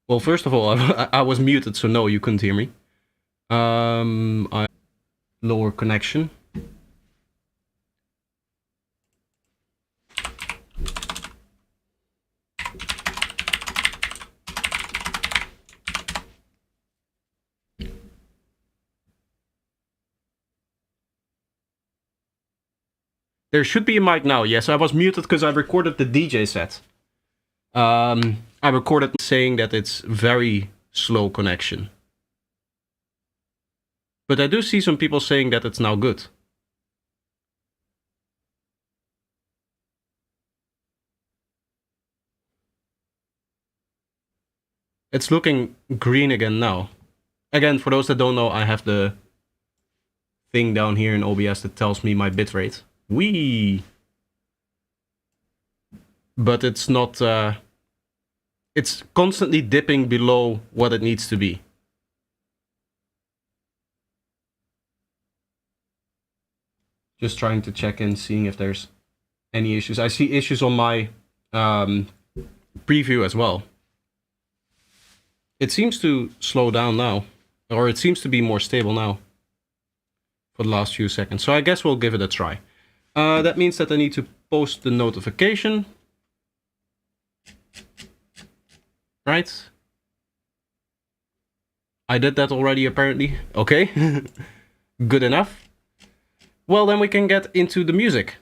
Well, first of all, I was muted, so no, you couldn't hear me. Lower connection. There should be a mic now. Yes, I was muted because I recorded the DJ set. I recorded saying that it's very slow connection. But I do see some people saying that it's now good. It's looking green again now. Again, for those that don't know, I have the thing down here in OBS that tells me my bitrate. Whee! But it's not... it's constantly dipping below what it needs to be. Just trying to check in, seeing if there's any issues. I see issues on my preview as well. It seems to slow down now. Or it seems to be more stable now. For the last few seconds. So I guess we'll give it a try. That means that I need to post the notification. Right? I did that already, apparently. Okay. Good enough. Well, then we can get into the music.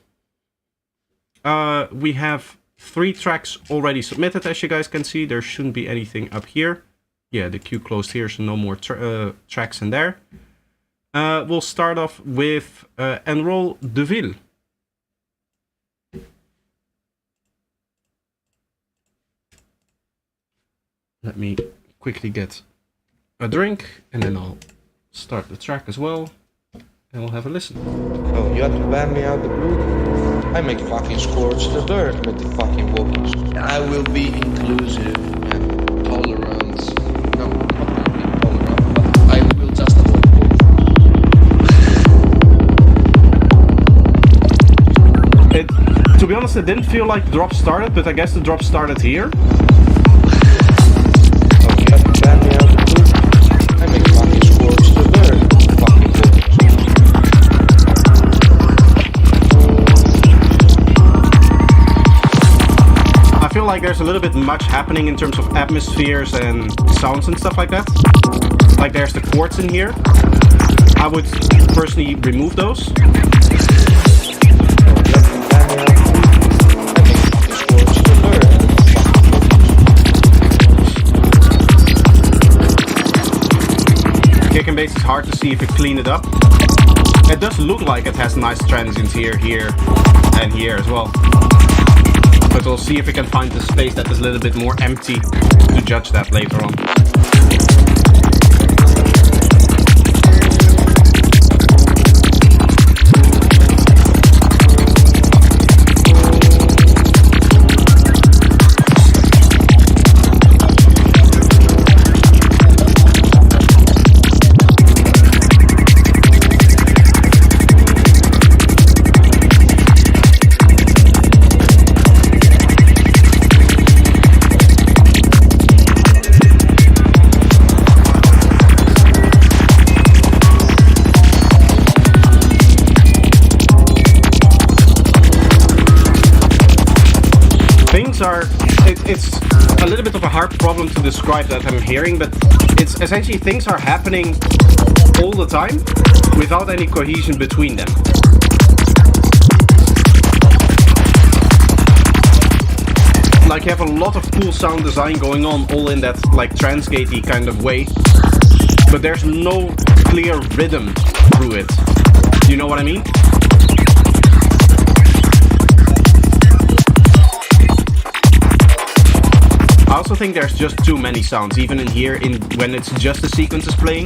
We have 3 tracks already submitted, as you guys can see. There shouldn't be anything up here. Yeah, the queue closed here, so no more tracks in there. We'll start off with Enroll de Ville. Let me quickly get a drink, and then I'll start the track as well, and we'll have a listen. Oh, you had to ban me out the blue? I make fucking Scorch the Dirt with the fucking vocals. I will be inclusive and tolerant. No, I'm not gonna be tolerant, but I will just avoid vocals. To be honest, it didn't feel like the drop started, but I guess the drop started here. Like there's a little bit much happening in terms of atmospheres and sounds and stuff like that. Like there's the chords in here. I would personally remove those. Kick and bass is hard to see if you clean it up. It does look like it has nice transients here, here, and here as well. But we'll see if we can find the space that is a little bit more empty to judge that later on. It's a little bit of a hard problem to describe that I'm hearing, but it's essentially things are happening all the time without any cohesion between them. Like you have a lot of cool sound design going on, all in that like trance-gatey kind of way, but there's no clear rhythm through it. You know what I mean? I also think there's just too many sounds, even in here, when it's just the sequences playing.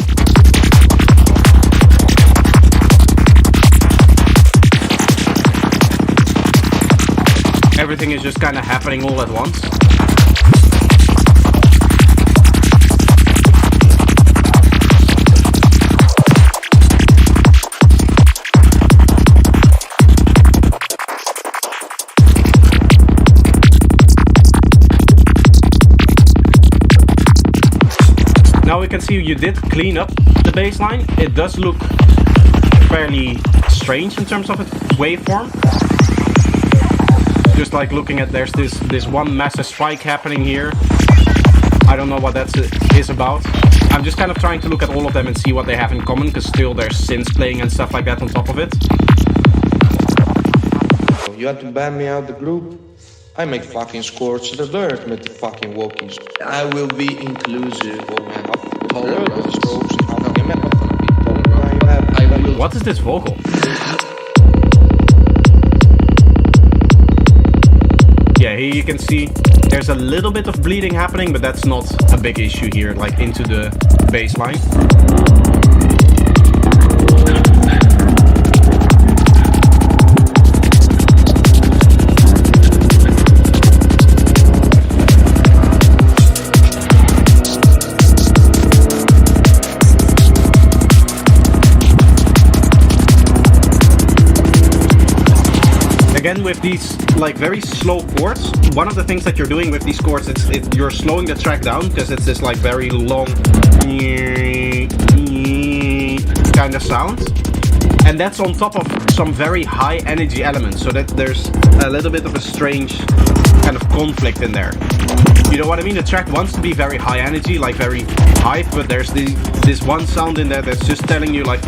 Everything is just kind of happening all at once. Now we can see you did clean up the bass line. It does look fairly strange in terms of its waveform. Just like looking at, there's this one massive spike happening here. I don't know what that is about. I'm just kind of trying to look at all of them and see what they have in common, because still there's synths playing and stuff like that on top of it. You had to ban me out the group. I make fucking scorched alert with the fucking wokies. I will be inclusive. Oh man, tolerance. What is this vocal? Yeah, here you can see there's a little bit of bleeding happening, but that's not a big issue here, like into the bass line. Again, with these like very slow chords, one of the things that you're doing with these chords, you're slowing the track down, because it's this like very long kind of sound, and that's on top of some very high energy elements, so that there's a little bit of a strange kind of conflict in there. You know what I mean? The track wants to be very high energy, like very hype, but there's this one sound in there that's just telling you like,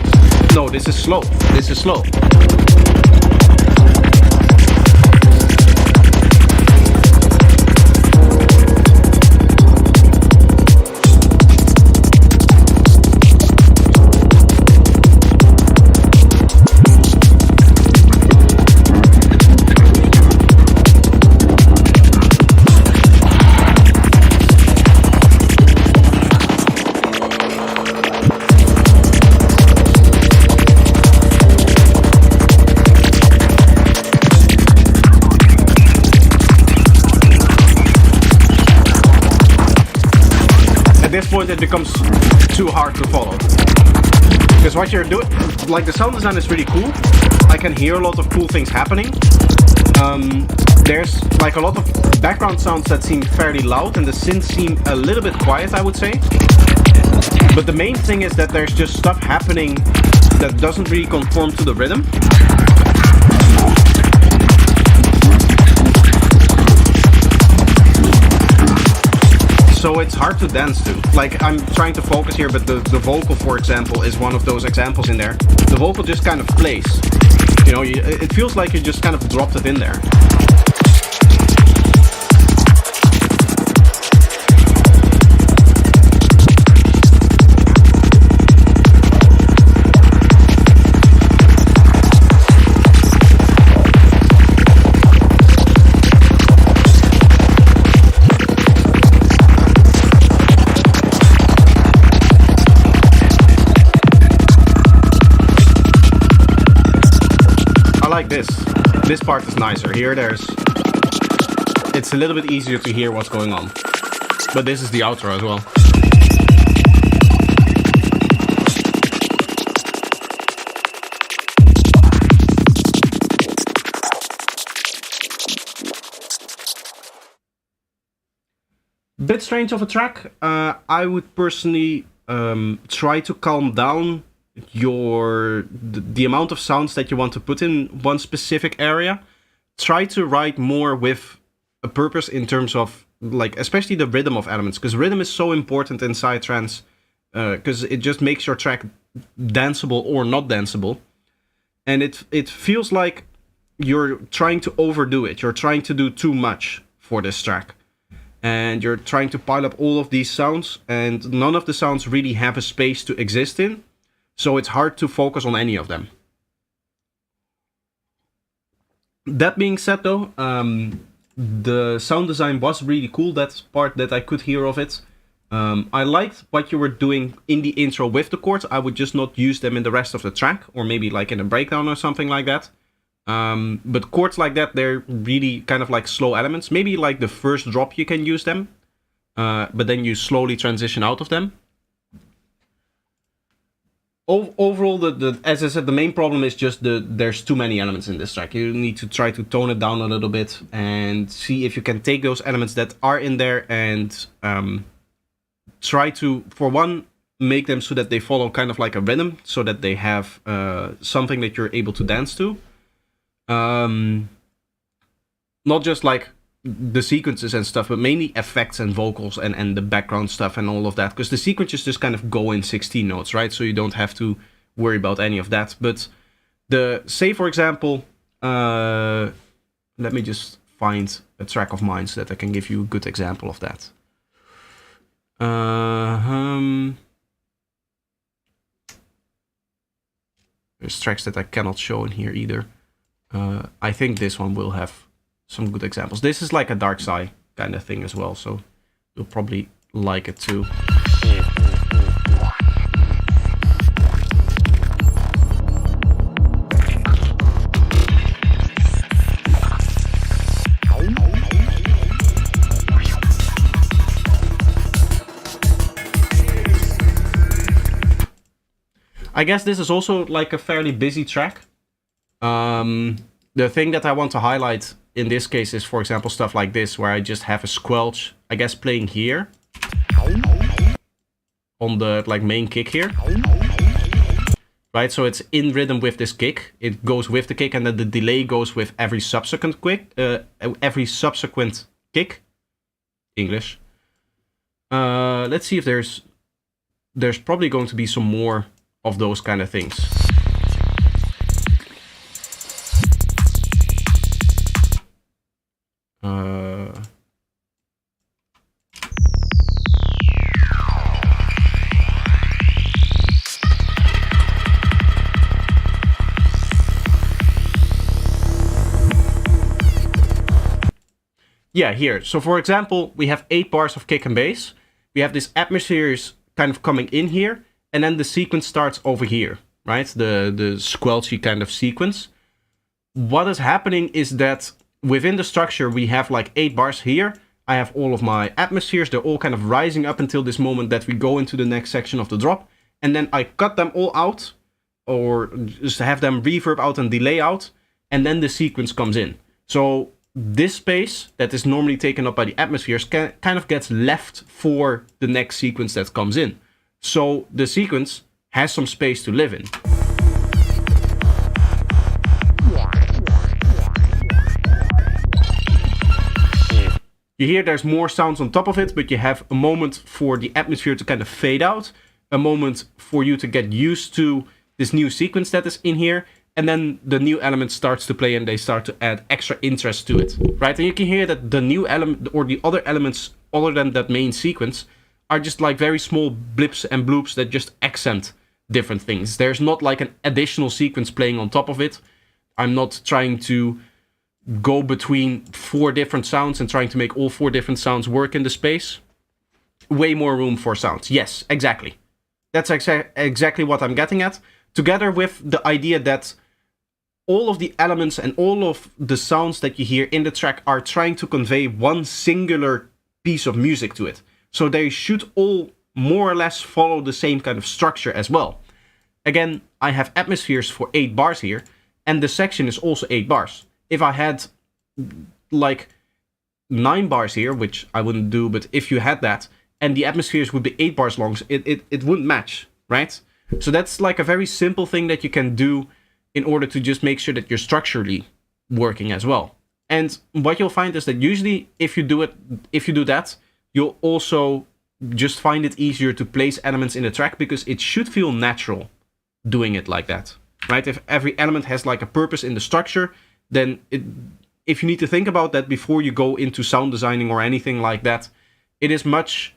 no, this is slow, this is slow. At this point it becomes too hard to follow, because what you're doing, like the sound design is really cool. I can hear a lot of cool things happening. There's like a lot of background sounds that seem fairly loud, and the synths seem a little bit quiet, I would say. But the main thing is that there's just stuff happening that doesn't really conform to the rhythm. So it's hard to dance to. Like, I'm trying to focus here, but the vocal, for example, is one of those examples in there. The vocal just kind of plays. You know, it feels like you just kind of dropped it in there. Like this part is nicer. Here it's a little bit easier to hear what's going on, but this is the outro as well. Bit strange of a track. I would personally try to calm down the amount of sounds that you want to put in one specific area. Try to write more with a purpose in terms of, like, especially the rhythm of elements, because rhythm is so important in psytrance, because it just makes your track danceable or not danceable. And it feels like you're trying to overdo it. You're trying to do too much for this track, and you're trying to pile up all of these sounds, and none of the sounds really have a space to exist in. So it's hard to focus on any of them. That being said though, the sound design was really cool, that part that I could hear of it. I liked what you were doing in the intro with the chords. I would just not use them in the rest of the track, or maybe like in a breakdown or something like that. But chords like that, they're really kind of like slow elements. Maybe like the first drop you can use them, but then you slowly transition out of them. Overall, as I said, the main problem is just there's too many elements in this track. You need to try to tone it down a little bit and see if you can take those elements that are in there and try to, for one, make them so that they follow kind of like a rhythm, so that they have something that you're able to dance to. Not just like the sequences and stuff, but mainly effects and vocals and the background stuff and all of that, because the sequences just kind of go in 16 notes, right? So you don't have to worry about any of that. But say for example, let me just find a track of mine so that I can give you a good example of that. There's tracks that I cannot show in here either. I think this one will have some good examples. This is like a Dark Side kind of thing as well, so you'll probably like it too. I guess this is also like a fairly busy track. The thing that I want to highlight in this case is, for example, stuff like this, where I just have a squelch, I guess, playing here on the like main kick here, right? So it's in rhythm with this kick. It goes with the kick, and then the delay goes with every subsequent kick. English. Let's see if there's probably going to be some more of those kind of things. Yeah, here. So for example, we have 8 bars of kick and bass. We have this atmospheres kind of coming in here, and then the sequence starts over here, right? The squelchy kind of sequence. What is happening is that within the structure, we have like 8 bars here. I have all of my atmospheres. They're all kind of rising up until this moment that we go into the next section of the drop. And then I cut them all out, or just have them reverb out and delay out. And then the sequence comes in. So this space that is normally taken up by the atmospheres kind of gets left for the next sequence that comes in. So the sequence has some space to live in. You hear there's more sounds on top of it, but you have a moment for the atmosphere to kind of fade out, a moment for you to get used to this new sequence that is in here, and then the new element starts to play and they start to add extra interest to it, right? And you can hear that the new element, or the other elements other than that main sequence, are just like very small blips and bloops that just accent different things. There's not like an additional sequence playing on top of it. I'm not trying to go between 4 different sounds and trying to make all 4 different sounds work in the space. Way more room for sounds. Yes, exactly. That's exactly what I'm getting at. Together with the idea that all of the elements and all of the sounds that you hear in the track are trying to convey one singular piece of music to it. So they should all more or less follow the same kind of structure as well. Again, I have atmospheres for 8 bars here, and the section is also 8 bars. If I had like 9 bars here, which I wouldn't do, but if you had that, and the atmospheres would be 8 bars long, it wouldn't match, right? So that's like a very simple thing that you can do in order to just make sure that you're structurally working as well. And what you'll find is that usually if you do that, you'll also just find it easier to place elements in the track, because it should feel natural doing it like that, right? If every element has like a purpose in the structure, then if you need to think about that before you go into sound designing or anything like that, it is much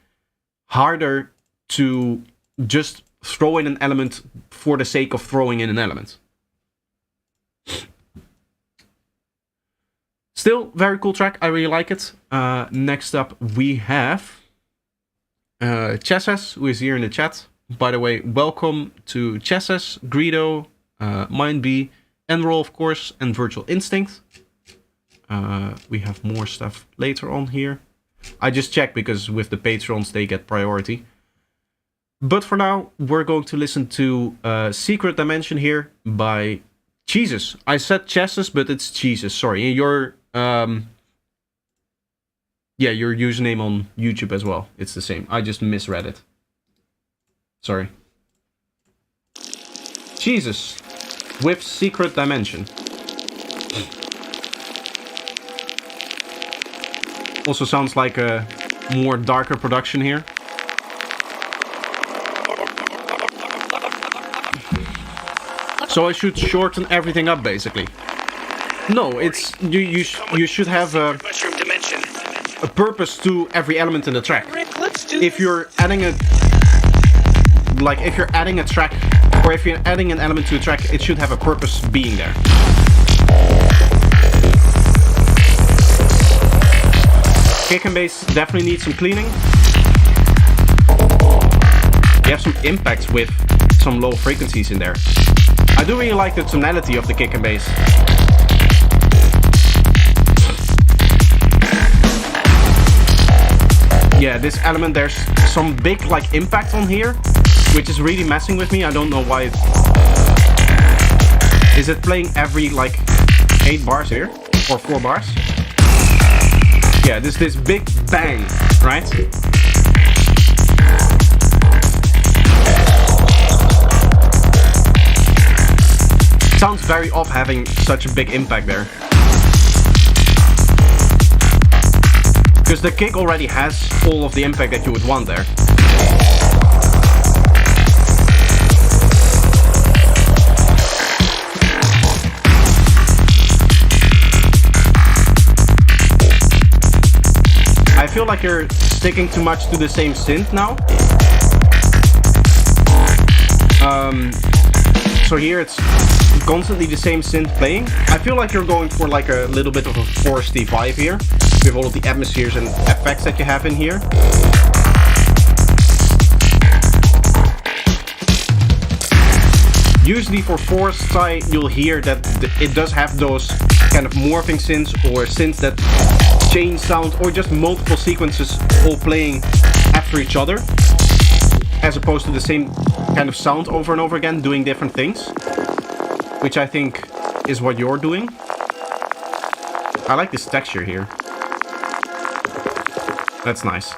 harder to just throw in an element for the sake of throwing in an element. Still, very cool track. I really like it. Next up, we have Chesses, who is here in the chat. By the way, welcome to Chesses, Greedo, MindB, Enroll, of course, and Virtual Instinct. We have more stuff later on here. I just checked because with the patrons, they get priority. But for now, we're going to listen to Secret Dimension here by Jesus. I said Chesses, but it's Jesus. Sorry. Yeah, your username on YouTube as well. It's the same. I just misread it. Sorry. Jesus. With secret dimension. Also sounds like a more darker production here. So I should shorten everything up, basically. No, it's you should have a purpose to every element in the track. If you're adding a track, or if you're adding an element to a track, it should have a purpose being there. Kick and bass definitely needs some cleaning. You have some impacts with some low frequencies in there. I do really like the tonality of the kick and bass. Yeah, this element, there's some big like impact on here, which is really messing with me. I don't know why. Is it playing every like 8 bars here? Or 4 bars? Yeah, this big bang, right? Sounds very off having such a big impact there. Because the kick already has all of the impact that you would want there. I feel like you're sticking too much to the same synth now. So here it's constantly the same synth playing. I feel like you're going for like a little bit of a foresty vibe here, with all of the atmospheres and effects that you have in here. Usually for foresty, you'll hear that it does have those kind of morphing synths, or synths that change sound, or just multiple sequences all playing after each other, as opposed to the same kind of sound over and over again, doing different things, which I think is what you're doing. I like this texture here. That's nice.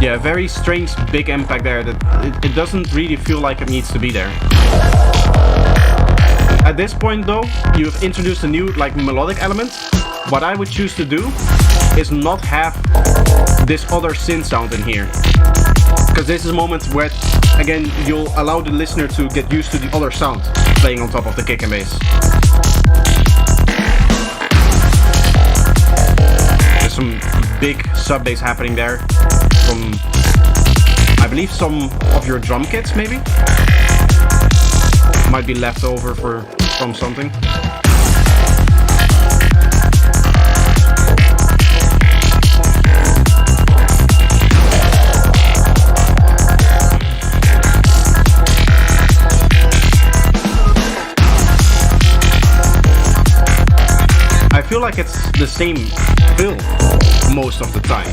Yeah, very strange big impact there that it doesn't really feel like it needs to be there. At this point though, you've introduced a new like melodic element. What I would choose to do is not have this other synth sound in here. Because this is a moment where, again, you'll allow the listener to get used to the other sound playing on top of the kick and bass. There's some big sub bass happening there from, I believe, some of your drum kits maybe? Might be left over from something. I feel like it's the same fill most of the time.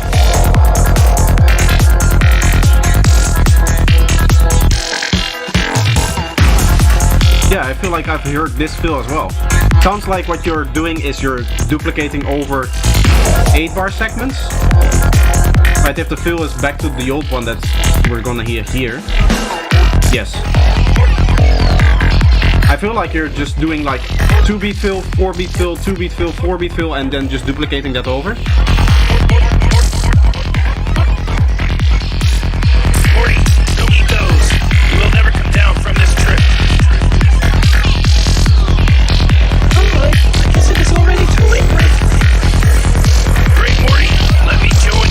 Yeah, I feel like I've heard this fill as well. Sounds like what you're doing is you're duplicating over 8-bar segments. Right, if the fill is back to the old one that we're gonna hear here. Yes. I feel like you're just doing like 2-beat fill, 4-beat fill, 2-beat fill, 4-beat fill, and then just duplicating that over. Morty, don't eat those. You will never come down from this trip. Alright, I guess it is already too late, right? Great, Morty, let me join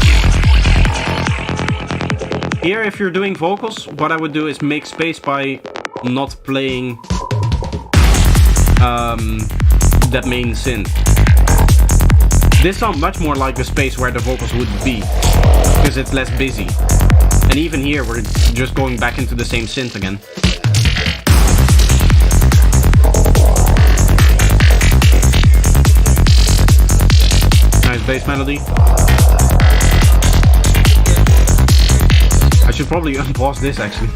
you. Here, if you're doing vocals, what I would do is make space by not playing that main synth. This sounds much more like the space where the vocals would be, because it's less busy. And even here, we're just going back into the same synth again. Nice bass melody. I should probably unpause this actually.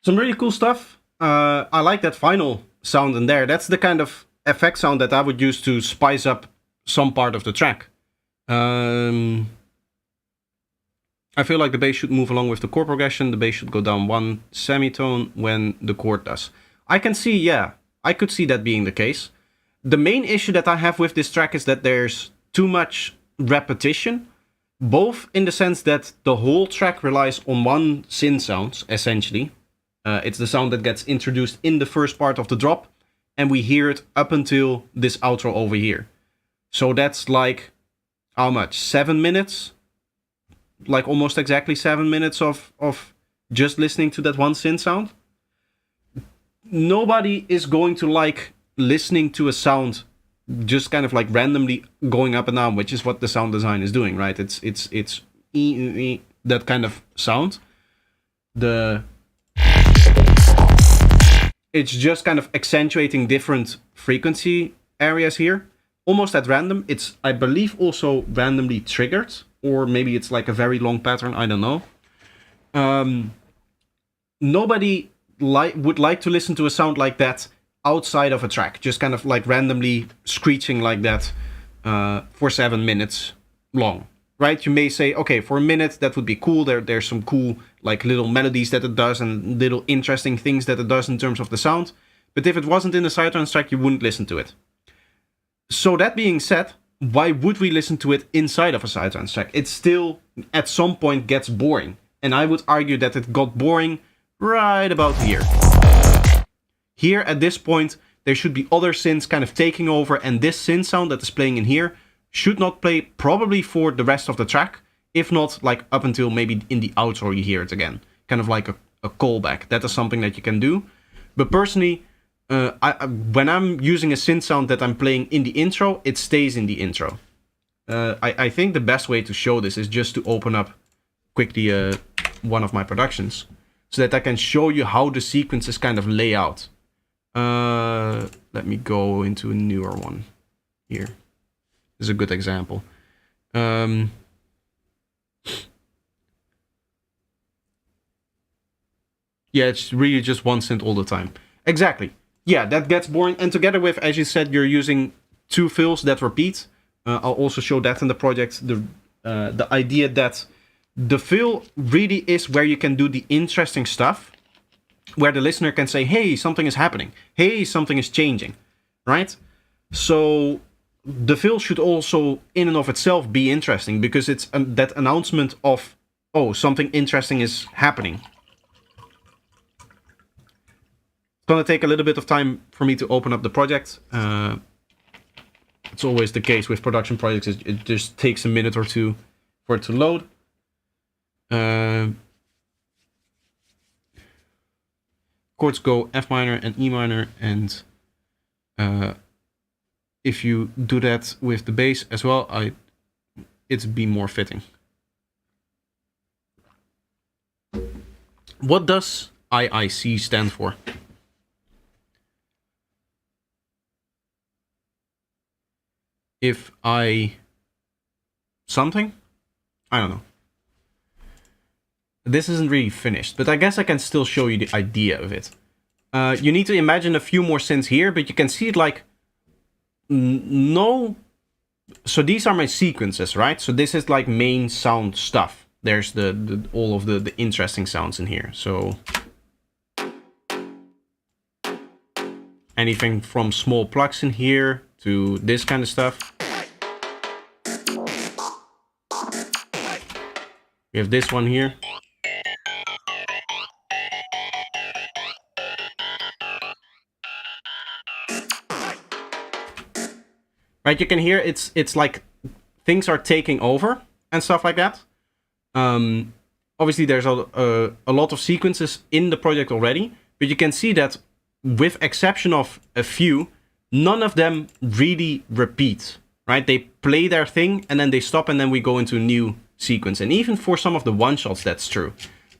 Some really cool stuff. I like that final sound in there. That's the kind of effect sound that I would use to spice up some part of the track. I feel like the bass should move along with the chord progression. The bass should go down one semitone when the chord does. I can see, yeah, I could see that being the case. The main issue that I have with this track is that there's too much repetition, both in the sense that the whole track relies on one synth sound, essentially. It's the sound that gets introduced in the first part of the drop, and we hear it up until this outro over here. So that's like, how much? 7 minutes? Like almost exactly 7 minutes of just listening to that one synth sound. Nobody is going to like listening to a sound just kind of like randomly going up and down, which is what the sound design is doing, right? It's that kind of sound. It's just kind of accentuating different frequency areas here, almost at random. It's, I believe, also randomly triggered, or maybe it's like a very long pattern, I don't know. Nobody would like to listen to a sound like that outside of a track, just kind of like randomly screeching like that for 7 minutes long, right? You may say, okay, for a minute that would be cool. There's some cool like little melodies that it does and little interesting things that it does in terms of the sound. But if it wasn't in the sidetrance track, you wouldn't listen to it. So that being said, why would we listen to it inside of a sidetrance track? It still at some point gets boring, and I would argue that it got boring right about here. Here at this point, there should be other synths kind of taking over, and this synth sound that is playing in here should not play probably for the rest of the track, if not like up until maybe in the outro you hear it again. Kind of like a callback. That is something that you can do. But personally, when I'm using a synth sound that I'm playing in the intro, it stays in the intro. I think the best way to show this is just to open up quickly one of my productions, so that I can show you how the sequences kind of lay out. Let me go into a newer one here. This is a good example. Yeah, it's really just one synth all the time. Exactly. Yeah, that gets boring. And together with, as you said, you're using 2 fills that repeat. I'll also show that in the project. The idea that the fill really is where you can do the interesting stuff, where the listener can say, hey, something is happening. Hey, something is changing, right? So the fill should also, in and of itself, be interesting, because it's that announcement of, oh, something interesting is happening. It's gonna take a little bit of time for me to open up the project. It's always the case with production projects. It just takes a minute or two for it to load. Chords go F minor and E minor, and if you do that with the bass as well, it'd be more fitting. What does IIC stand for? If I... something? I don't know. This isn't really finished, but I guess I can still show you the idea of it. You need to imagine a few more synths here, but you can see it like... no... So these are my sequences, right? So this is like main sound stuff. There's all of the interesting sounds in here. So... anything from small plugs in here to this kind of stuff. We have this one here. Right, you can hear it's like things are taking over and stuff like that. Obviously there's a lot of sequences in the project already, but you can see that with exception of a few, none of them really repeat, right? They play their thing and then they stop and then we go into a new sequence. And even for some of the one-shots, that's true.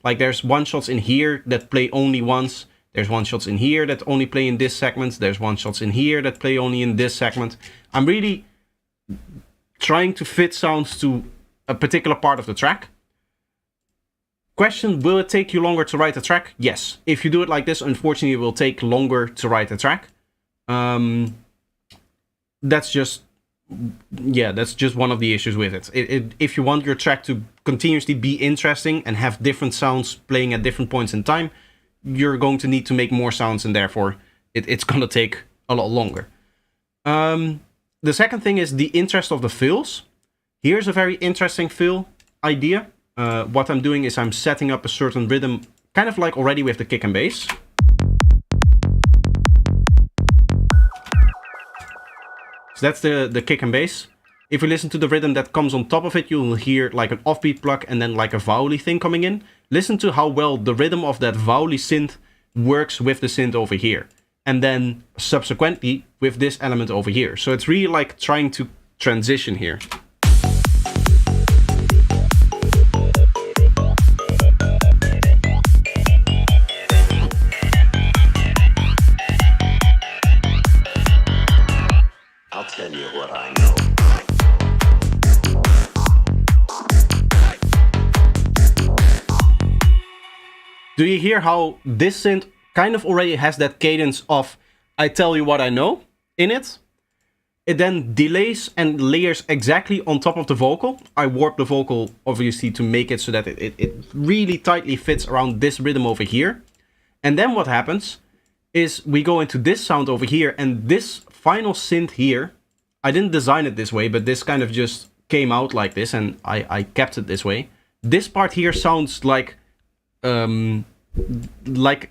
Like there's one-shots in here that play only once. There's one-shots in here that only play in this segment. There's one-shots in here that play only in this segment. I'm really trying to fit sounds to a particular part of the track. Question, will it take you longer to write a track? Yes. If you do it like this, unfortunately, it will take longer to write a track. That's just... yeah, that's just one of the issues with it. If you want your track to continuously be interesting and have different sounds playing at different points in time, you're going to need to make more sounds, and therefore it's going to take a lot longer. The second thing is the interest of the fills. Here's a very interesting fill idea. What I'm doing is I'm setting up a certain rhythm, kind of like already with the kick and bass. So that's the kick and bass. If you listen to the rhythm that comes on top of it, you will hear like an offbeat plug and then like a vowel-y thing coming in. Listen to how well the rhythm of that vowel-y synth works with the synth over here. And then subsequently with this element over here. So it's really like trying to transition here. I'll tell you what I know. Do you hear how this synth kind of already has that cadence of I tell you what I know in it? It then delays and layers exactly on top of the vocal. I warp the vocal obviously to make it so that it really tightly fits around this rhythm over here. And then what happens is we go into this sound over here, and this final synth here, I didn't design it this way, but this kind of just came out like this, and I kept it this way. This part here sounds like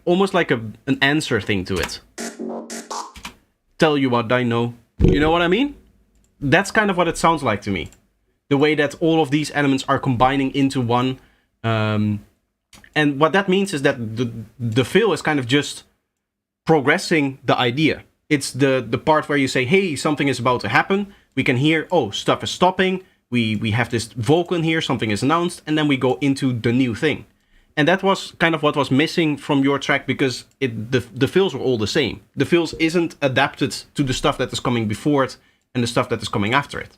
almost like an answer thing to it. Tell you what I know. You know what I mean? That's kind of what it sounds like to me. The way that all of these elements are combining into one. And what that means is that the fill is kind of just progressing the idea. It's the part where you say, hey, something is about to happen. we can hear, oh, stuff is stopping, we have this vocal in here, something is announced, and then we go into the new thing. And that was kind of what was missing from your track, because the fills were all the same. The fills isn't adapted to the stuff that is coming before it and the stuff that is coming after it.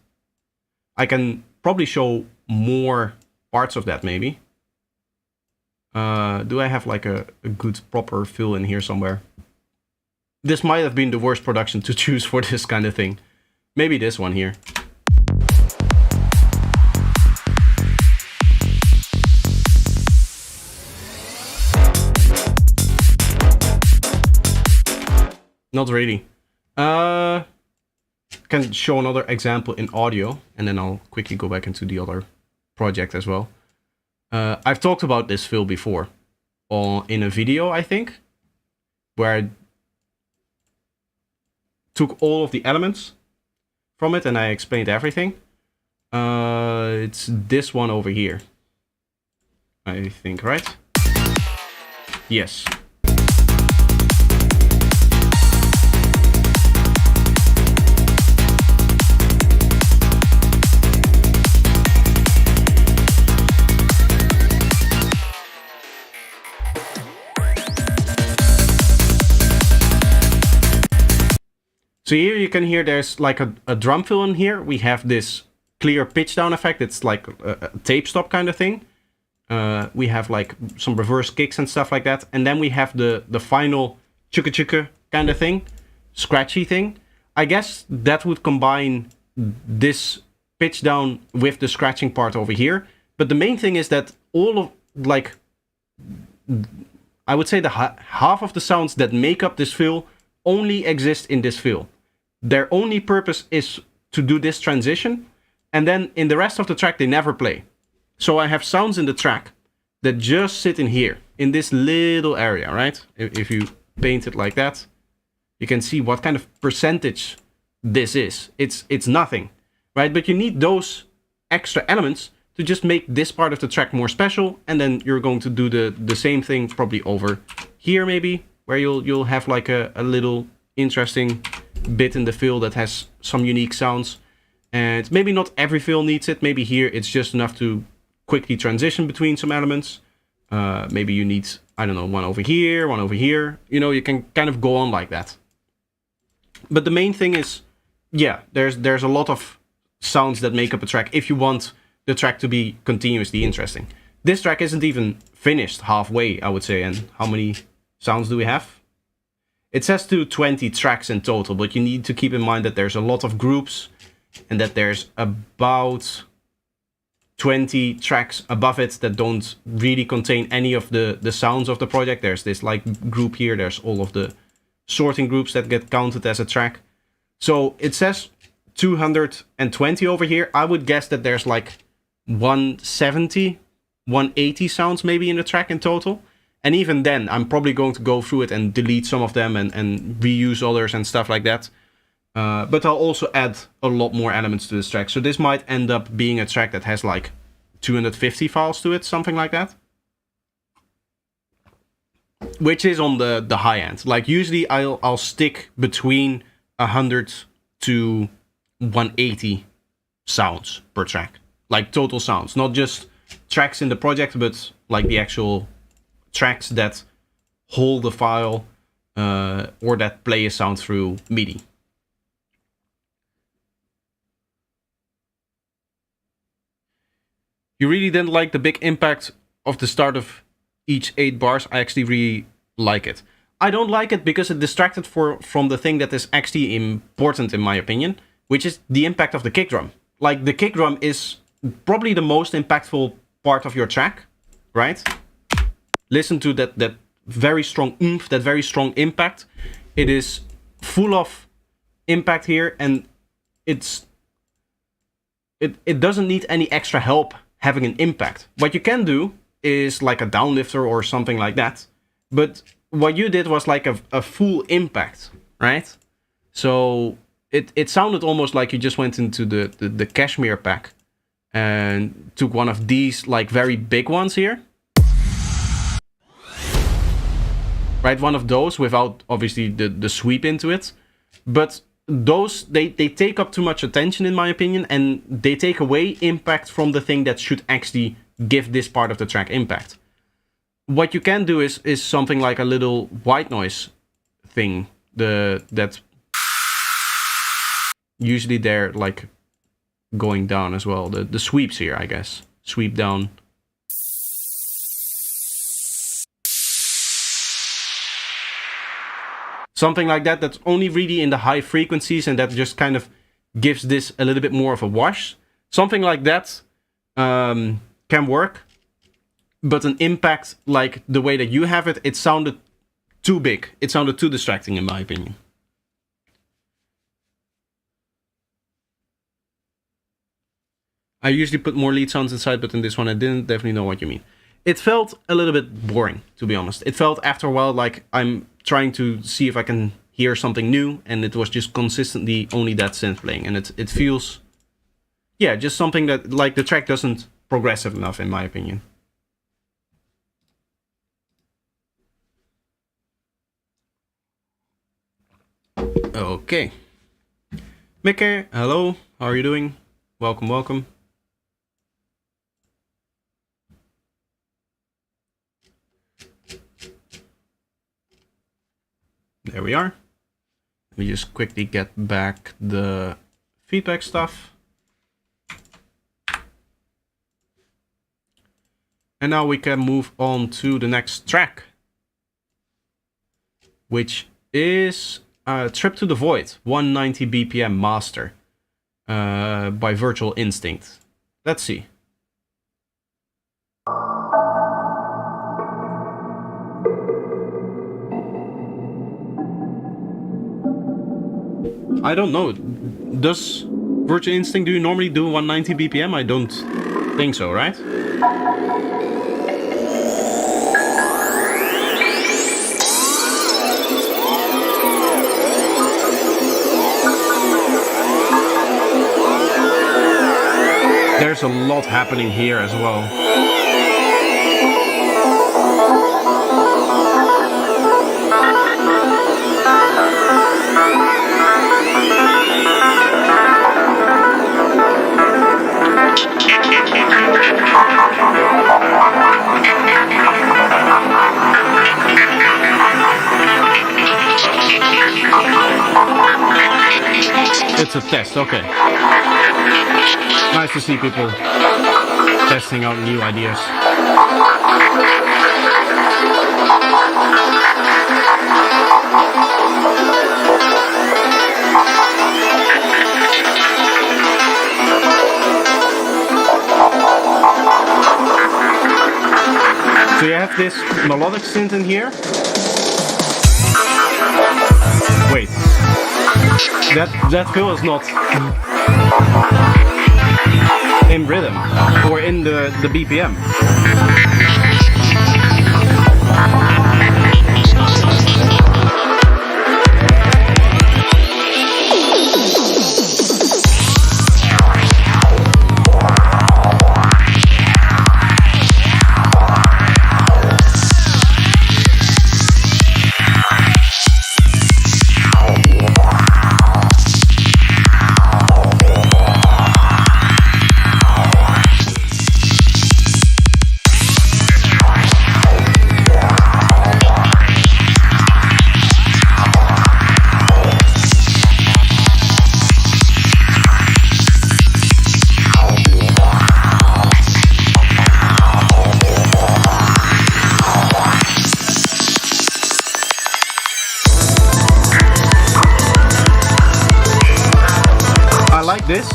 I can probably show more parts of that, maybe. Do I have like a good proper fill in here somewhere? This might have been the worst production to choose for this kind of thing. Maybe this one here. Not really. Can show another example in audio, and then I'll quickly go back into the other project as well. I've talked about this fill before, in a video, I think, where I took all of the elements from it and I explained everything. It's this one over here, I think, right? Yes. So here you can hear there's like a drum fill in here. We have this clear pitch down effect. It's like a tape stop kind of thing. We have like some reverse kicks and stuff like that. And then we have the final chukka chukka kind of thing, scratchy thing. I guess that would combine this pitch down with the scratching part over here. But the main thing is that all of, like, I would say the half of the sounds that make up this fill only exist in this fill. Their only purpose is to do this transition, and then in the rest of the track they never play. So I have sounds in the track that just sit in here, in this little area, right? If you paint it like that, you can see what kind of percentage this is. It's nothing, right? But you need those extra elements to just make this part of the track more special, and then you're going to do the same thing probably over here maybe, where you'll have like a little interesting bit in the fill that has some unique sounds. And maybe not every fill needs it. Maybe here it's just enough to quickly transition between some elements. Maybe you need, I don't know, one over here, one over here. You know, you can kind of go on like that. But the main thing is, yeah, there's a lot of sounds that make up a track if you want the track to be continuously interesting. This track isn't even finished halfway, I would say. And how many sounds do we have? It says 20 tracks in total, but you need to keep in mind that there's a lot of groups and that there's about 20 tracks above it that don't really contain any of the sounds of the project. There's this like group here, there's all of the sorting groups that get counted as a track. So it says 220 over here. I would guess that there's like 170, 180 sounds maybe in the track in total. And even then, I'm probably going to go through it and delete some of them and reuse others and stuff like that. But I'll also add a lot more elements to this track. So this might end up being a track that has like 250 files to it, something like that. Which is on the high end. Like usually I'll stick between 100 to 180 sounds per track. Like total sounds, not just tracks in the project, but like the actual tracks that hold the file or that play a sound through MIDI. You really didn't like the big impact of the start of each 8 bars. I actually really like it. I don't like it because it distracted from the thing that is actually important in my opinion, which is the impact of the kick drum. Like the kick drum is probably the most impactful part of your track, right? Listen to that very strong oomph, that very strong impact. It is full of impact here, and it doesn't need any extra help having an impact. What you can do is like a downlifter or something like that. But what you did was like a full impact, right? So it sounded almost like you just went into the Cashmere pack and took one of these like very big ones here. Right, one of those without obviously the sweep into it. But those they take up too much attention in my opinion, and they take away impact from the thing that should actually give this part of the track impact. What you can do is something like a little white noise thing. That's usually they're like going down as well. The sweeps here, I guess. Sweep down. Something like that, that's only really in the high frequencies, and that just kind of gives this a little bit more of a wash. Something like that can work, but an impact like the way that you have it, it sounded too big. It sounded too distracting in my opinion. I usually put more lead sounds inside, but in this one I didn't. Definitely know what you mean. It felt a little bit boring, to be honest. It felt after a while like I'm trying to see if I can hear something new, and it was just consistently only that synth playing, and it feels, yeah, just something that like the track doesn't progressive enough in my opinion. Okay, Mickey, hello, how are you doing? Welcome, welcome. There we are. Let me just quickly get back the feedback stuff. And now we can move on to the next track, which is Trip to the Void, 190 BPM Master by Virtual Instinct. Let's see. I don't know. Does Virtual Instinct, do you normally do 190 BPM? I don't think so, right? There's a lot happening here as well. It's a test, okay. Nice to see people testing out new ideas. So you have this melodic synth in here. Wait. That fill is not in rhythm or in the BPM.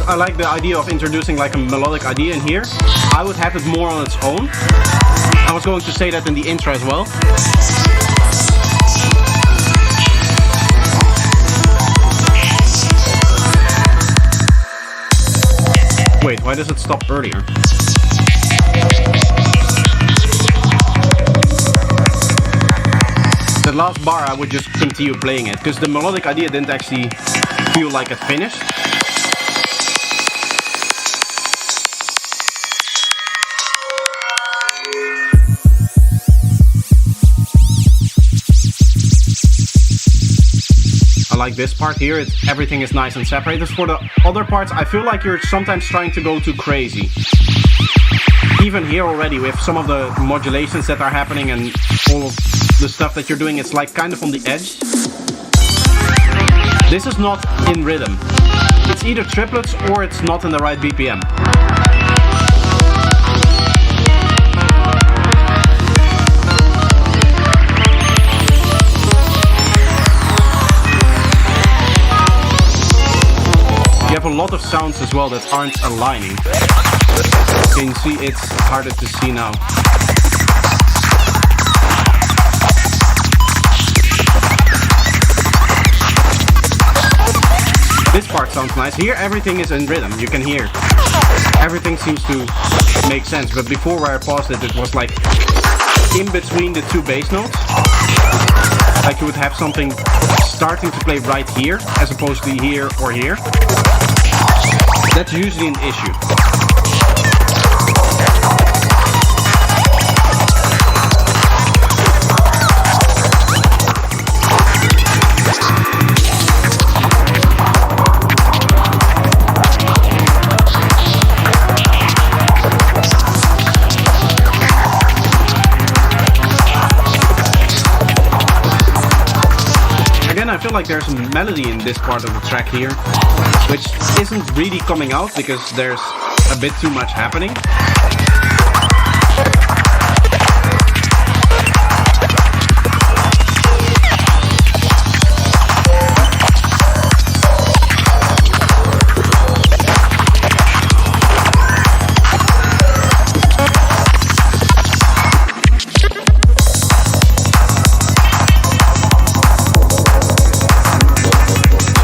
I like the idea of introducing like a melodic idea in here. I would have it more on its own. I was going to say that in the intro as well. Wait, why does it stop earlier? The last bar I would just continue playing it, because the melodic idea didn't actually feel like it finished. I like this part here, everything is nice and separated. For the other parts, I feel like you're sometimes trying to go too crazy. Even here already, with some of the modulations that are happening and all of the stuff that you're doing, it's like kind of on the edge. This is not in rhythm. It's either triplets or it's not in the right BPM. You have a lot of sounds as well that aren't aligning. Can you see? It's harder to see now. This part sounds nice. Here everything is in rhythm, you can hear. Everything seems to make sense, but before where I paused it, it was like in between the two bass notes. Like you would have something starting to play right here, as opposed to here or here. That's usually an issue. I feel like there's a melody in this part of the track here, which isn't really coming out because there's a bit too much happening.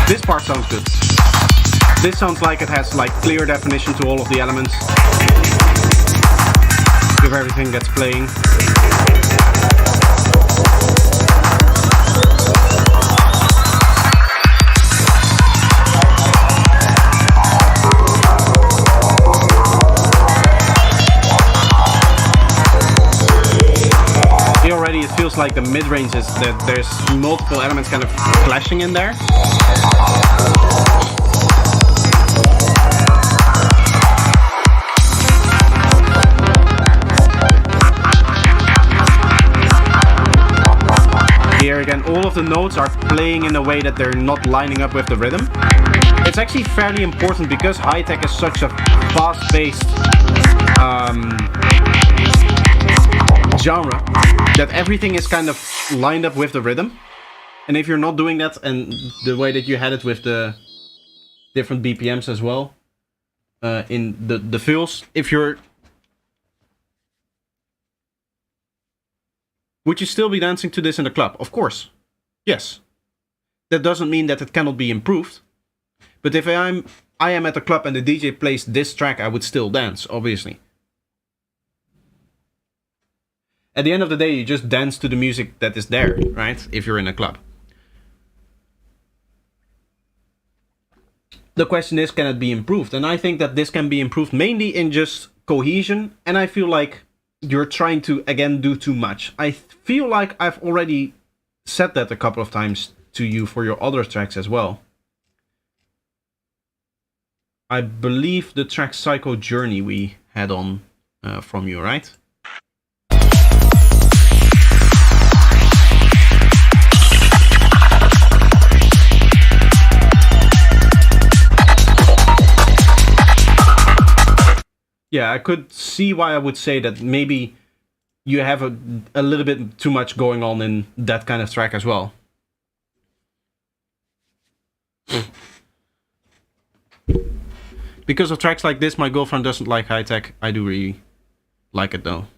This part sounds good. This sounds like it has like clear definition to all of the elements. With everything that's playing. Here already it feels like the mid-range is that there's multiple elements kind of clashing in there. Here again, all of the notes are playing in a way that they're not lining up with the rhythm. It's actually fairly important because high-tech is such a fast-paced genre that everything is kind of lined up with the rhythm. And if you're not doing that, and the way that you had it with the different BPMs as well, in the fills, would you still be dancing to this in the club? Of course. Yes. That doesn't mean that it cannot be improved. But if I am at a club and the DJ plays this track, I would still dance, obviously. At the end of the day, you just dance to the music that is there, right? If you're in a club. The question is, can it be improved? And I think that this can be improved mainly in just cohesion. And I feel like you're trying to, again, do too much. I feel like I've already said that a couple of times to you for your other tracks as well. I believe the track Psycho Journey we had on from you, right? Yeah, I could see why I would say that maybe you have a little bit too much going on in that kind of track as well. Because of tracks like this, my girlfriend doesn't like high-tech. I do really like it though.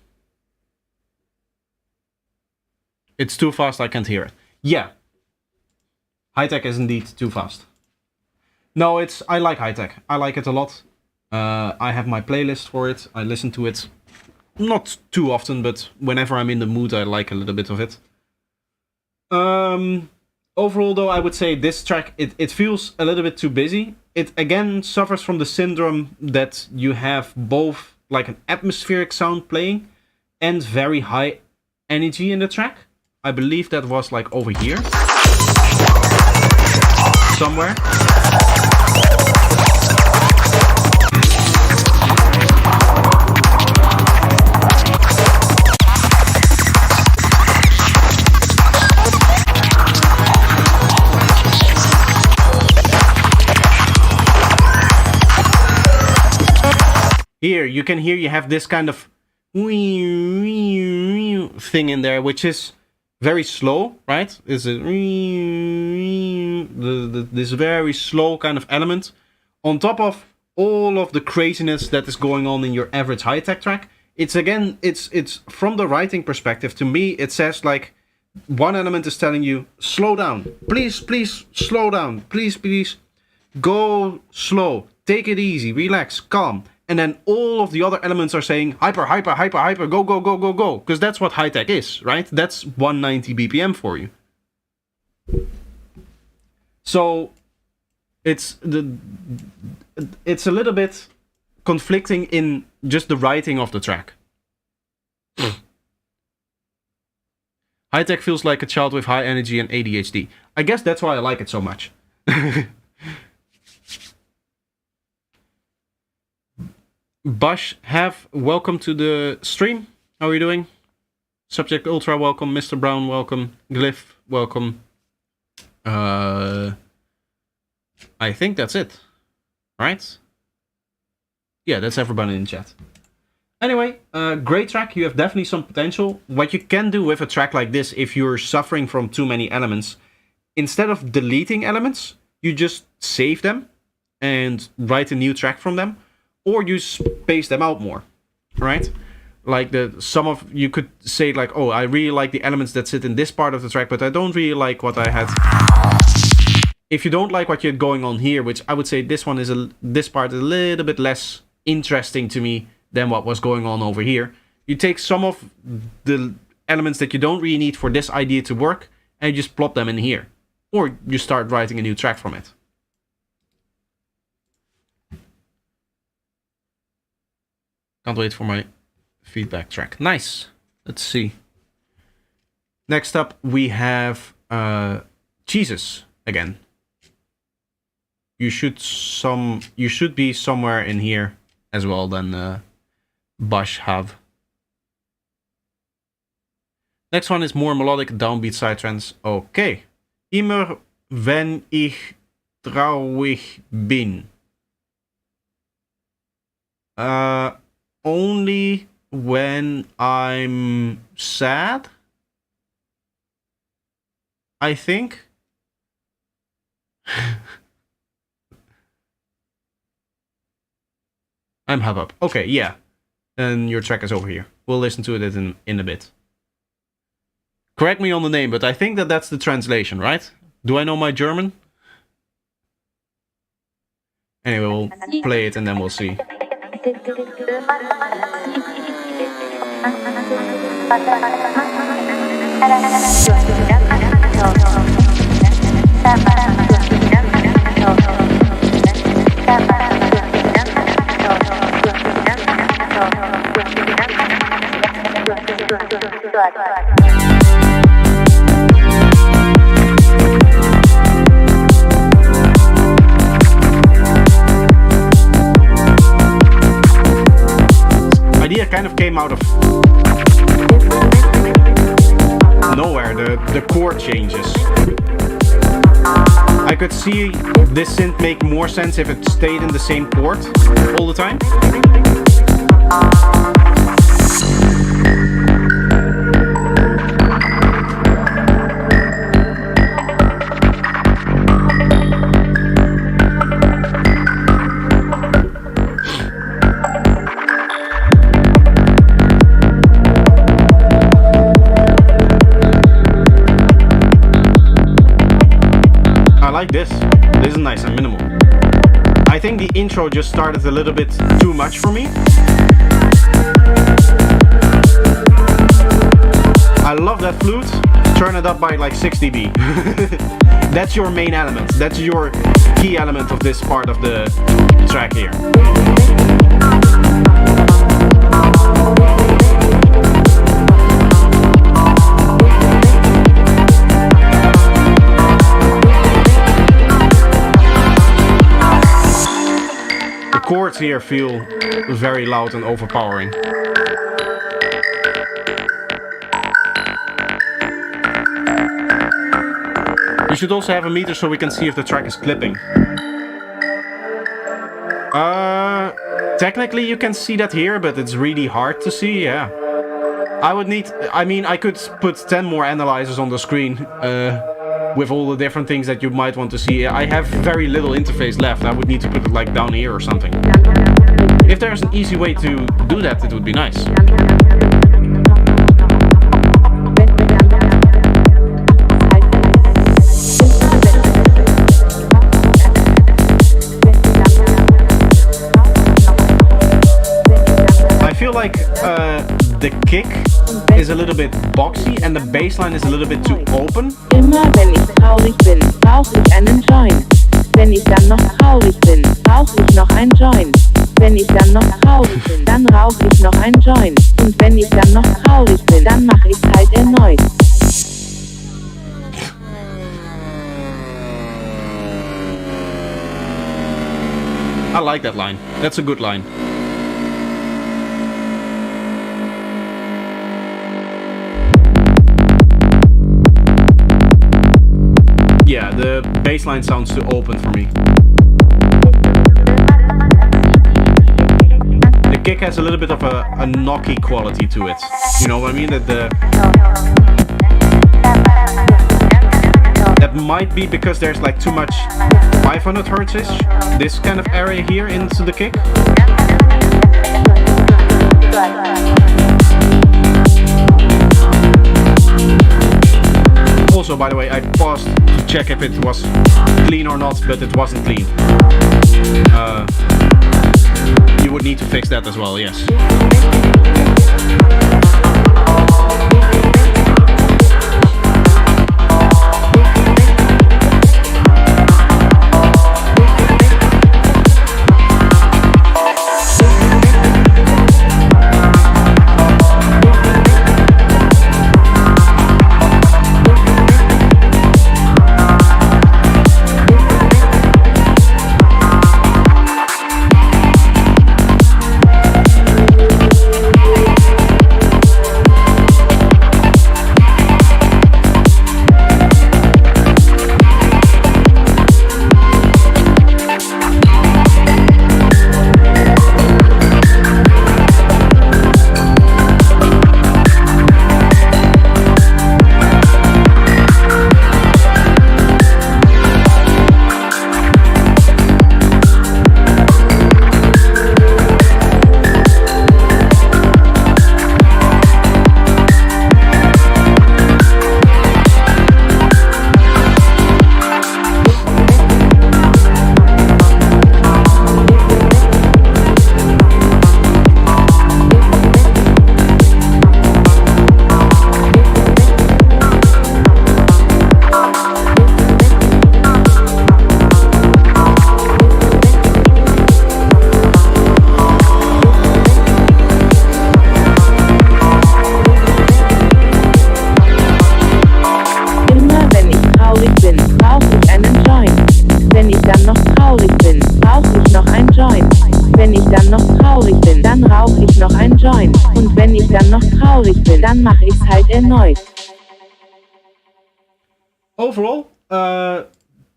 It's too fast, I can't hear it. Yeah. High-tech is indeed too fast. No, I like high-tech. I like it a lot. I have my playlist for it. I listen to it not too often, but whenever I'm in the mood, I like a little bit of it. Overall, though, I would say this track, it feels a little bit too busy. It, again, suffers from the syndrome that you have both like an atmospheric sound playing and very high energy in the track. I believe that was like over here. somewhere. Here, you can hear you have this kind of thing in there, which is very slow, right? Is it this very slow kind of element on top of all of the craziness that is going on in your average high-tech track? It's again, it's from the writing perspective. To me, it says like one element is telling you slow down, please slow down, please go slow, take it easy, relax, calm. And then all of the other elements are saying hyper, go. Because that's what high tech is, right? That's 190 BPM for you. So it's a little bit conflicting in just the writing of the track. High tech feels like a child with high energy and ADHD. I guess that's why I like it so much. Bush, welcome to the stream. How are you doing? Subject Ultra, welcome. Mr. Brown, welcome. Glyph, welcome. I think that's it. Right? Yeah, that's everybody in chat. Anyway, great track. You have definitely some potential. What you can do with a track like this, if you're suffering from too many elements, instead of deleting elements, you just save them and write a new track from them. Or you space them out more, right? Like you could say like, oh, I really like the elements that sit in this part of the track, but I don't really like what I had. If you don't like what you're going on here, which I would say this part is a little bit less interesting to me than what was going on over here. You take some of the elements that you don't really need for this idea to work, and you just plop them in here. Or you start writing a new track from it. Can't wait for my feedback track. Nice. Let's see. Next up, we have Jesus again. You should be somewhere in here as well than Bush have. Next one is more melodic downbeat psytrance. Okay. Immer wenn ich traurig bin. Only when I'm sad, I think. I'm Habab. Okay, yeah. And your track is over here. We'll listen to it in a bit. Correct me on the name, but I think that's the translation, right? Do I know my German? Anyway, we'll play it and then we'll see. Idea kind of came out of nowhere, the chord changes. I could see this synth make more sense if it stayed in the same chord all the time. This is nice and minimal. I think the intro just started a little bit too much for me. I love that flute. Turn it up by like 6 dB. That's your main element. That's your key element of this part of the track here. chords here feel very loud and overpowering. You should also have a meter so we can see if the track is clipping. Technically you can see that here, but it's really hard to see, yeah. I could put 10 more analyzers on the screen with all the different things that you might want to see. I have very little interface left. I would need to put it like down here or something. If there's an easy way to do that, it would be nice. I feel like the kick is a little bit boxy and the bass line is a little bit too open. Immer wenn ich traurig bin, brauch ich einen Joint. Wenn ich dann noch traurig bin, brauch ich noch ein Joint. Wenn ich dann noch traurig bin, dann rauch ich noch ein Joint. Und wenn ich dann noch traurig bin, dann mach ich's halt erneut. I like that line. That's a good line. Yeah, the bass line sounds too open for me. The kick has a little bit of a knocky quality to it. You know what I mean? That might be because there's like too much 500 Hz-ish, this kind of area here into the kick. Also, by the way, I paused to check if it was clean or not, but it wasn't clean. You would need to fix that as well, yes. Dann mach ich's halt erneut. Overall,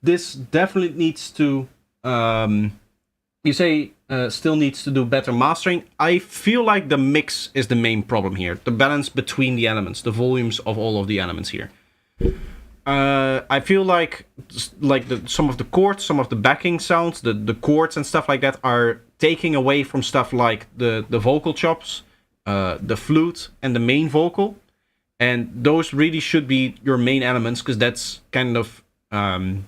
this definitely needs to, you say, still needs to do better mastering. I feel like the mix is the main problem here. The balance between the elements, the volumes of all of the elements here. I feel like some of the chords, some of the backing sounds, the chords and stuff like that are taking away from stuff like the vocal chops, the flute and the main vocal, and those really should be your main elements, because that's kind of the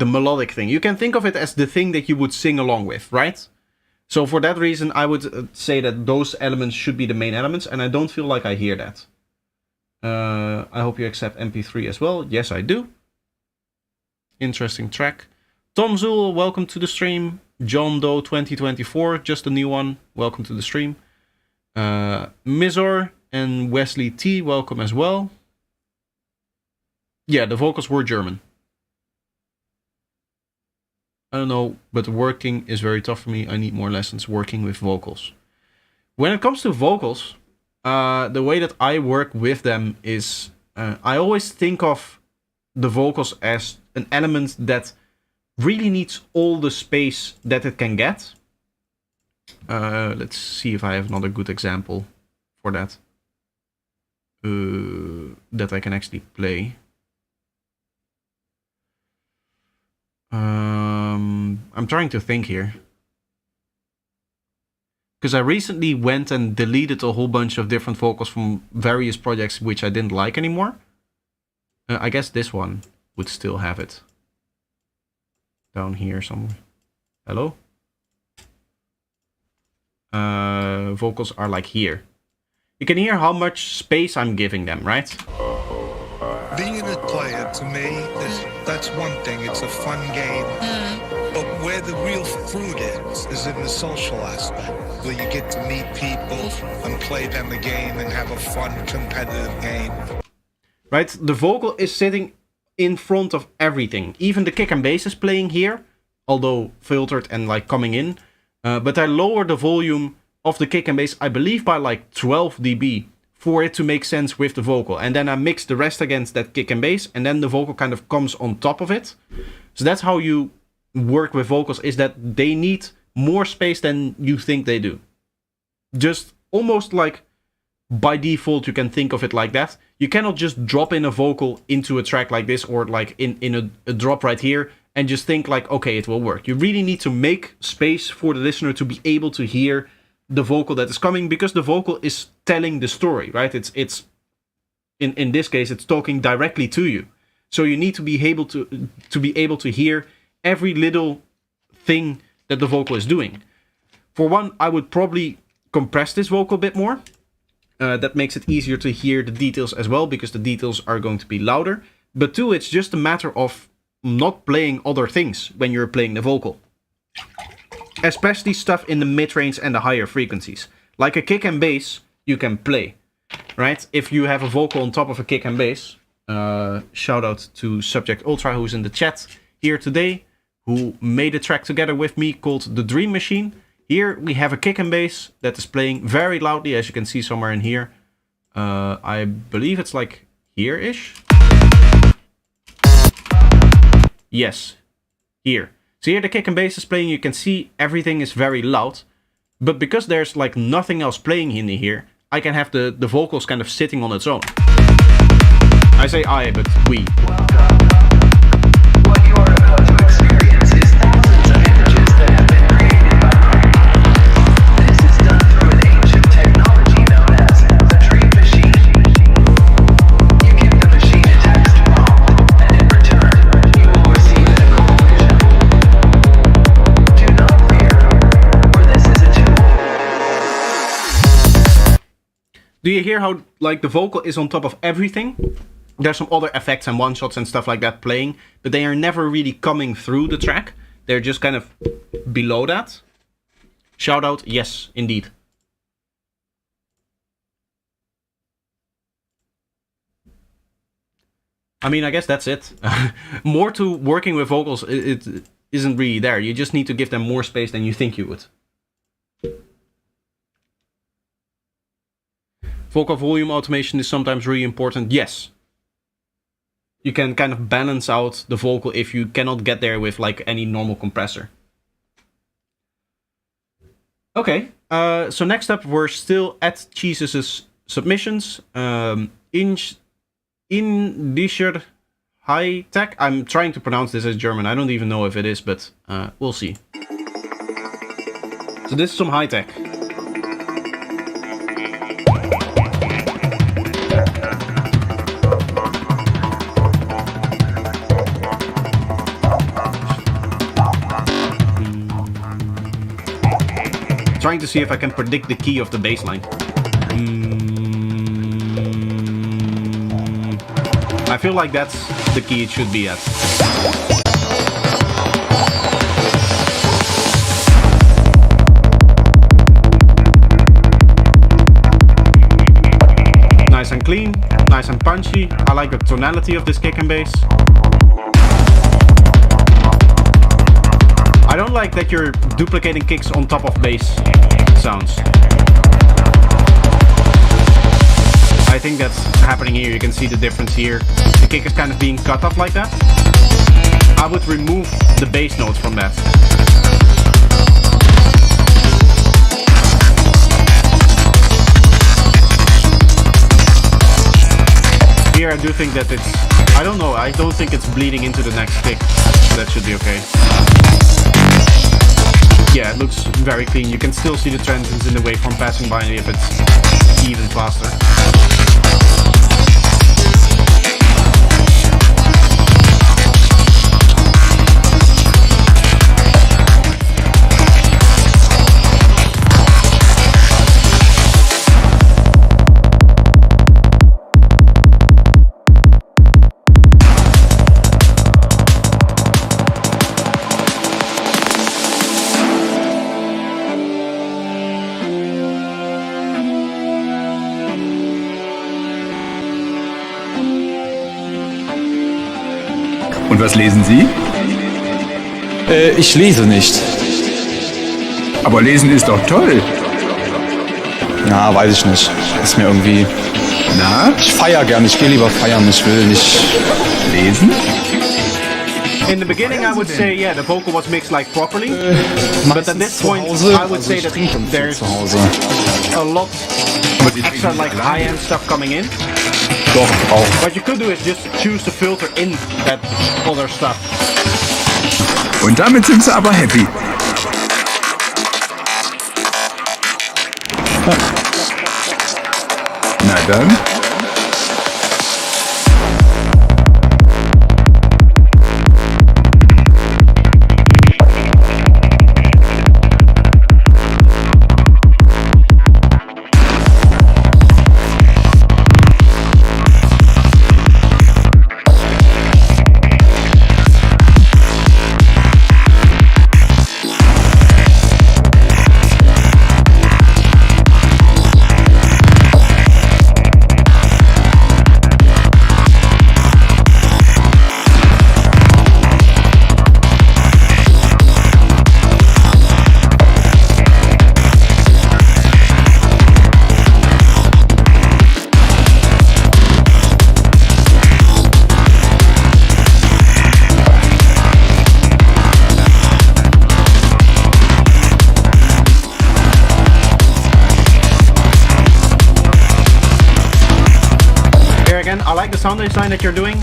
melodic thing. You can think of it as the thing that you would sing along with, right? So for that reason, I would say that those elements should be the main elements, and I don't feel like I hear that. I hope you accept MP3 as well. Yes, I do. Interesting track. Tom Zul, welcome to the stream. John Doe 2024, just a new one. Welcome to the stream. Mizor and Wesley T, welcome as well. Yeah, the vocals were German. I don't know, but working is very tough for me. I need more lessons working with vocals. When it comes to vocals, the way that I work with them is I always think of the vocals as an element that really needs all the space that it can get. Let's see if I have another good example for that. That I can actually play. I'm trying to think here. Because I recently went and deleted a whole bunch of different vocals from various projects which I didn't like anymore. I guess this one would still have it. Down here somewhere. Hello? Vocals are like here. You can hear how much space I'm giving them, right? Being a player, to me, that's one thing. It's a fun game. But where the real fruit is in the social aspect, where you get to meet people and play them a game and have a fun, competitive game. Right? The vocal is sitting in front of everything. Even the kick and bass is playing here, although filtered and like coming in. But I lowered the volume of the kick and bass, I believe by like 12 dB for it to make sense with the vocal. And then I mix the rest against that kick and bass, and then the vocal kind of comes on top of it. So that's how you work with vocals, is that they need more space than you think they do. Just almost like by default you can think of it like that. You cannot just drop in a vocal into a track like this, or like in a drop right here, and just think like, okay, it will work. You really need to make space for the listener to be able to hear the vocal that is coming, because the vocal is telling the story, right? It's in this case, it's talking directly to you. So you need to be able to hear every little thing that the vocal is doing. For one, I would probably compress this vocal a bit more. That makes it easier to hear the details as well, because the details are going to be louder. But two, it's just a matter of not playing other things when you're playing the vocal. Especially stuff in the mid-range and the higher frequencies. Like a kick and bass, you can play, right? If you have a vocal on top of a kick and bass, shout out to Subject Ultra, who's in the chat here today, who made a track together with me called The Dream Machine. Here we have a kick and bass that is playing very loudly, as you can see somewhere in here. I believe it's like here-ish. Yes, here. So here the kick and bass is playing, you can see everything is very loud. But because there's like nothing else playing in here, I can have the vocals kind of sitting on its own. I say I, but we. What you are about to experience is thousands of images that have been created by mind. This is done through an ancient technology known as the Dream Machine. You give the machine a text prompt, and in return, you will receive an equation. Do not fear, for this is a tool. Do you hear how like the vocal is on top of everything? There's some other effects and one-shots and stuff like that playing, but they are never really coming through the track. They're just kind of below that. Shout out, yes, indeed. I mean, I guess that's it. More to working with vocals, it isn't really there. You just need to give them more space than you think you would. Vocal volume automation is sometimes really important, yes. You can kind of balance out the vocal if you cannot get there with like any normal compressor. Okay, so next up we're still at Jesus' submissions. Indischer High Tech. I'm trying to pronounce this as German. I don't even know if it is, but we'll see. So this is some high tech. Trying to see if I can predict the key of the bass line. I feel like that's the key it should be at. Nice and clean, nice and punchy. I like the tonality of this kick and bass. I don't like that you're duplicating kicks on top of bass sounds. I think that's happening here. You can see the difference here. The kick is kind of being cut off like that. I would remove the bass notes from that. Here I do think that it's... I don't know, I don't think it's bleeding into the next kick. That should be okay. Yeah, it looks very clean. You can still see the transients in the waveform passing by if it's even faster. Und was lesen Sie? Ich lese nicht. Aber lesen ist doch toll. Na, weiß ich nicht. Ist mir irgendwie... Na? Ich feier gern, ich gehe lieber feiern, ich will nicht... Lesen? In the beginning I would say, yeah, the vocal was mixed like properly. But at this point I would say that there's a lot of extra like high-end stuff coming in. Doch, auch. What you could do is just choose to filter in that other stuff. Und damit sind sie aber happy. Na dann. I like the sound design that you're doing,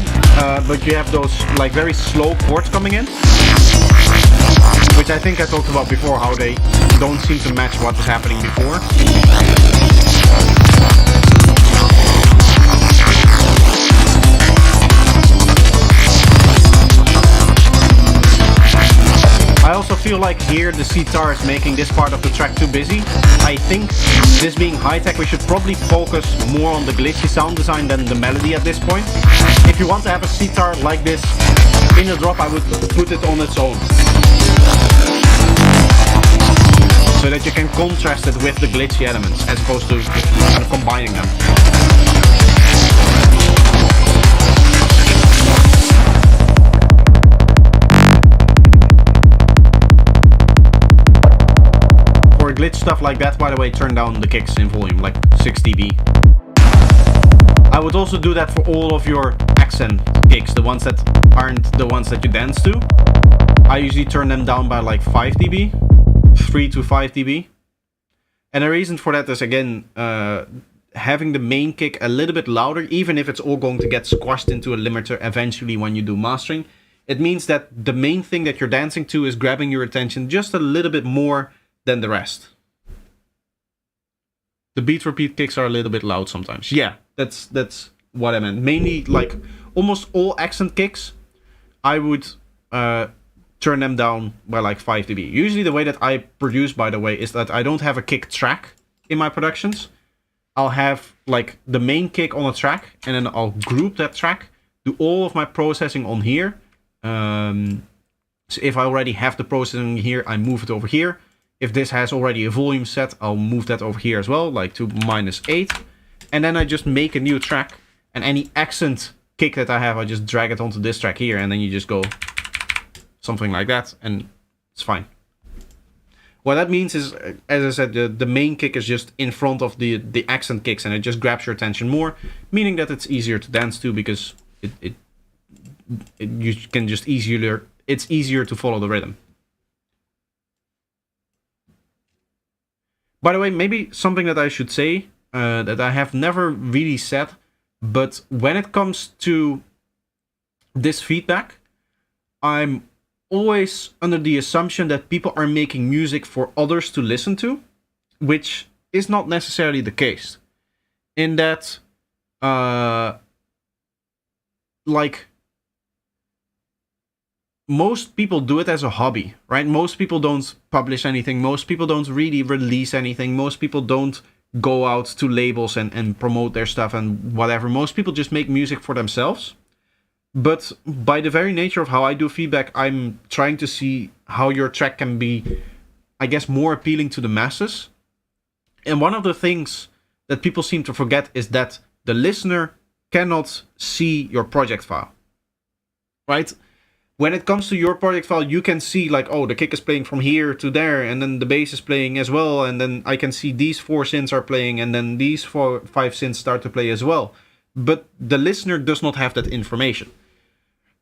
but you have those like very slow chords coming in, which I think I talked about before, how they don't seem to match what was happening before. I also feel like here the sitar is making this part of the track too busy. I think this being high-tech, we should probably focus more on the glitchy sound design than the melody at this point. If you want to have a sitar like this in a drop, I would put it on its own, so that you can contrast it with the glitchy elements as opposed to kind of combining them. Glitch stuff like that, by the way, turn down the kicks in volume, like 6 dB. I would also do that for all of your accent kicks, the ones that aren't the ones that you dance to. I usually turn them down by like 5 dB, 3 to 5 dB. And the reason for that is, again, having the main kick a little bit louder, even if it's all going to get squashed into a limiter eventually when you do mastering. It means that the main thing that you're dancing to is grabbing your attention just a little bit more than the rest. The beat repeat kicks are a little bit loud sometimes. Yeah, that's what I meant. Mainly, like, almost all accent kicks, I would turn them down by like 5 dB. Usually the way that I produce, by the way, is that I don't have a kick track in my productions. I'll have like the main kick on a track, and then I'll group that track, do all of my processing on here. So if I already have the processing here, I move it over here. If this has already a volume set, I'll move that over here as well, like to -8. And then I just make a new track, and any accent kick that I have, I just drag it onto this track here, and then you just go something like that, and It's fine. What that means is, as I said, the main kick is just in front of the accent kicks, and it just grabs your attention more, meaning that it's easier to dance to because you can just it's easier to follow the rhythm. By the way, maybe something that I should say that I have never really said, but when it comes to this feedback, I'm always under the assumption that people are making music for others to listen to, which is not necessarily the case. In that, like, most people do it as a hobby, right? Most people don't publish anything. Most people don't really release anything. Most people don't go out to labels and promote their stuff and whatever. Most people just make music for themselves. But by the very nature of how I do feedback, I'm trying to see how your track can be, I guess, more appealing to the masses. And one of the things that people seem to forget is that the listener cannot see your project file, right? When it comes to your project file, you can see like, oh, the kick is playing from here to there, and then the bass is playing as well, and then I can see these 4 synths are playing, and then these 5 synths start to play as well. But the listener does not have that information.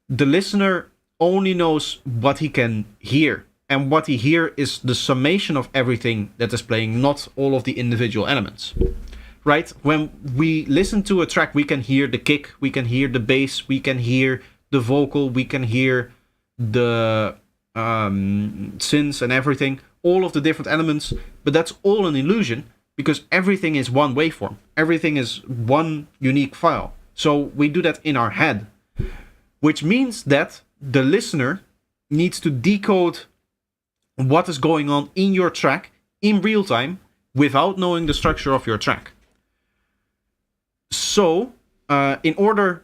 The listener only knows what he can hear, and what he hears is the summation of everything that is playing, not all of the individual elements. Right? When we listen to a track, we can hear the kick, we can hear the bass, we can hear the vocal, we can hear the synths and everything, all of the different elements, but that's all an illusion because everything is one waveform. Everything is one unique file. So we do that in our head, which means that the listener needs to decode what is going on in your track in real time without knowing the structure of your track. So, in order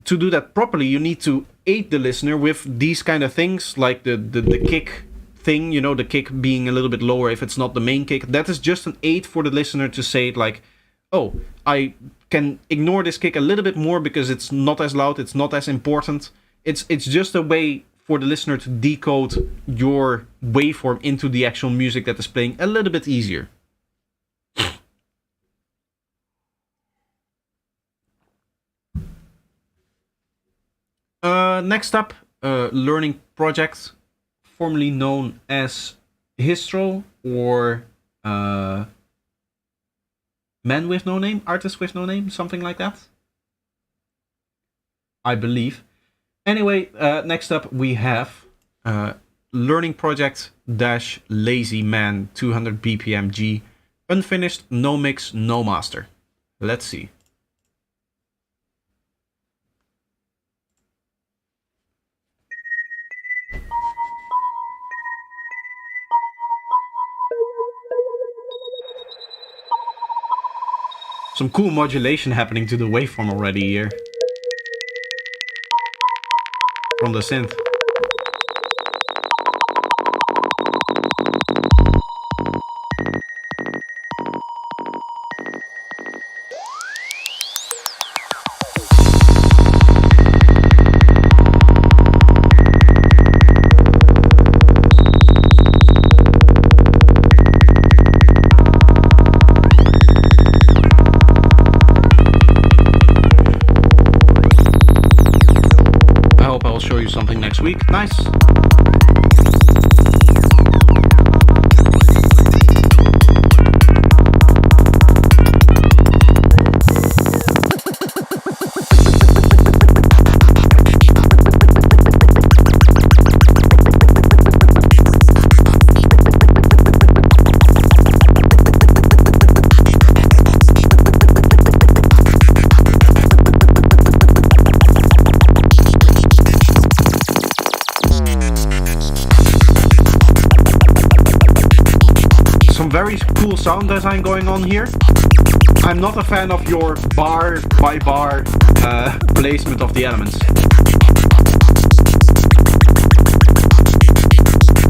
to do that properly, you need to aid the listener with these kind of things, like the kick thing, you know, the kick being a little bit lower if it's not the main kick. That is just an aid for the listener to say, like, oh, I can ignore this kick a little bit more because it's not as loud, it's not as important. It's just a way for the listener to decode your waveform into the actual music that is playing a little bit easier. Next up, learning project, formerly known as Histro or Man with No Name, Artist with No Name, something like that, I believe. Anyway, next up we have learning project dash Lazy Man 200 BPM G, unfinished, no mix, no master. Let's see. Some cool modulation happening to the waveform already here. From the synth. Something next week. Nice. Very cool sound design going on here. I'm not a fan of your bar by bar placement of the elements.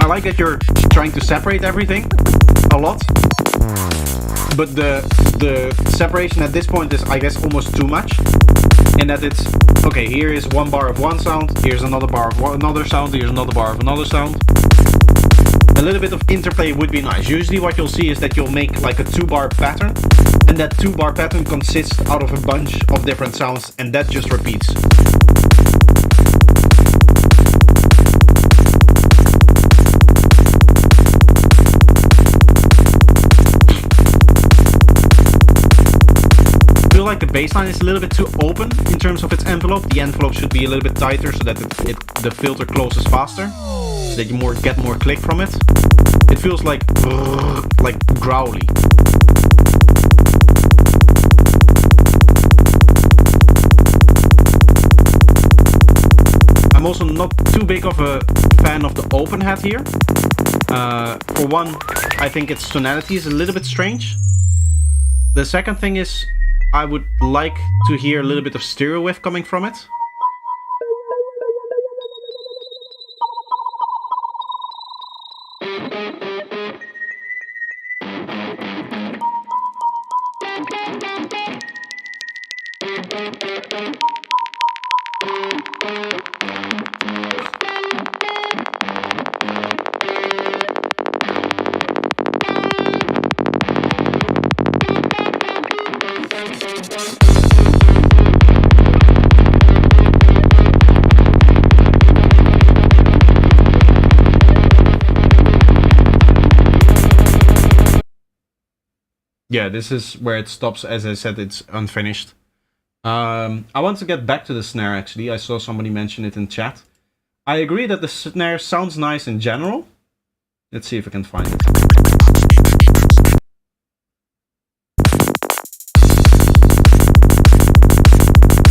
I like that you're trying to separate everything a lot, but the separation at this point is, I guess, almost too much. In that it's, okay, here is one bar of one sound, here's another bar of another sound, here's another bar of another sound. A little bit of interplay would be nice. Usually what you'll see is that you'll make like a 2-bar pattern, and that 2-bar pattern consists out of a bunch of different sounds, and that just repeats. I feel like the bass line is a little bit too open in terms of its envelope. The envelope should be a little bit tighter so that the filter closes faster, so that you get more click from it. It feels like growly. I'm also not too big of a fan of the open hat here. For one, I think its tonality is a little bit strange. The second thing is, I would like to hear a little bit of stereo wave coming from it. Yeah, this is where it stops. As I said, it's unfinished. I want to get back to the snare, actually. I saw somebody mention it in chat. I agree that the snare sounds nice in general. Let's see if I can find it.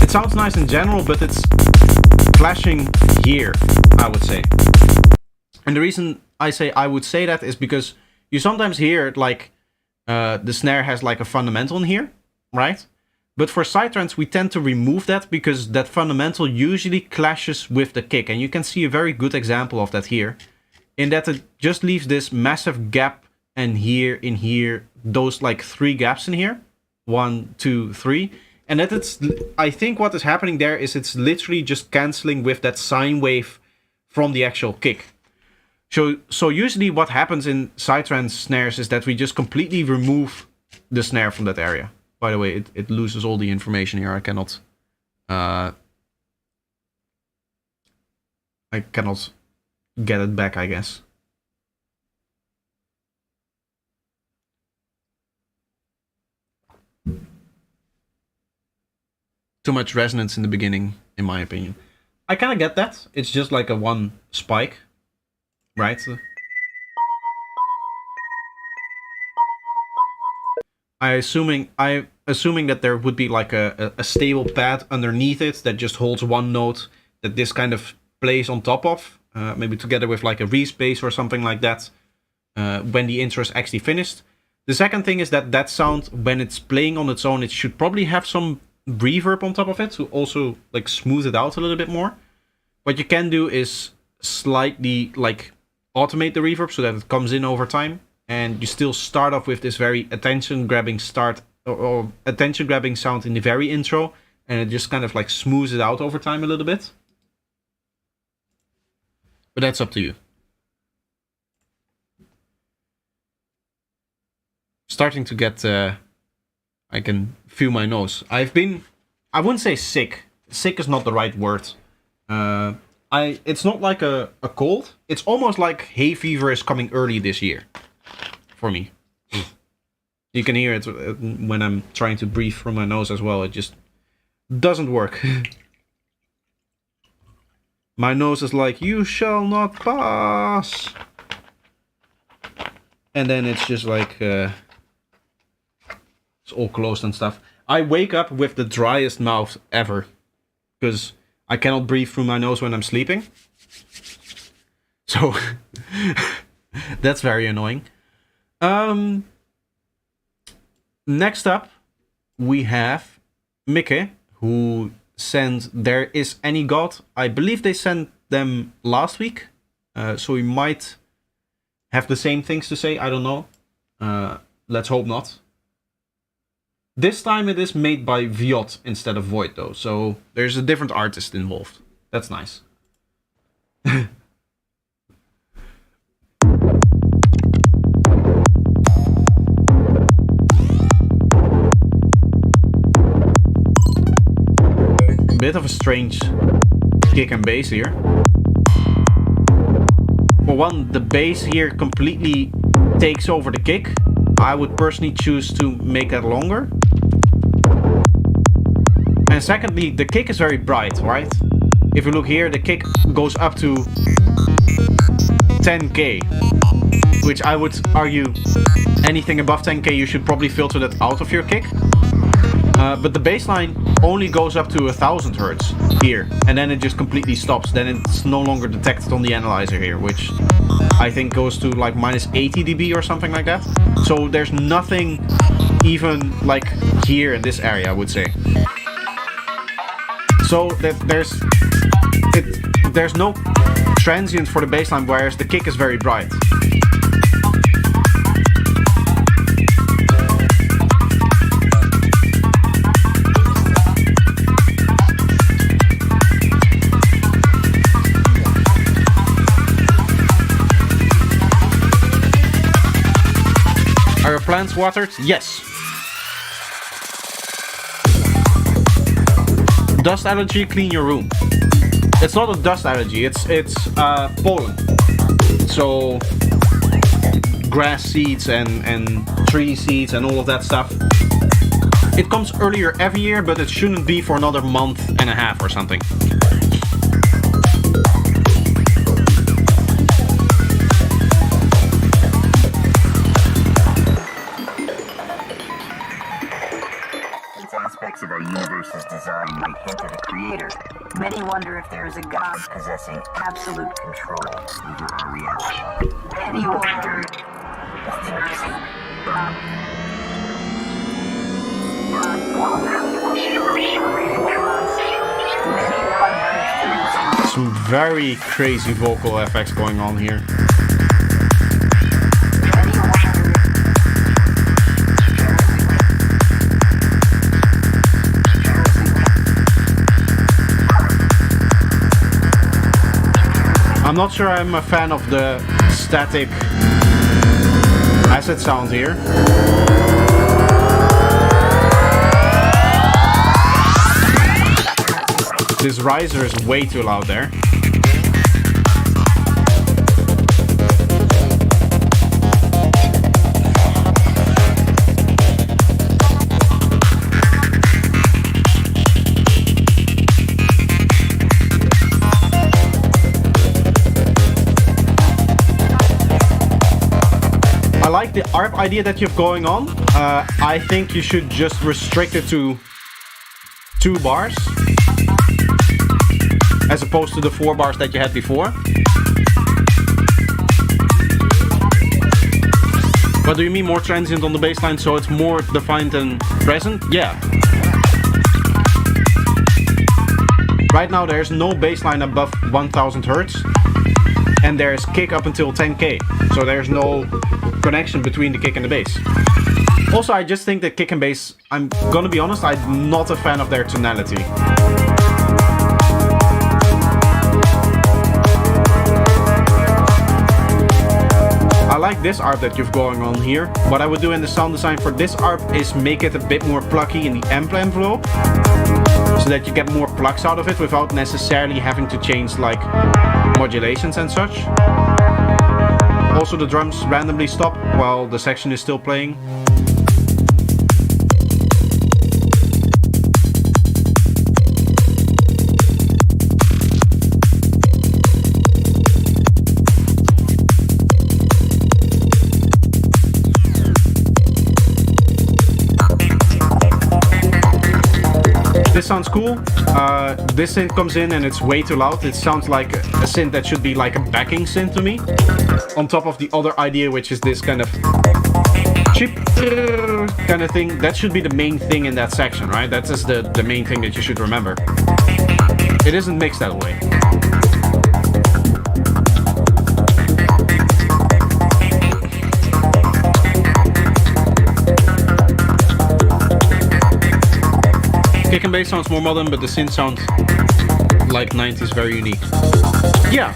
It sounds nice in general, but it's clashing here, I would say. And the reason I say I would say that is because you sometimes hear it like the snare has like a fundamental in here, right? But for psytrance, we tend to remove that because that fundamental usually clashes with the kick. And you can see a very good example of that here, in that it just leaves this massive gap, and here, in here, those like 3 gaps in here. 1, 2, 3. And that it's, I think what is happening there is it's literally just cancelling with that sine wave from the actual kick. So usually what happens in psytrance snares is that we just completely remove the snare from that area. By the way, it loses all the information here. I cannot get it back, I guess. Too much resonance in the beginning, in my opinion. I kind of get that. It's just like a one spike, right? I'm assuming that there would be like a stable pad underneath it that just holds one note that this kind of plays on top of, maybe together with like a respace or something like that, when the intro is actually finished. The second thing is that that sound, when it's playing on its own, it should probably have some reverb on top of it to also like smooth it out a little bit more. What you can do is slightly like automate the reverb so that it comes in over time, and you still start off with this very attention-grabbing start or attention-grabbing sound in the very intro, and it just kind of like smooths it out over time a little bit. But that's up to you. Starting to get, I can feel my nose. I wouldn't say sick. Sick is not the right word. It's not like a cold. It's almost like hay fever is coming early this year. For me. You can hear it when I'm trying to breathe from my nose as well. It just doesn't work. My nose is like, you shall not pass. And then it's just like, it's all closed and stuff. I wake up with the driest mouth ever, because I cannot breathe through my nose when I'm sleeping. So, that's very annoying. Next up, we have Mikke, who sent There Is Any God. I believe they sent them last week, so we might have the same things to say. I don't know. Let's hope not. This time it is made by Viot instead of Void, though, so there's a different artist involved. That's nice. bit of a strange kick and bass here. For one, the bass here completely takes over the kick. I would personally choose to make that longer. And secondly, the kick is very bright, right? If you look here, the kick goes up to 10k, which I would argue anything above 10k you should probably filter that out of your kick. But the bassline only goes up to 1000 hertz here, and then it just completely stops. Then it's no longer detected on the analyzer here, which I think goes to like minus 80 dB or something like that. So there's nothing even like here in this area, I would say. So that there's no transient for the bassline, whereas the kick is very bright. Are your plants watered? Yes. Dust allergy, clean your room. It's not a dust allergy, it's pollen. So grass seeds and tree seeds and all of that stuff. It comes earlier every year, but it shouldn't be for another month and a half or something. Aspects of our universe's design might hint at a creator. Many wonder if there is a God possessing absolute control over our reality. Many wonder if there is some very crazy vocal effects going on here. I'm not sure I'm a fan of the static acid sound here. This riser is way too loud there. I like the ARP idea that you have going on. I think you should just restrict it to 2 bars as opposed to the 4 bars that you had before. What do you mean more transient on the bassline, so it's more defined and present? Yeah. Right now there's no bassline above 1000 hertz and there's kick up until 10k, so there's no connection between the kick and the bass. Also, I just think that kick and bass, I'm gonna be honest, I'm not a fan of their tonality. I like this ARP that you've going on here. What I would do in the sound design for this ARP is make it a bit more plucky in the amp envelope, so that you get more plucks out of it without necessarily having to change like modulations and such. Also, the drums randomly stop while the section is still playing. This sounds cool. This synth comes in and it's way too loud. It sounds like a synth that should be like a backing synth to me. On top of the other idea, which is this kind of chip kind of thing. That should be the main thing in that section, right? That is the main thing that you should remember. It isn't mixed that way. Kick and bass sounds more modern, but the synth sounds like 90s, very unique. Yeah.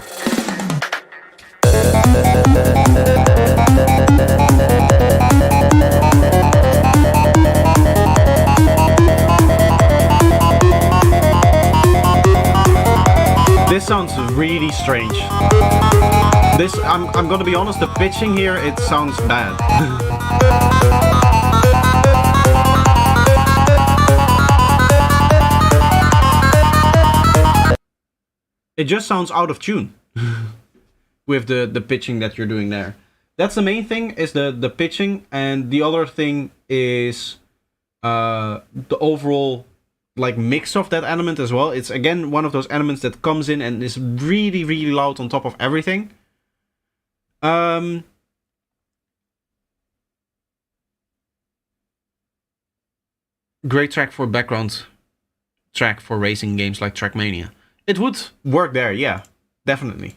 sounds really strange. This, I'm gonna be honest, the pitching here, it sounds bad. It just sounds out of tune with the pitching that you're doing there. That's the main thing, is the pitching, and the other thing is the overall like mix of that element as well. It's again one of those elements that comes in and is really, really loud on top of everything. Great track for background track for racing games like Trackmania. It would work there, yeah, definitely.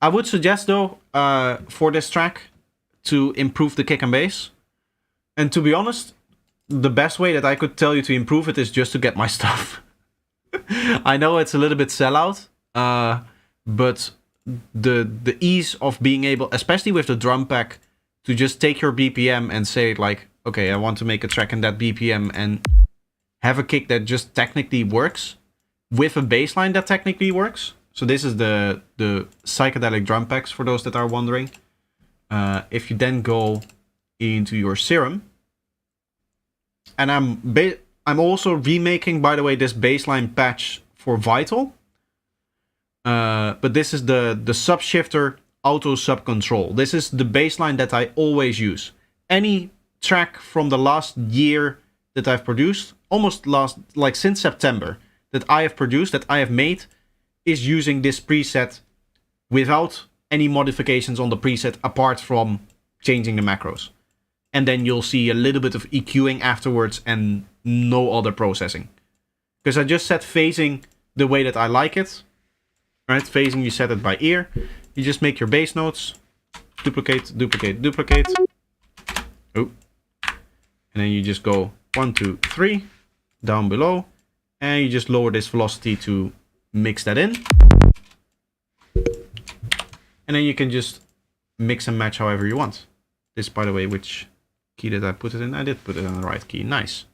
I would suggest though, for this track, to improve the kick and bass. And to be honest, the best way that I could tell you to improve it is just to get my stuff. I know it's a little bit sellout, but the ease of being able, especially with the drum pack, to just take your BPM and say like, okay, I want to make a track in that BPM and have a kick that just technically works with a bass line that technically works. So this is the psychedelic drum packs, for those that are wondering. If you then go into your serum, and I'm also remaking, by the way, this bassline patch for Vital. But this is the subshifter auto sub control. This is the bassline that I always use. Any track from the last year that I've produced, like since September, that I have produced, that I have made, is using this preset without any modifications on the preset apart from changing the macros. And then you'll see a little bit of EQing afterwards and no other processing. Because I just set phasing the way that I like it. Right, phasing, you set it by ear. You just make your bass notes. Duplicate, duplicate, duplicate. Oh. And then you just go 1, 2, 3. Down below. And you just lower this velocity to mix that in. And then you can just mix and match however you want. This, by the way, which key did I put it in? I did put it in the right key. Nice.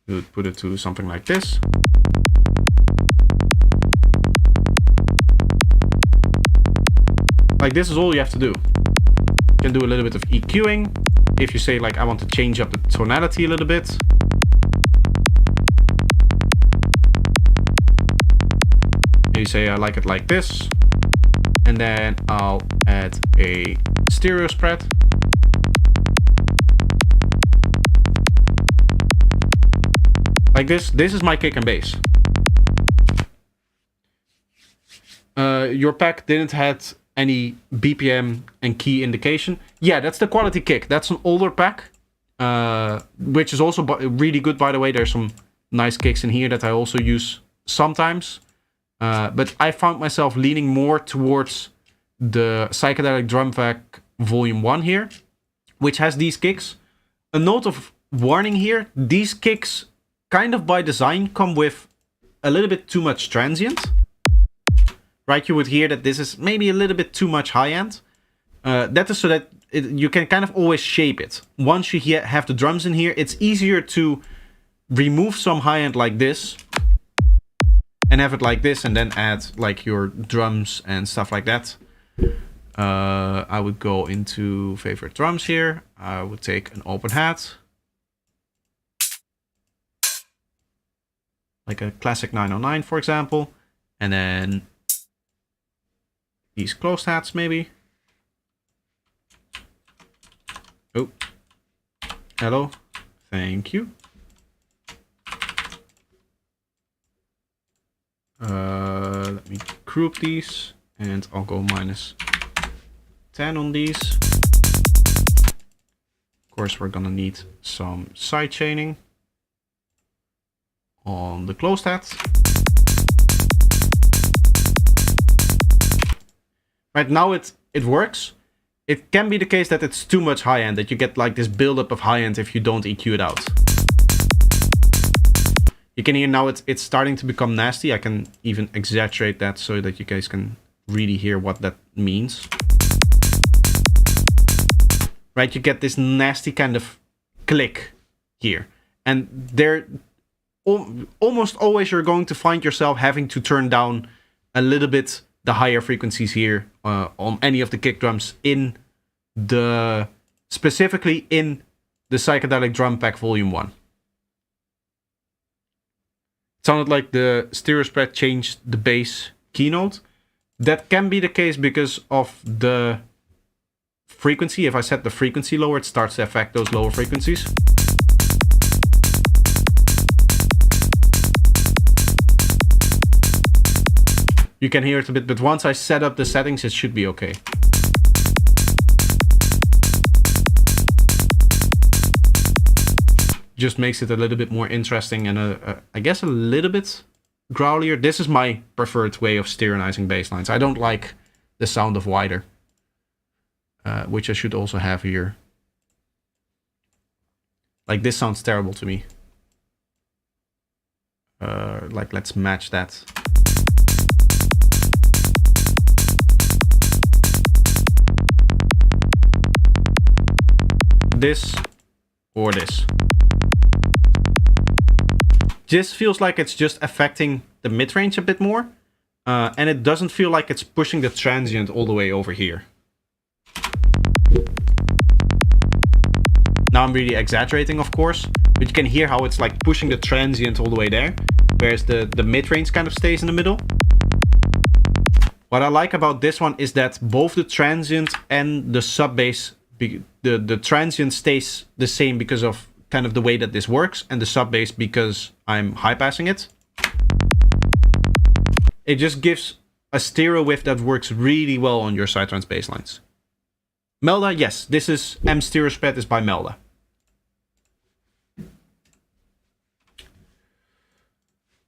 You would put it to something like this. Like this is all you have to do. You can do a little bit of EQing. If you say like, I want to change up the tonality a little bit. You say I like it like this, and then I'll add a stereo spread. Like this. This is my kick and bass. Your pack didn't have any BPM and key indication. Yeah, that's the quality kick. That's an older pack, which is also really good, by the way. There's some nice kicks in here that I also use sometimes. But I found myself leaning more towards the Psychedelic Drum Pack Volume 1 here, which has these kicks. A note of warning here, these kicks kind of by design come with a little bit too much transient. Right, you would hear that this is maybe a little bit too much high-end. That is so that you can kind of always shape it. Once you have the drums in here, it's easier to remove some high-end like this and have it like this, and then add like your drums and stuff like that. I would go into favorite drums here. I would take an open hat, like a classic 909, for example, and then these closed hats maybe. Oh, hello, thank you. Let me group these, and I'll go minus 10 on these. Of course, we're gonna need some side chaining on the closed hat. Right now it works. It can be the case that it's too much high end, that you get like this buildup of high end if you don't EQ it out. You can hear now it's starting to become nasty. I can even exaggerate that so that you guys can really hear what that means. right? You get this nasty kind of click here. And there, almost always you're going to find yourself having to turn down a little bit the higher frequencies here on any of the kick drums specifically in the Psychedelic Drum Pack Volume 1. It sounded like the stereo spread changed the bass keynote. That can be the case because of the frequency. If I set the frequency lower, it starts to affect those lower frequencies. You can hear it a bit, but once I set up the settings, it should be okay. Just makes it a little bit more interesting and I guess a little bit growlier. This is my preferred way of stereoizing bass lines. I don't like the sound of wider, which I should also have here. Like, this sounds terrible to me. Like, let's match that. This or this. This feels like it's just affecting the mid-range a bit more. And it doesn't feel like it's pushing the transient all the way over here. Now I'm really exaggerating, of course, but you can hear how it's like pushing the transient all the way there, whereas the mid-range kind of stays in the middle. What I like about this one is that both the transient and the sub-bass, the transient stays the same because of kind of the way that this works, and the sub-bass because I'm high-passing it. It just gives a stereo width that works really well on your Psytrance bass lines. Melda, yes, this is M Stereo Spread is by Melda.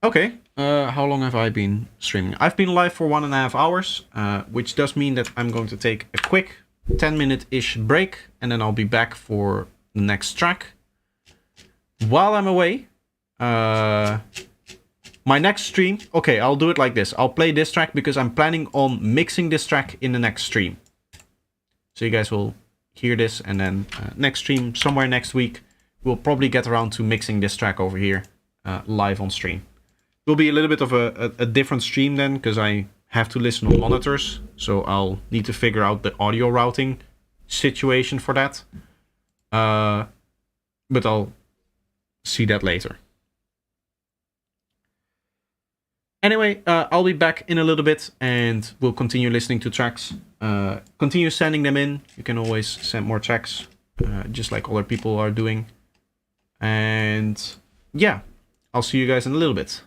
Okay, how long have I been streaming? I've been live for 1.5 hours, which does mean that I'm going to take a quick 10-minute-ish break, and then I'll be back for the next track. While I'm away, my next stream, okay, I'll do it like this. I'll play this track because I'm planning on mixing this track in the next stream. So you guys will hear this, and then next stream, somewhere next week, we'll probably get around to mixing this track over here live on stream. It will be a little bit of a different stream then, because I have to listen on monitors. So I'll need to figure out the audio routing situation for that. But I'll see that later. Anyway, I'll be back in a little bit and we'll continue listening to tracks. Continue sending them in. You can always send more tracks, just like other people are doing. And yeah, I'll see you guys in a little bit.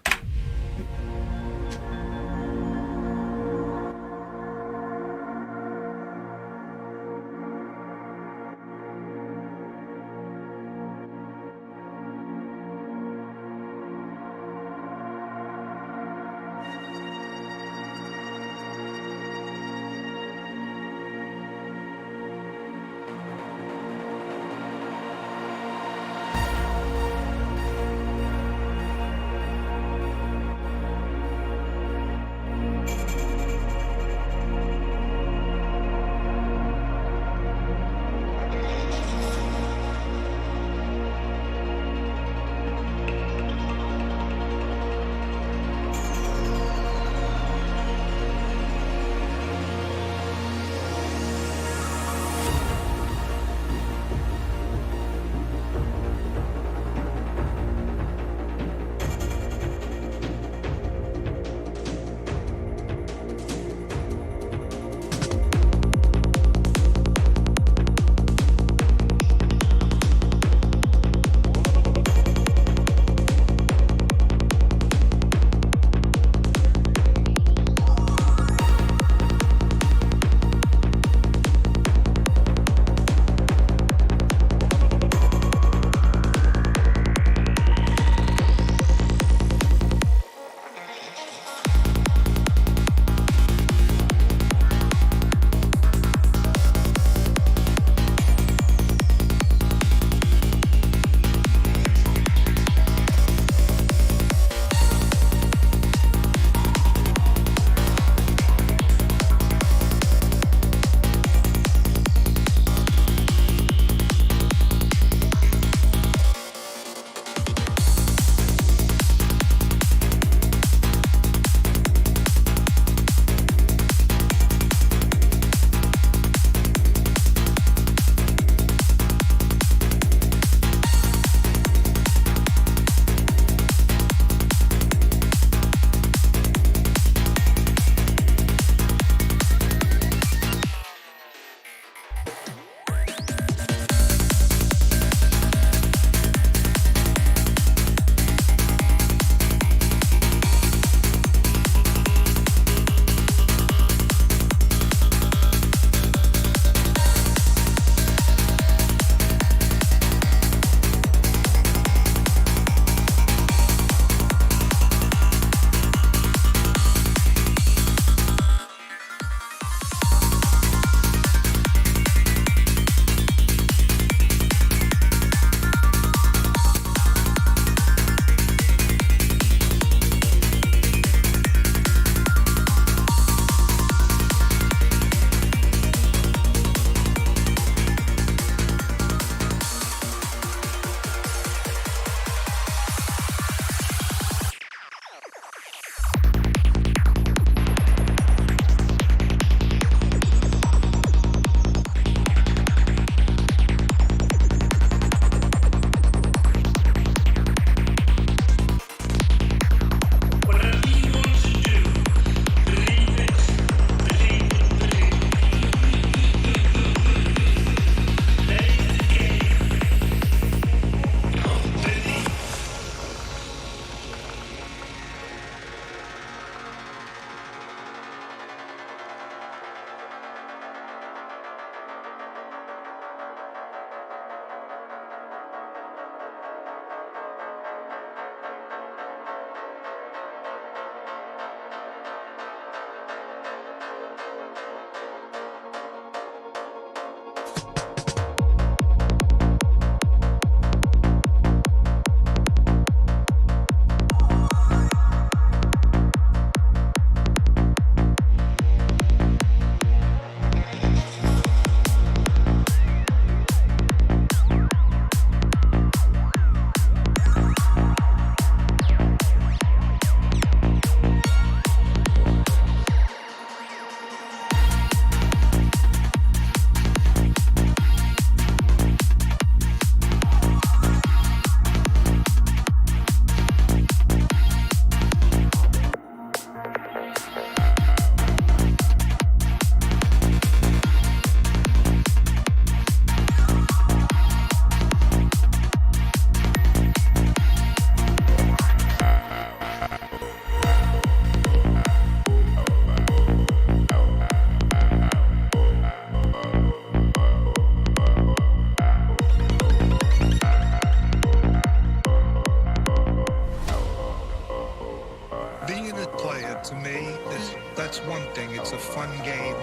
that's one thing. It's a fun game.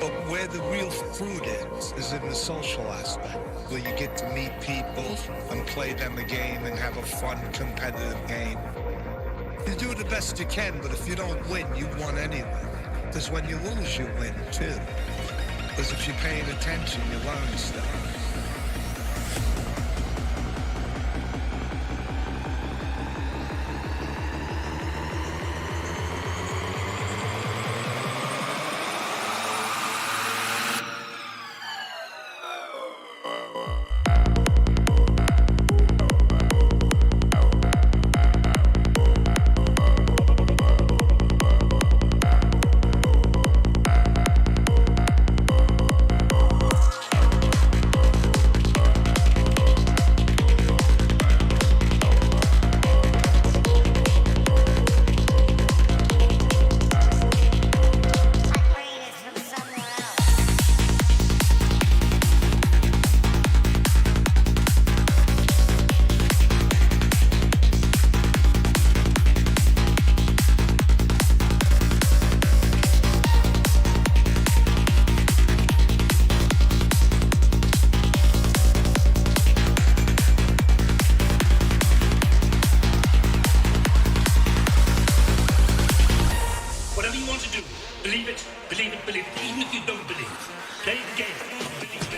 But where the real fruit is in the social aspect, where you get to meet people and play them a game and have a fun, competitive game. You do the best you can, but if you don't win, you won anyway. Because when you lose, you win too. Because if you're paying attention, you learn stuff. Whatever you want to do, believe it, believe it, believe it, even if you don't believe it. Play the game. Believe it.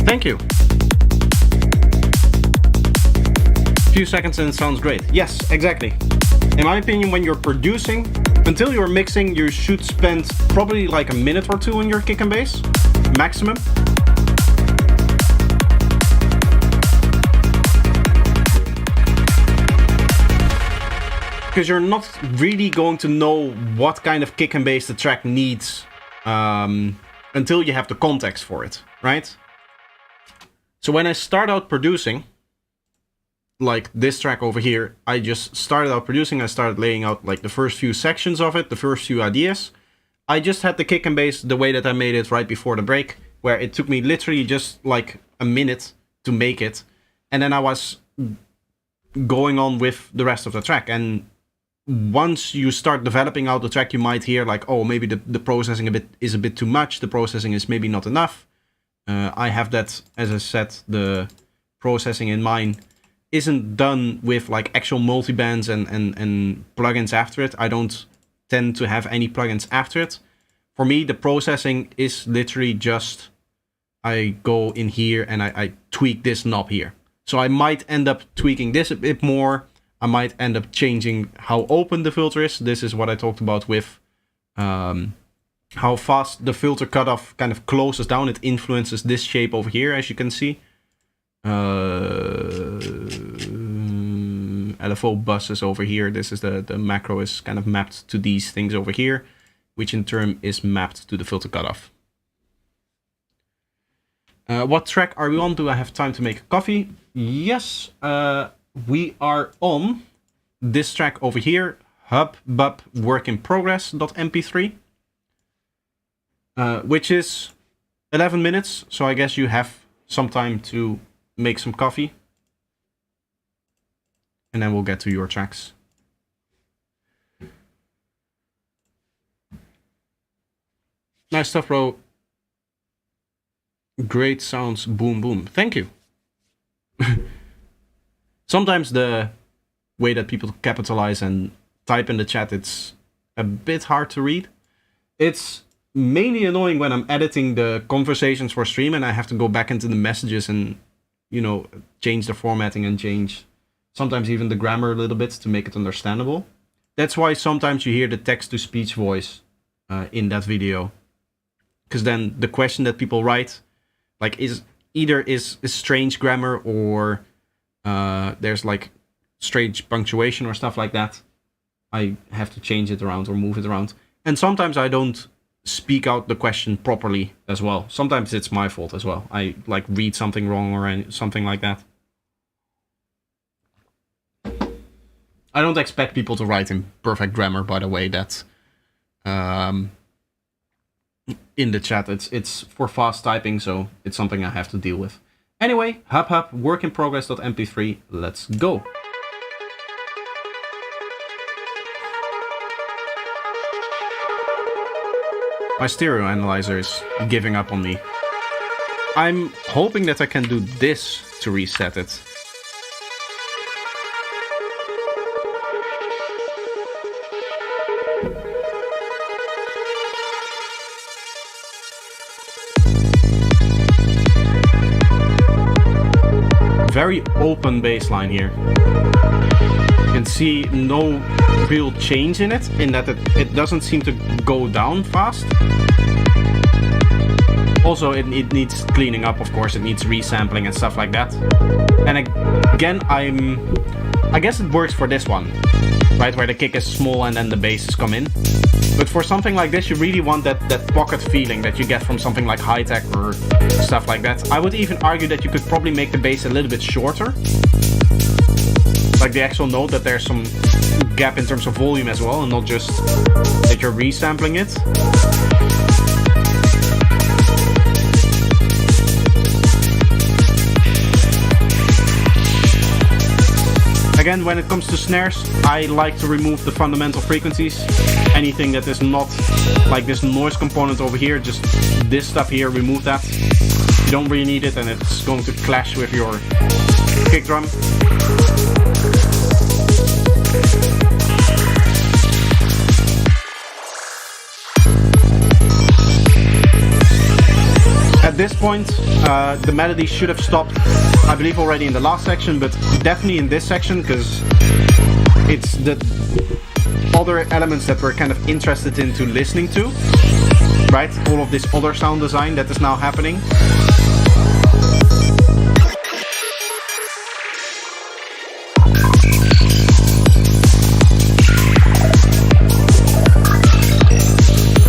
Thank you. Few seconds and it sounds great. Yes, exactly. In my opinion, when you're producing, until you're mixing, you should spend probably like a minute or two on your kick and bass, maximum. Because you're not really going to know what kind of kick and bass the track needs until you have the context for it, right? So when I start out producing, like this track over here, I just started out producing, I started laying out like the first few sections of it, the first few ideas. I just had the kick and bass the way that I made it right before the break, where it took me literally just like a minute to make it. And then I was going on with the rest of the track. And once you start developing out the track, you might hear like, oh, maybe the processing is a bit too much, the processing is maybe not enough. I have that, as I said, the processing in mine isn't done with like actual multibands and plugins after it. I don't tend to have any plugins after it. For me, the processing is literally just, I go in here and I tweak this knob here. So I might end up tweaking this a bit more. I might end up changing how open the filter is. This is what I talked about with how fast the filter cutoff kind of closes down. It influences this shape over here, as you can see. LFO buses over here. This is the macro is kind of mapped to these things over here, which in turn is mapped to the filter cutoff. What track are we on? Do I have time to make a coffee? Yes, we are on this track over here, hubbub work in progress.mp3. Which is 11 minutes, so I guess you have some time to make some coffee. And then we'll get to your tracks. Nice stuff, bro. Great sounds, boom boom. Thank you. Sometimes the way that people capitalize and type in the chat, it's a bit hard to read. It's mainly annoying when I'm editing the conversations for stream and I have to go back into the messages and, you know, change the formatting and change sometimes even the grammar a little bit to make it understandable. That's why sometimes you hear the text-to-speech voice in that video. Because then the question that people write, like, is strange grammar or there's like strange punctuation or stuff like that. I have to change it around or move it around. And sometimes I don't speak out the question properly as well. Sometimes it's my fault as well. I like read something wrong or something like that. I don't expect people to write in perfect grammar, by the way. That's in the chat. It's for fast typing, so it's something I have to deal with. Anyway, hub workinprogress.mp3. Let's go. My stereo analyzer is giving up on me. I'm hoping that I can do this to reset it. Very open bass line here. You can see no real change in it, in that it doesn't seem to go down fast. Also, it needs cleaning up, of course. It needs resampling and stuff like that. And again, I guess it works for this one, right? Where the kick is small and then the basses come in. But for something like this, you really want that pocket feeling that you get from something like high-tech or stuff like that. I would even argue that you could probably make the bass a little bit shorter. Like the actual note, that there's some gap in terms of volume as well, and not just that you're resampling it. Again, when it comes to snares, I like to remove the fundamental frequencies. Anything that is not like this noise component over here, just this stuff here, remove that. You don't really need it, and it's going to clash with your kick drum. At this point, the melody should have stopped, I believe, already in the last section, but definitely in this section, because it's the other elements that we're kind of interested into listening to, right? All of this other sound design that is now happening.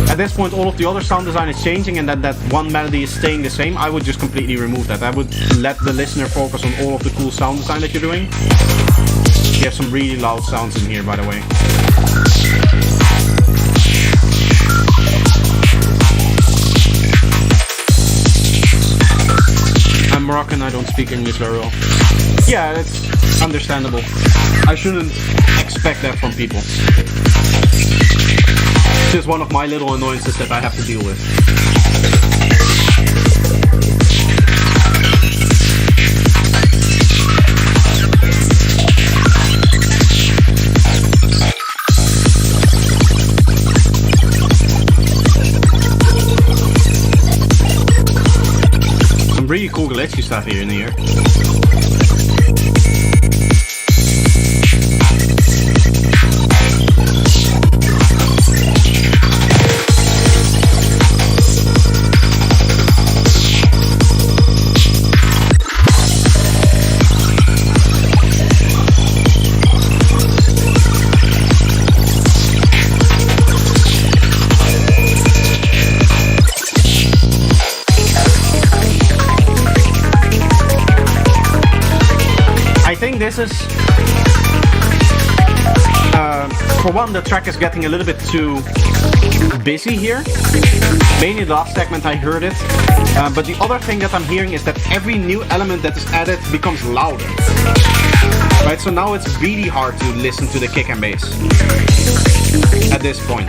At this point, all of the other sound design is changing, and that one melody is staying the same. I would just completely remove that. I would let the listener focus on all of the cool sound design that you're doing. You have some really loud sounds in here, by the way. I'm Moroccan, I don't speak English very well. Yeah, it's understandable. I shouldn't expect that from people. It's just one of my little annoyances that I have to deal with. Some really cool glitchy stuff here in here. This is, for one, the track is getting a little bit too busy here. Mainly the last segment I heard it, but the other thing that I'm hearing is that every new element that is added becomes louder. Right, so now it's really hard to listen to the kick and bass. at this point.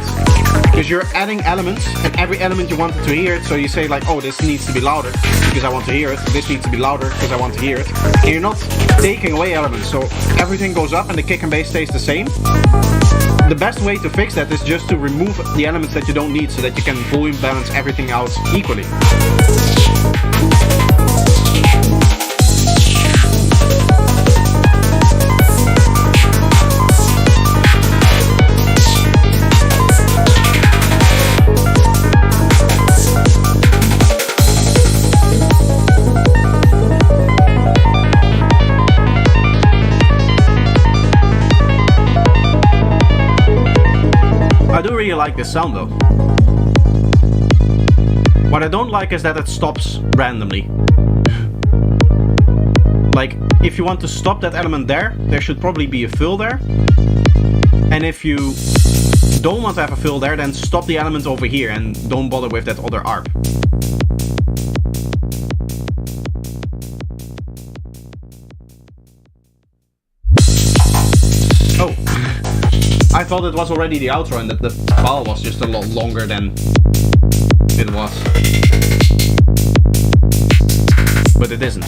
Because you're adding elements, and every element you wanted to hear it, so you say like, oh, this needs to be louder because I want to hear it. This needs to be louder because I want to hear it. And you're not taking away elements, so everything goes up and the kick and bass stays the same. The best way to fix that is just to remove the elements that you don't need so that you can volume balance everything out equally. I do really like this sound though. What I don't like is that it stops randomly. Like, if you want to stop that element there should probably be a fill there. And if you don't want to have a fill there, then stop the element over here and don't bother with that other ARP. Oh. I thought it was already the outro and that the file was just a lot longer than it was. But it isn't.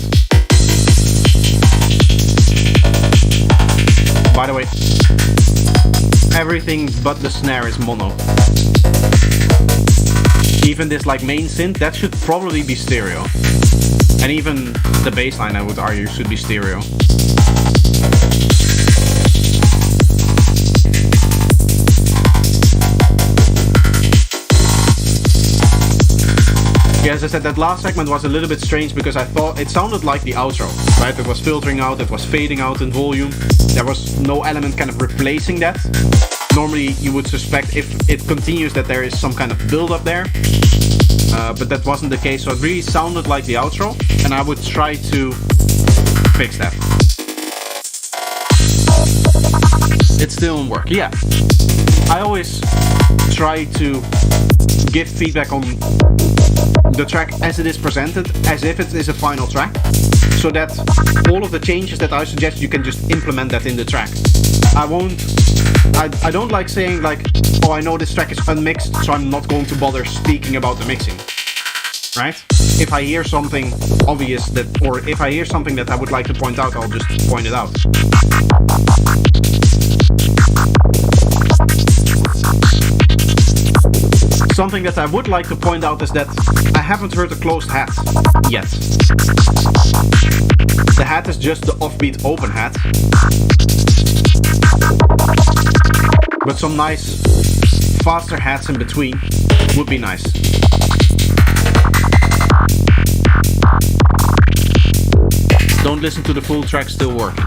By the way, everything but the snare is mono. Even this like main synth, that should probably be stereo. And even the bass line, I would argue, should be stereo. Yeah, as I said, that last segment was a little bit strange because I thought it sounded like the outro, right? It was filtering out, it was fading out in volume. There was no element kind of replacing that. Normally you would suspect if it continues that there is some kind of build up there. But that wasn't the case, so it really sounded like the outro, and I would try to fix that. It still won't work, yeah. I always try to give feedback on the track as it is presented, as if it is a final track, so that all of the changes that I suggest, you can just implement that in the track. I don't like saying like, oh, I know this track is unmixed, so I'm not going to bother speaking about the mixing, right? If I hear something obvious that, or if I hear something that I would like to point out, I'll just point it out. Something that I would like to point out is that I haven't heard a closed hat yet. The hat is just the offbeat open hat. But some nice faster hats in between would be nice. Don't listen to the full track, still working.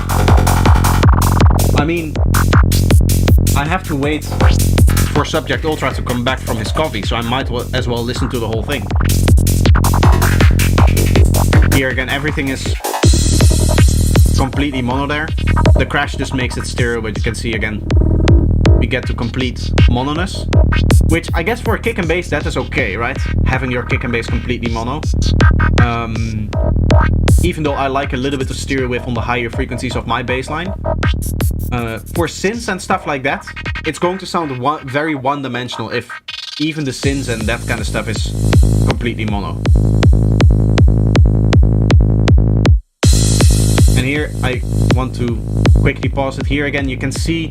I mean, I have to wait for Subject Ultra to come back from his coffee, so I might as well listen to the whole thing. Here again, everything is completely mono there. The crash just makes it stereo, but you can see again, we get to complete mononess, which I guess for a kick and bass that is okay, right? Having your kick and bass completely mono. Even though I like a little bit of stereo width on the higher frequencies of my bass line. For synths and stuff like that, it's going to sound very one-dimensional if even the synths and that kind of stuff is completely mono. And here I want to quickly pause it. Here again you can see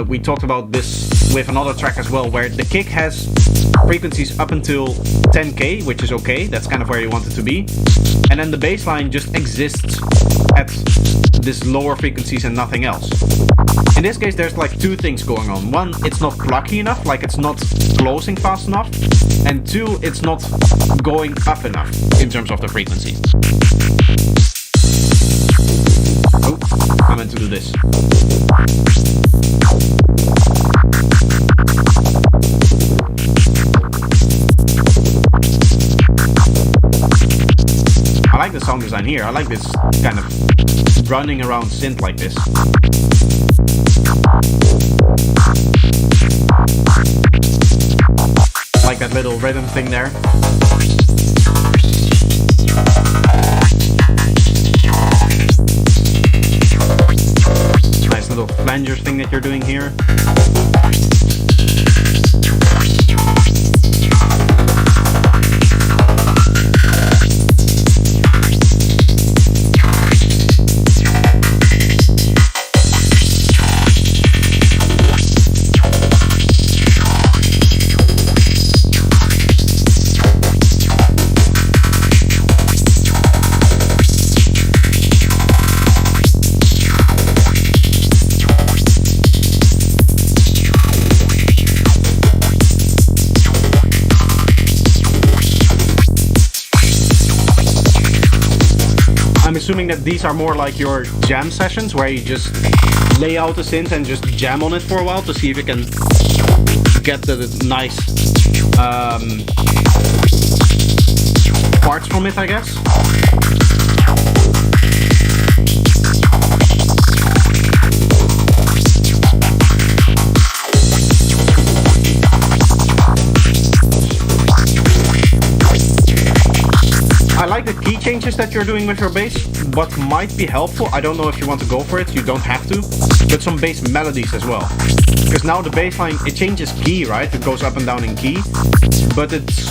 we talked about this with another track as well, where the kick has frequencies up until 10k, which is okay, that's kind of where you want it to be. And then the bass line just exists at this lower frequencies and nothing else. In this case there's like two things going on. One, it's not plucky enough, like it's not closing fast enough. And two, it's not going up enough in terms of the frequency. Oh, I meant to do this. I like the sound design here. I like this kind of running around synth like this. Like that little rhythm thing there. Nice little flanger thing that you're doing here. I'm assuming that these are more like your jam sessions where you just lay out the synth and just jam on it for a while to see if you can get the nice parts from it, I guess. I like the key changes that you're doing with your bass. What might be helpful, I don't know if you want to go for it, you don't have to, but some bass melodies as well. Because now the bass line, it changes key, right? It goes up and down in key, but it's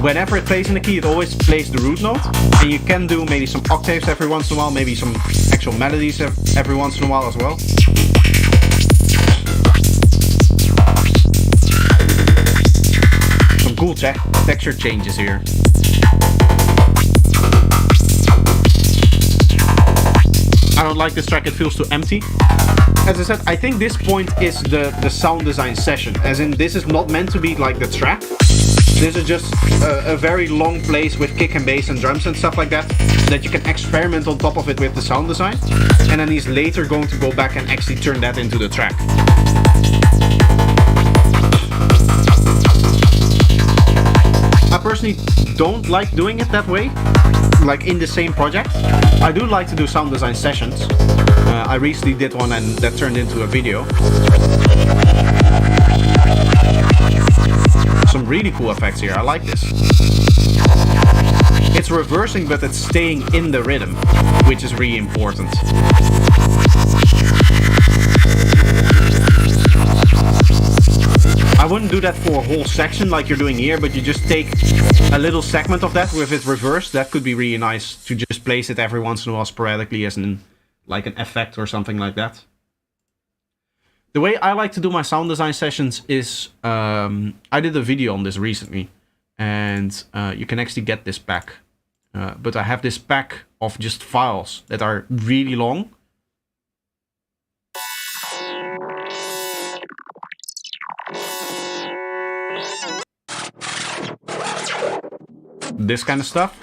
whenever it plays in the key, it always plays the root note, and you can do maybe some octaves every once in a while, maybe some actual melodies every once in a while as well. Some cool texture changes here. I don't like this track, it feels too empty. As I said, I think this point is the sound design session, as in this is not meant to be like the track. This is just a very long place with kick and bass and drums and stuff like that, that you can experiment on top of it with the sound design. And then he's later going to go back and actually turn that into the track. I personally don't like doing it that way, like in the same project. I do like to do sound design sessions. I recently did one and that turned into a video. Some really cool effects here, I like this. It's reversing, but it's staying in the rhythm, which is really important. I wouldn't do that for a whole section like you're doing here, but you just take a little segment of that with it reversed. That could be really nice to just place it every once in a while sporadically as like an effect or something like that. The way I like to do my sound design sessions is, I did a video on this recently, and you can actually get this pack. But I have this pack of just files that are really long. This kind of stuff.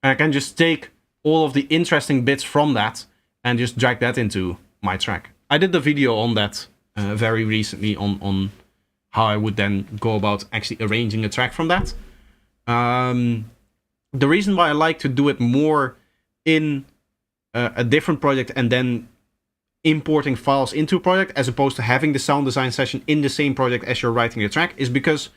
I can just take all of the interesting bits from that and just drag that into my track. I did the video on that very recently on how I would then go about actually arranging a track from that. The reason why I like to do it more in a different project and then importing files into a project as opposed to having the sound design session in the same project as you're writing the track is because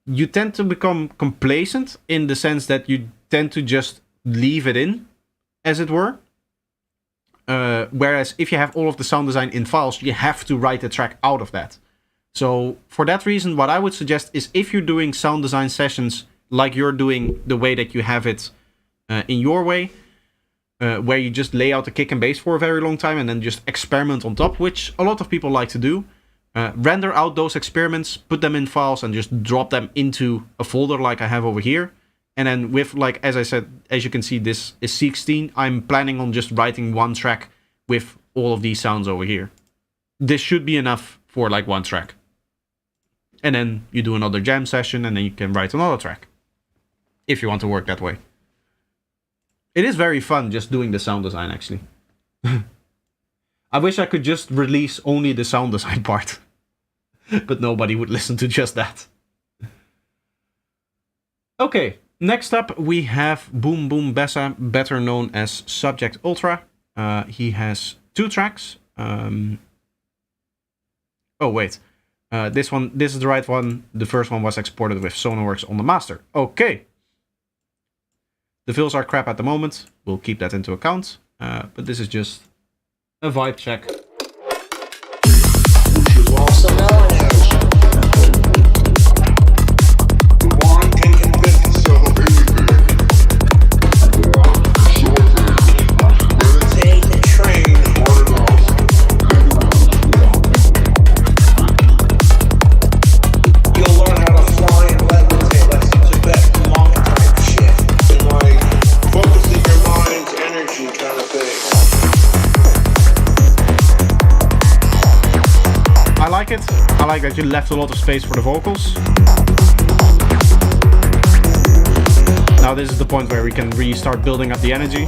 you tend to become complacent in the sense that you tend to just leave it in, as it were. Whereas if you have all of the sound design in files, you have to write the track out of that. So for that reason, what I would suggest is if you're doing sound design sessions like you're doing the way that you have it in your way, where you just lay out the kick and bass for a very long time and then just experiment on top, which a lot of people like to do. Render out those experiments, put them in files and just drop them into a folder like I have over here. And then with, like, as I said, as you can see, this is 16. I'm planning on just writing one track with all of these sounds over here. This should be enough for like one track. And then you do another jam session and then you can write another track. If you want to work that way. It is very fun just doing the sound design, actually. I wish I could just release only the sound design part. But nobody would listen to just that. Okay, next up we have Boom Boom Bessa, better known as Subject Ultra. He has 2 tracks. Oh wait, this is the right one. The first one was exported with Sonarworks on the master. Okay. The fills are crap at the moment. We'll keep that into account. But this is just a vibe check. like it. I like that you left a lot of space for the vocals. Now this is the point where we can really start building up the energy.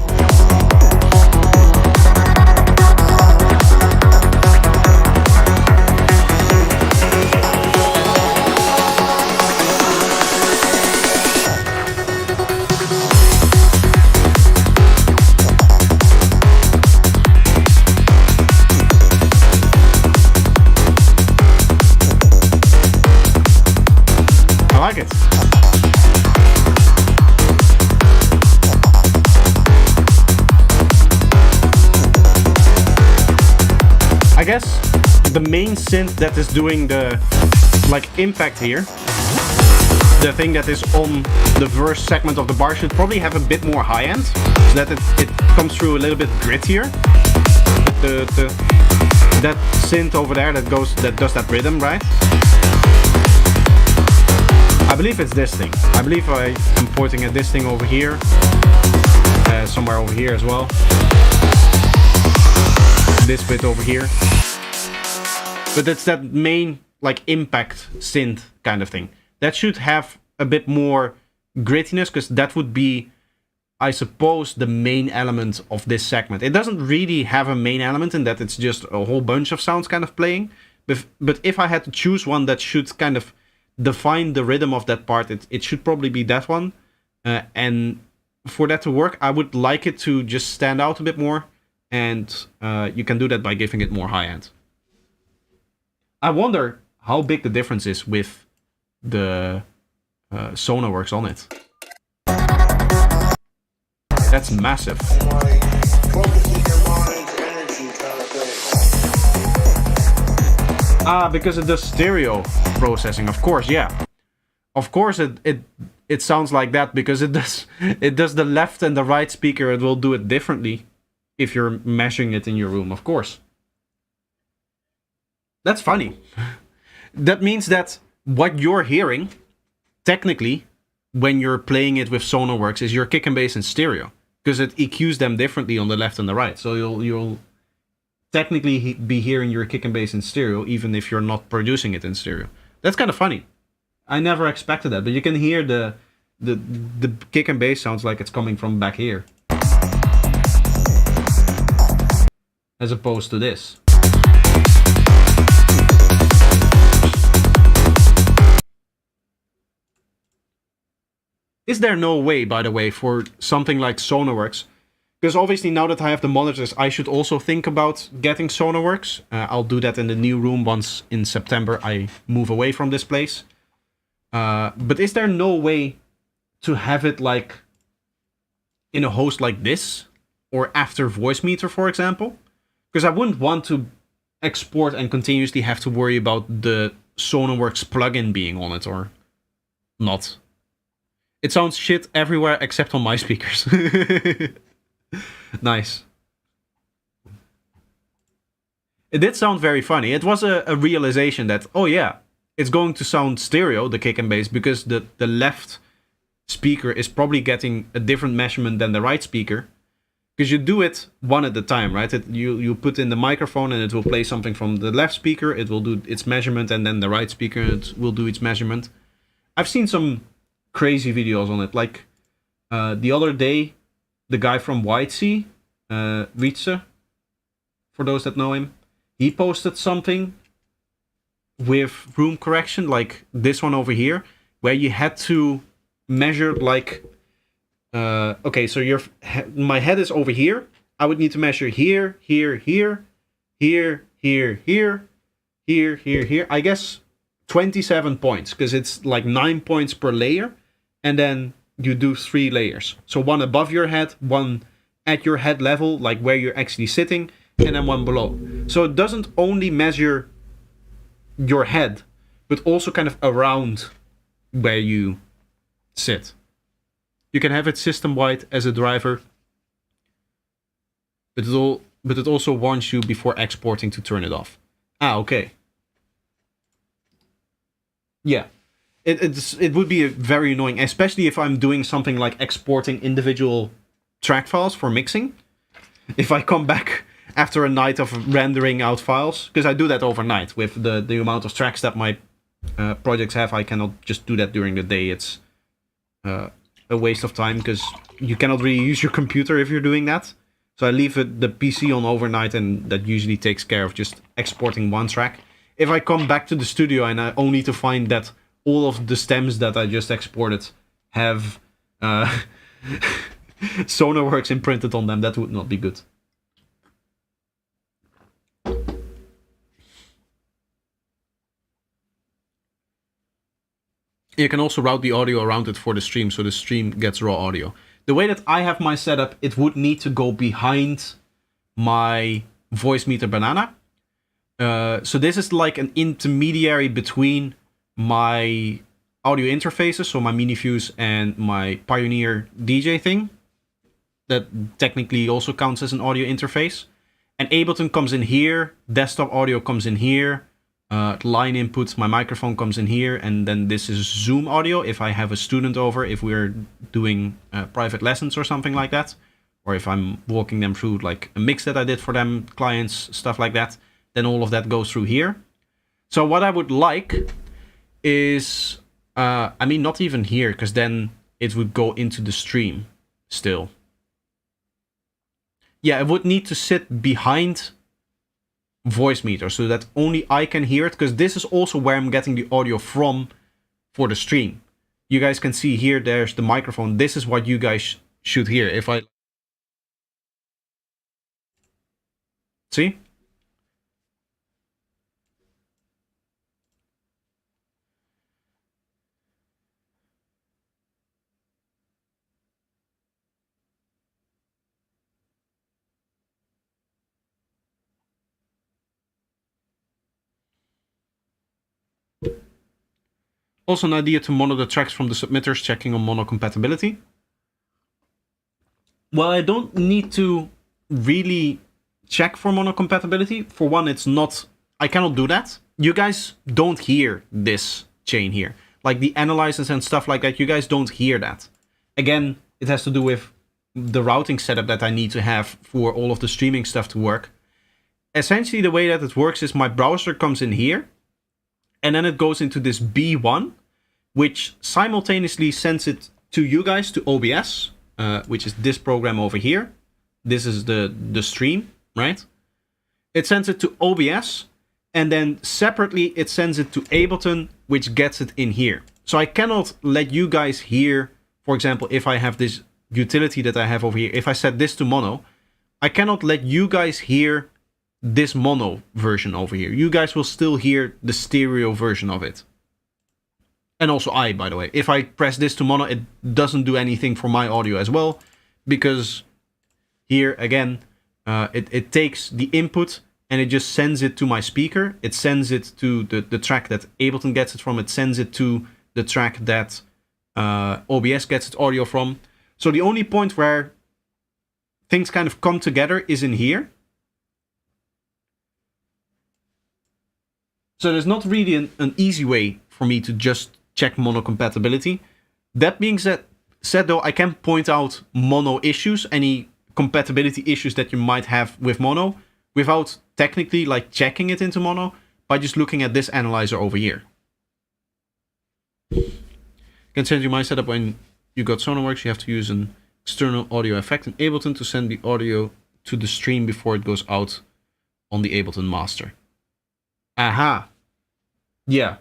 I like it. I guess the main synth that is doing the impact here, the thing that is on the verse segment of the bar, should probably have a bit more high end, so that it comes through a little bit grittier. That synth over there that does that rhythm, right? I believe it's this thing. I believe I am pointing at this thing over here, somewhere over here as well. This bit over here, but it's that main impact synth kind of thing that should have a bit more grittiness, because that would be, I suppose, the main element of this segment. It doesn't really have a main element in that it's just a whole bunch of sounds kind of playing, but if I had to choose one that should kind of define the rhythm of that part, it should probably be that one, and for that to work, I would like it to just stand out a bit more. And you can do that by giving it more high end. I wonder how big the difference is with the Sonarworks on it. That's massive. Because it does stereo processing, of course, yeah. Of course it sounds like that, because it does the left and the right speaker, it will do it differently. If you're measuring it in your room, of course. That's funny. That means that what you're hearing, technically, when you're playing it with Sonarworks, is your kick and bass in stereo, because it EQs them differently on the left and the right. So you'll technically be hearing your kick and bass in stereo, even if you're not producing it in stereo. That's kind of funny. I never expected that, but you can hear the kick and bass sounds like it's coming from back here, as opposed to this. Is there no way, by the way, for something like Sonarworks? Because obviously now that I have the monitors, I should also think about getting Sonarworks. I'll do that in the new room once in September I move away from this place. But is there no way to have it in a host like this? Or after Voicemeeter, for example? Because I wouldn't want to export and continuously have to worry about the Sonarworks plugin being on it or not. It sounds shit everywhere except on my speakers. Nice. It did sound very funny. It was a realization that, oh yeah, it's going to sound stereo, the kick and bass, because the left speaker is probably getting a different measurement than the right speaker. Because you do it one at a time, right? You put in the microphone and it will play something from the left speaker. It will do its measurement, and then the right speaker it will do its measurement. I've seen some crazy videos on it. Like the other day, the guy from White Sea, Wietse, for those that know him, he posted something with room correction, like this one over here, where you had to measure okay, so my head is over here. I would need to measure here, here, here, here, here, here, here, here, here. I guess 27 points, because it's 9 points per layer, and then you do 3 layers. So one above your head, one at your head level, like where you're actually sitting, and then one below. So it doesn't only measure your head, but also kind of around where you sit. You can have it system-wide as a driver, but it also warns you before exporting to turn it off. Okay. Yeah, it would be very annoying, especially if I'm doing something like exporting individual track files for mixing. If I come back after a night of rendering out files, because I do that overnight with the amount of tracks that my projects have. I cannot just do that during the day. It's a waste of time because you cannot really use your computer if you're doing that. So I leave the PC on overnight, and that usually takes care of just exporting one track. If I come back to the studio and I only to find that all of the stems that I just exported have Sonarworks imprinted on them, that would not be good. You can also route the audio around it for the stream, so the stream gets raw audio. The way that I have my setup, it would need to go behind my voice meter banana. So this is like an intermediary between my audio interfaces, so my Minifuse and my Pioneer DJ thing. That technically also counts as an audio interface. And Ableton comes in here, desktop audio comes in here, line input, my microphone comes in here, and then this is Zoom audio if I have a student over, if we're doing private lessons or something like that, or if I'm walking them through like a mix that I did for them, clients, stuff like that, then all of that goes through here. So what I would like is, I mean, not even here, because then it would go into the stream still. Yeah, it would need to sit behind voice meter so that only I can hear it, because this is also where I'm getting the audio from for the stream. You guys can see here, there's the microphone. This is what you guys should hear. If I see? Also an idea to mono the tracks from the submitters, checking on mono compatibility. Well, I don't need to really check for mono compatibility. For one, it's not, I cannot do that. You guys don't hear this chain here. Like the analyzers and stuff like that, you guys don't hear that. Again, it has to do with the routing setup that I need to have for all of the streaming stuff to work. Essentially, the way that it works is my browser comes in here, and then it goes into this B1, which simultaneously sends it to you guys, to OBS, which is this program over here. This is the stream, right? It sends it to OBS, and then separately it sends it to Ableton, which gets it in here. So I cannot let you guys hear, for example, if I have this utility that I have over here, if I set this to mono, I cannot let you guys hear this mono version over here. You guys will still hear the stereo version of it. And also I, by the way. If I press this to mono, it doesn't do anything for my audio as well, because here, again, it takes the input and it just sends it to my speaker. It sends it to the track that Ableton gets it from. It sends it to the track that OBS gets its audio from. So the only point where things kind of come together is in here. So there's not really an easy way for me to just check mono compatibility. That being said though, I can point out mono issues, any compatibility issues that you might have with mono, without technically like checking it into mono, by just looking at this analyzer over here. I can send you my setup. When you got Sonarworks, you have to use an external audio effect in Ableton to send the audio to the stream before it goes out on the Ableton master. Aha. Yeah.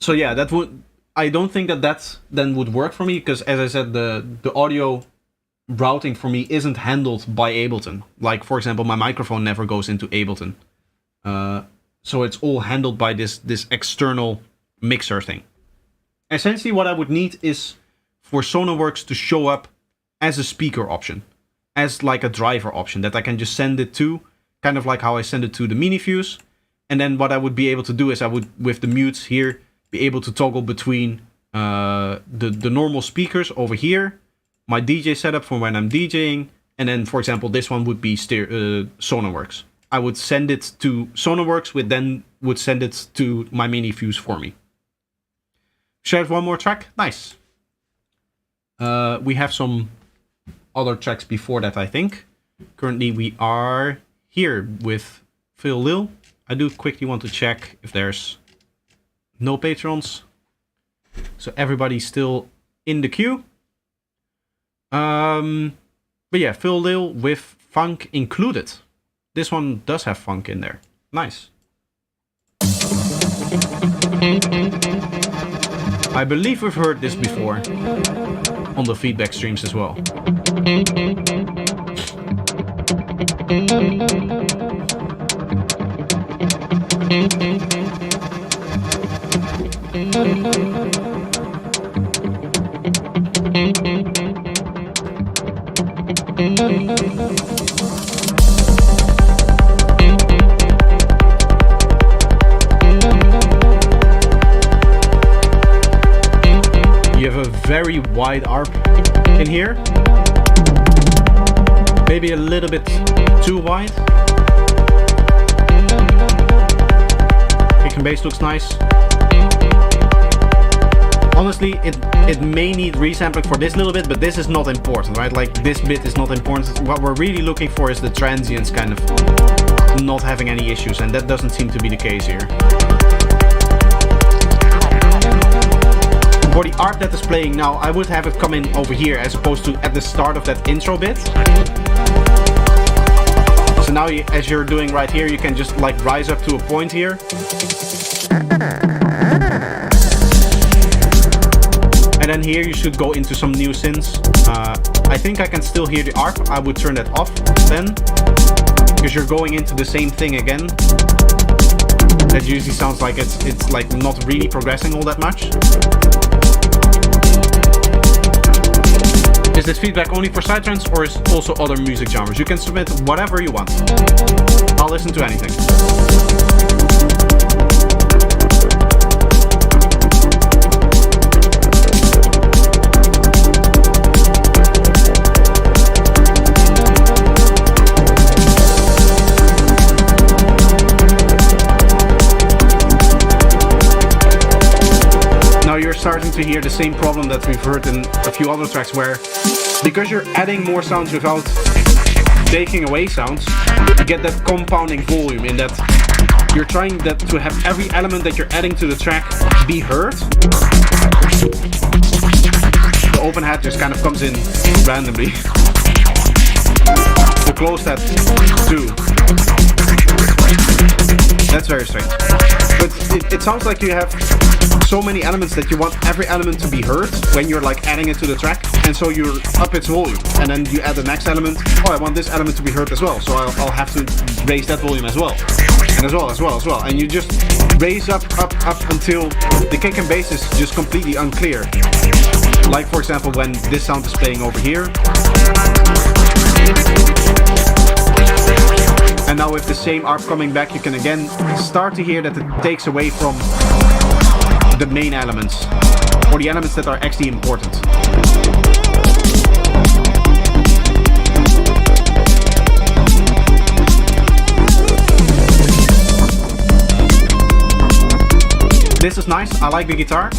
So yeah, that would, I don't think that then would work for me, because as I said, the audio routing for me isn't handled by Ableton. Like, for example, my microphone never goes into Ableton. So it's all handled by this external mixer thing. Essentially what I would need is for Sonarworks to show up as a speaker option, as like a driver option that I can just send it to, kind of like how I send it to the Minifuse. And then what I would be able to do is I would, with the mutes here, be able to toggle between the normal speakers over here, my DJ setup for when I'm DJing, and then, for example, this one would be Sonarworks. I would send it to Sonarworks, which then would send it to my Minifuse for me. Shared one more track? Nice. We have some other tracks before that, I think. Currently we are here with Phil Lil. I do quickly want to check if there's no patrons. So everybody's still in the queue. But yeah, Phil Lil with funk included. This one does have funk in there. Nice. I believe we've heard this before on the feedback streams as well. You have a very wide arp in here. Maybe a little bit too wide. Kick and bass looks nice. Honestly, it may need resampling for this little bit, but this is not important, right? Like, this bit is not important. What we're really looking for is the transients kind of not having any issues, and that doesn't seem to be the case here. For the arp that is playing now, I would have it come in over here as opposed to at the start of that intro bit. So now, as you're doing right here, you can just like rise up to a point here. And then here you should go into some new synths. I think I can still hear the arp. I would turn that off then, because you're going into the same thing again. That usually sounds like it's like not really progressing all that much. Is this feedback only for psytrance or is also other music genres? You can submit whatever you want. I'll listen to anything. Now you're starting to hear the same problem that we've heard in a few other tracks, where because you're adding more sounds without taking away sounds, you get that compounding volume in that you're trying that to have every element that you're adding to the track be heard. The open hat just kind of comes in randomly. The closed hat too. That's very strange. But it sounds like you have so many elements that you want every element to be heard when you're like adding it to the track, and so you up its volume, and then you add the next element. Oh, I want this element to be heard as well, so I'll have to raise that volume as well, and as well, and you just raise up until the kick and bass is just completely unclear. Like for example, when this sound is playing over here. And now with the same arp coming back, you can again start to hear that it takes away from the main elements, or the elements that are actually important. This is nice, I like the guitar.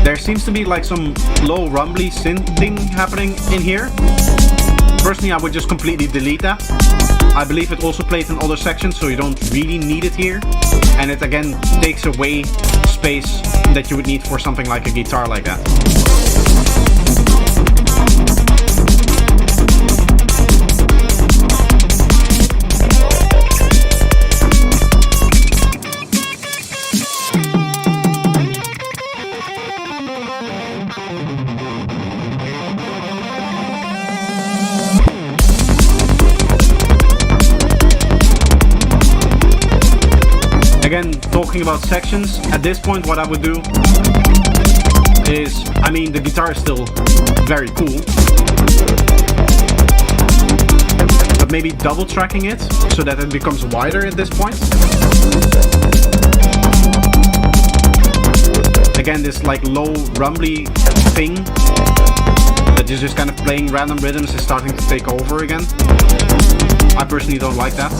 There seems to be like some low rumbly synth thing happening in here. Personally, I would just completely delete that. I believe it also plays in other sections, so you don't really need it here. And it again takes away space that you would need for something like a guitar like that. Again, talking about sections, at this point what I would do is, I mean, the guitar is still very cool, but maybe double tracking it so that it becomes wider at this point. Again, this like low rumbly thing that is just kind of playing random rhythms is starting to take over again. I personally don't like that.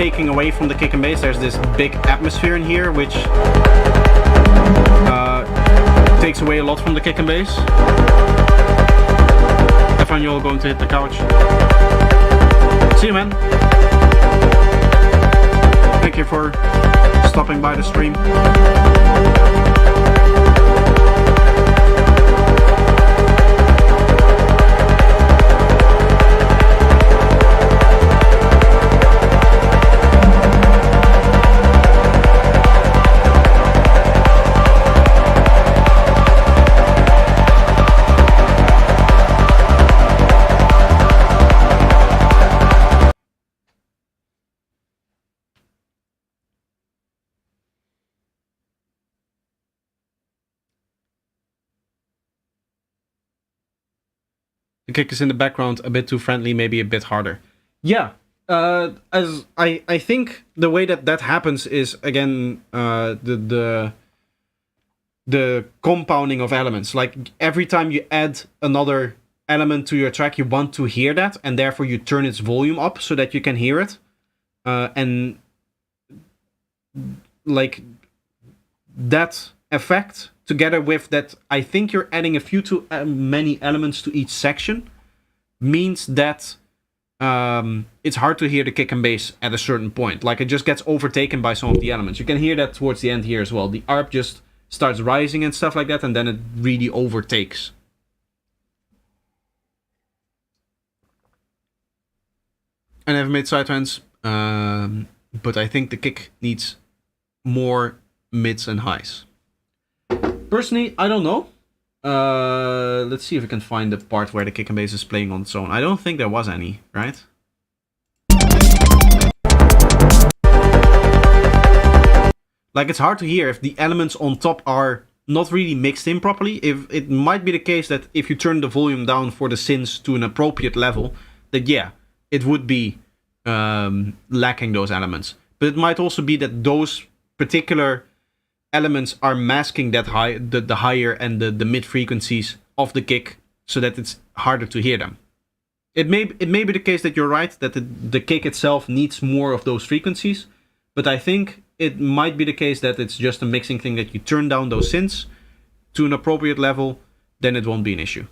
taking away from the kick and bass. There's this big atmosphere in here, which takes away a lot from the kick and bass. Stefan, you're going to hit the couch. See you, man. Thank you for stopping by the stream. The kick is in the background, a bit too friendly, maybe a bit harder. Yeah, as I think the way that happens is, again, the compounding of elements. Like, every time you add another element to your track, you want to hear that, and therefore you turn its volume up so that you can hear it. And like that effect, together with that, I think you're adding a few too many elements to each section, means that it's hard to hear the kick and bass at a certain point. Like, it just gets overtaken by some of the elements. You can hear that towards the end here as well. The ARP just starts rising and stuff like that, and then it really overtakes. And I've made sidetrends, but I think the kick needs more mids and highs. Personally, I don't know. Let's see if we can find the part where the kick and bass is playing on its own. I don't think there was any, right? Like, it's hard to hear if the elements on top are not really mixed in properly. If it might be the case that if you turn the volume down for the synths to an appropriate level, that yeah, it would be lacking those elements. But it might also be that those particular elements are masking that the higher and the mid frequencies of the kick, so that it's harder to hear them. It may be the case that you're right, that the kick itself needs more of those frequencies, but I think it might be the case that it's just a mixing thing, that you turn down those synths to an appropriate level, then it won't be an issue.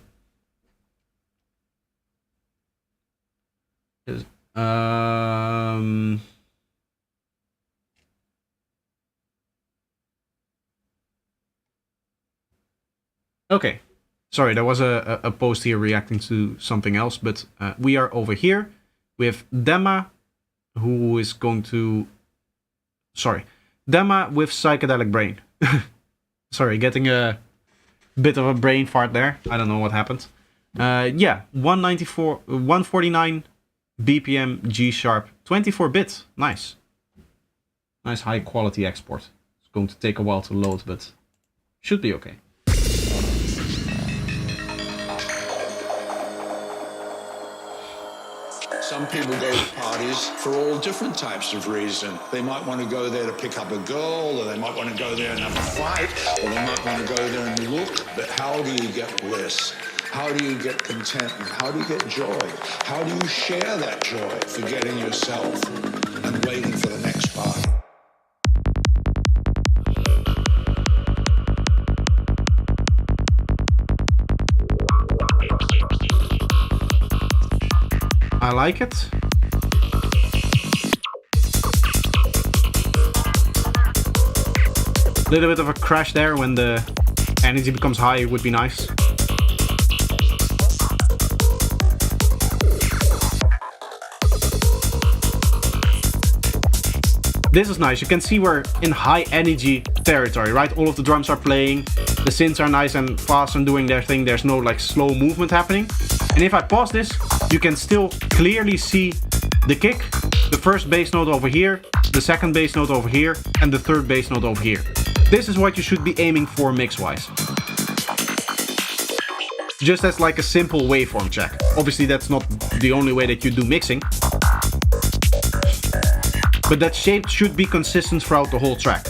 Okay, sorry, there was a post here reacting to something else, but we are over here with Demma, who is going to... Sorry, Demma with Psychedelic Brain. Sorry, getting a bit of a brain fart there. I don't know what happened. Yeah, 149 BPM G sharp, 24-bit. Nice. Nice high quality export. It's going to take a while to load, but should be okay. Some people go to parties for all different types of reason. They might want to go there to pick up a girl, or they might want to go there and have a fight, or they might want to go there and look. But how do you get bliss? How do you get contentment? How do you get joy? How do you share that joy, forgetting yourself and waiting for the next party? I like it. A little bit of a crash there when the energy becomes high would be nice. This is nice. You can see we're in high energy territory, right? All of the drums are playing. The synths are nice and fast and doing their thing. There's no like slow movement happening. And if I pause this, you can still clearly see the kick, the first bass note over here, the second bass note over here, and the third bass note over here. This is what you should be aiming for mix-wise. Just as like a simple waveform check. Obviously that's not the only way that you do mixing. But that shape should be consistent throughout the whole track.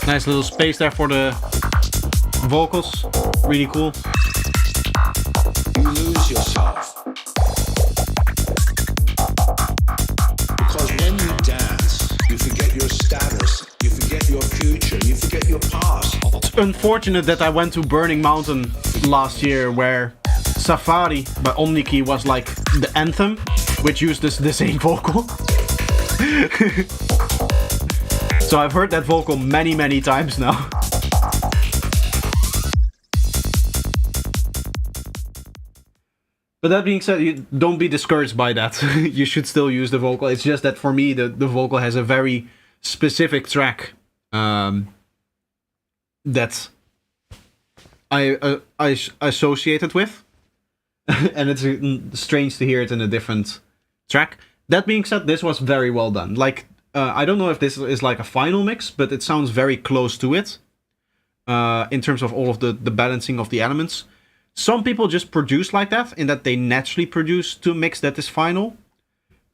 Nice little space there for the vocals. Really cool. You lose yourself. Because when you dance, you forget your status, you forget your future, you forget your past. It's unfortunate that I went to Burning Mountain last year where Safari by Omniki was like the anthem, which used the same vocal. So I've heard that vocal many times now. But that being said, you don't be discouraged by that. You should still use the vocal. It's just that for me, the vocal has a very specific track that I associate it with. And it's strange to hear it in a different track. That being said, this was very well done. Like, I don't know if this is like a final mix, but it sounds very close to it. In terms of all of the balancing of the elements. Some people just produce like that, in that they naturally produce to a mix that is final.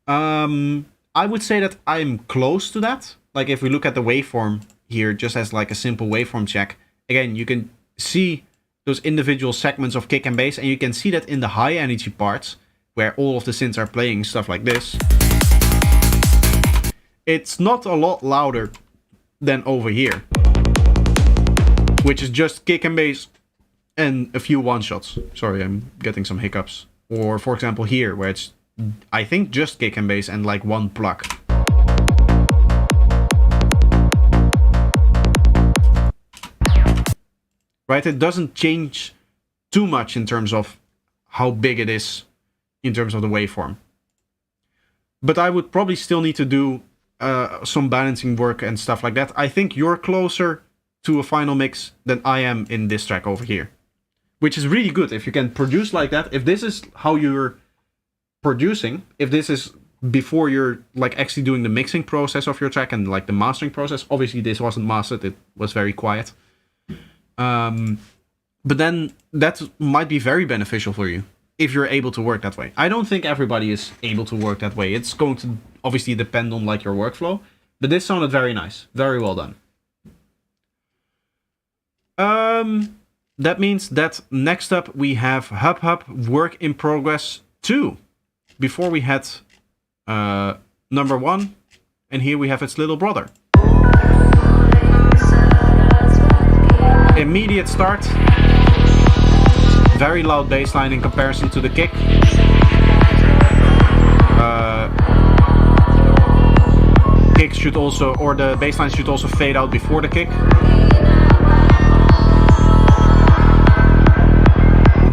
I would say that I'm close to that. Like if we look at the waveform here, just as like a simple waveform check. Again, you can see those individual segments of kick and bass, and you can see that in the high energy parts, where all of the synths are playing stuff like this. It's not a lot louder than over here, which is just kick and bass and a few one-shots. Sorry, I'm getting some hiccups. Or, for example, here, where it's, I think, just kick and bass and, like, one pluck. Right? It doesn't change too much in terms of how big it is in terms of the waveform. But I would probably still need to do some balancing work and stuff like that. I think you're closer to a final mix than I am in this track over here. Which is really good if you can produce like that. If this is how you're producing, if this is before you're like actually doing the mixing process of your track and like the mastering process, obviously this wasn't mastered, it was very quiet. But then that might be very beneficial for you if you're able to work that way. I don't think everybody is able to work that way. It's going to obviously depend on like your workflow, but this sounded very nice, very well done. That means that next up we have Hub Hub Work in Progress 2. Before we had number 1, and here we have its little brother. Immediate start. Very loud bass line in comparison to the kick. Kicks should also, or the bass line should also fade out before the kick.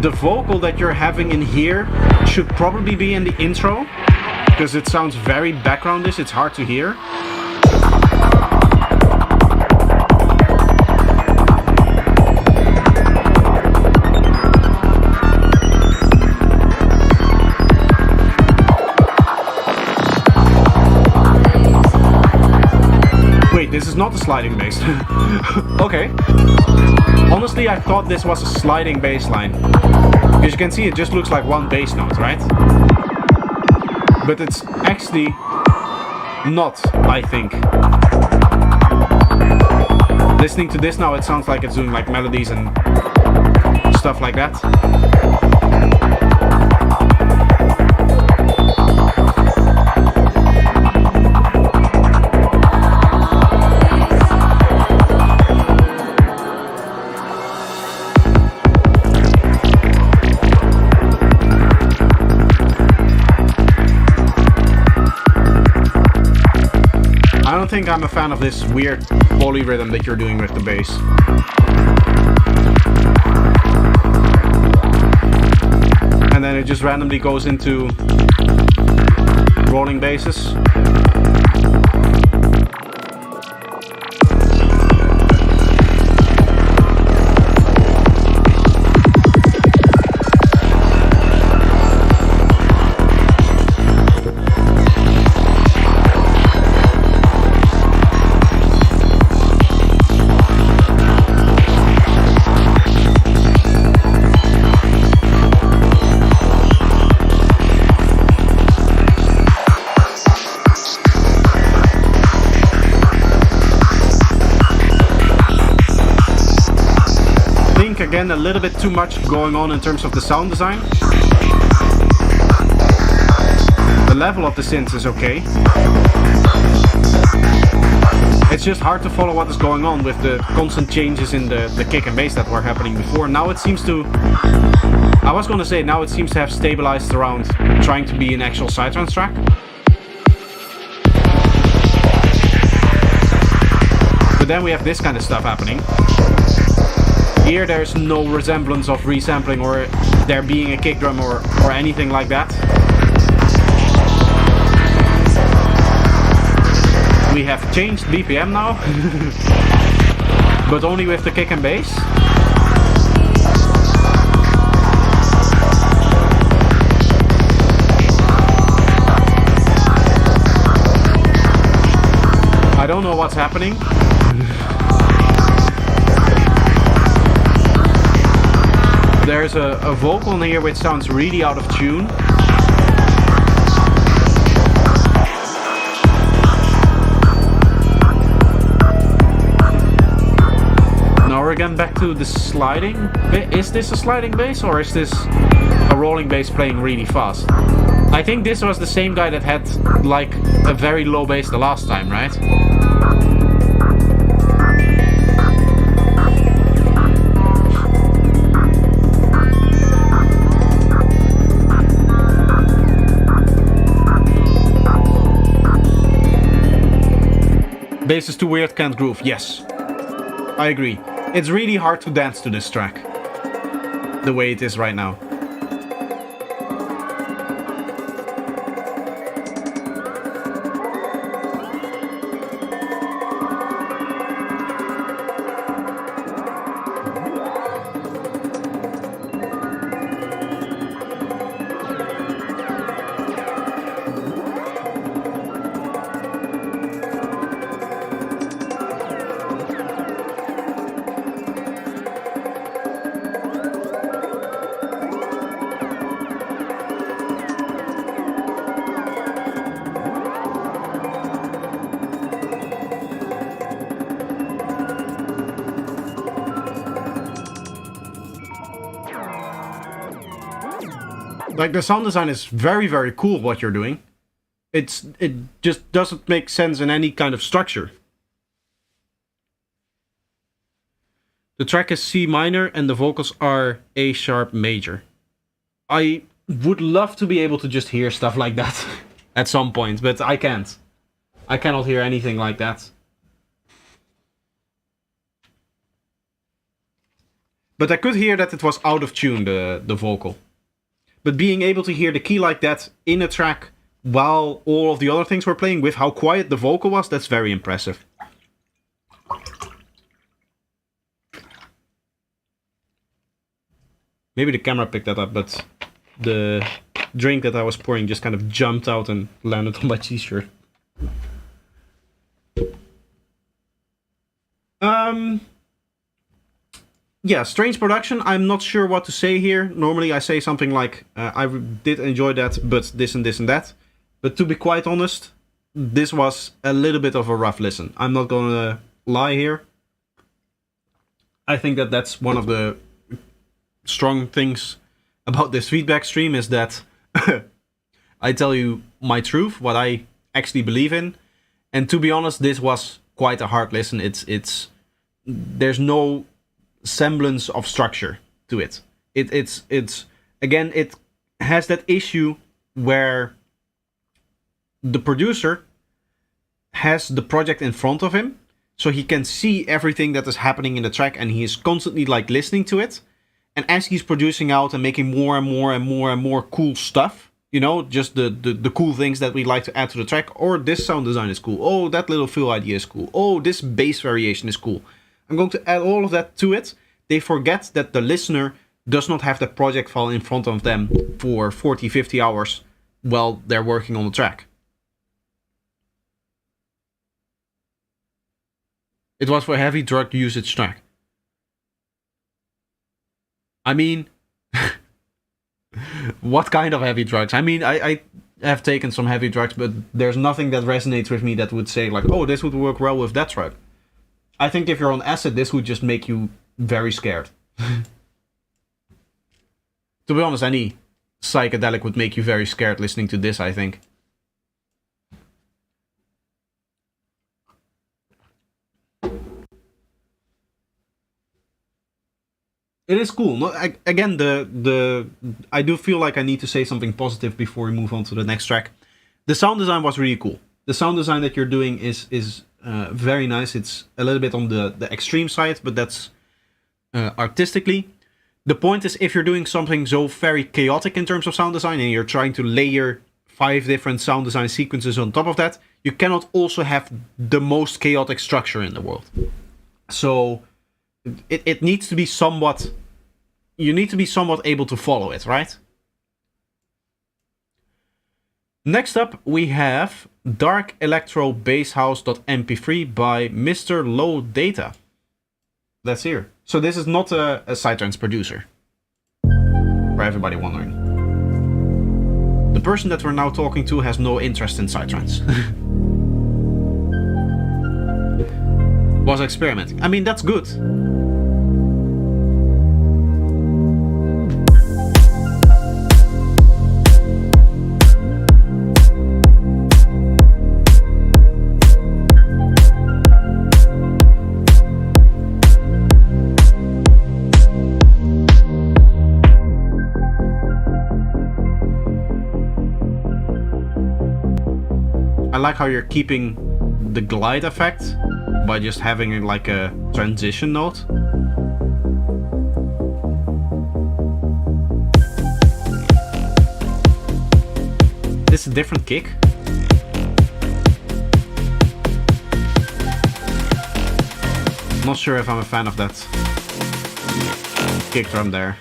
The vocal that you're having in here should probably be in the intro, because it sounds very backgroundish, it's hard to hear. Wait, this is not a sliding bass. Okay. Honestly, I thought this was a sliding bass line. As you can see, it just looks like one bass note, right? But it's actually not, I think. Listening to this now, it sounds like it's doing like melodies and stuff like that. I don't think I'm a fan of this weird polyrhythm that you're doing with the bass. And then it just randomly goes into rolling basses. again, a little bit too much going on in terms of the sound design. The level of the synths is okay. It's just hard to follow what is going on with the constant changes in the kick and bass that were happening before. Now it seems to... I was gonna say, now it seems to have stabilized around trying to be an actual Psytrance track. But then we have this kind of stuff happening. Here there's no resemblance of resampling or there being a kick drum or anything like that. We have changed BPM now, but only with the kick and bass. I don't know what's happening. There's a vocal in here which sounds really out of tune. Now we're again back to the sliding. Is this a sliding bass or is this a rolling bass playing really fast? I think this was the same guy that had like a very low bass the last time, right? Bass is too weird, can't groove. Yes, I agree. It's really hard to dance to this track, the way it is right now. Like, the sound design is very, very cool what you're doing. It just doesn't make sense in any kind of structure. The track is C minor and the vocals are A sharp major. I would love to be able to just hear stuff like that at some point, but I can't. I cannot hear anything like that. But I could hear that it was out of tune, the vocal. But being able to hear the key like that in a track while all of the other things were playing with how quiet the vocal was, that's very impressive. Maybe the camera picked that up, but the drink that I was pouring just kind of jumped out and landed on my t-shirt. Yeah, strange production. I'm not sure what to say here. Normally I say something like, I did enjoy that, but this and this and that. But to be quite honest, this was a little bit of a rough listen. I'm not gonna lie here. I think that that's one of the strong things about this feedback stream is that I tell you my truth, what I actually believe in. And to be honest, this was quite a hard listen. There's no semblance of structure to it. It's again, it has that issue where the producer has the project in front of him, so he can see everything that is happening in the track, and he is constantly like listening to it. And as he's producing out and making more and more and more and more cool stuff, you know, just the cool things that we like to add to the track, or this sound design is cool, oh, that little fill idea is cool, oh, this bass variation is cool, I'm going to add all of that to it. They forget that the listener does not have the project file in front of them for 40, 50 hours while they're working on the track. It was for a heavy drug usage track. I mean, what kind of heavy drugs? I mean, I have taken some heavy drugs, but there's nothing that resonates with me that would say like, oh, this would work well with that drug. I think if you're on acid, this would just make you very scared. To be honest, any psychedelic would make you very scared listening to this, I think. It is cool. No, again, I do feel like I need to say something positive before we move on to the next track. The sound design was really cool. The sound design that you're doing is very nice. It's a little bit on the extreme side, but that's artistically. The point is, if you're doing something so very chaotic in terms of sound design, and you're trying to layer 5 different sound design sequences on top of that, you cannot also have the most chaotic structure in the world. So it needs to be somewhat... You need to be somewhat able to follow it, right? Next up, we have Dark Electro Bass House.mp3 by Mr. Low Data. That's here. So this is not a psytrance producer. For everybody wondering. The person that we're now talking to has no interest in psytrance. Was experimenting. I mean, that's good. I like how you're keeping the glide effect by just having like a transition note. This is a different kick. Not sure if I'm a fan of that kick drum there.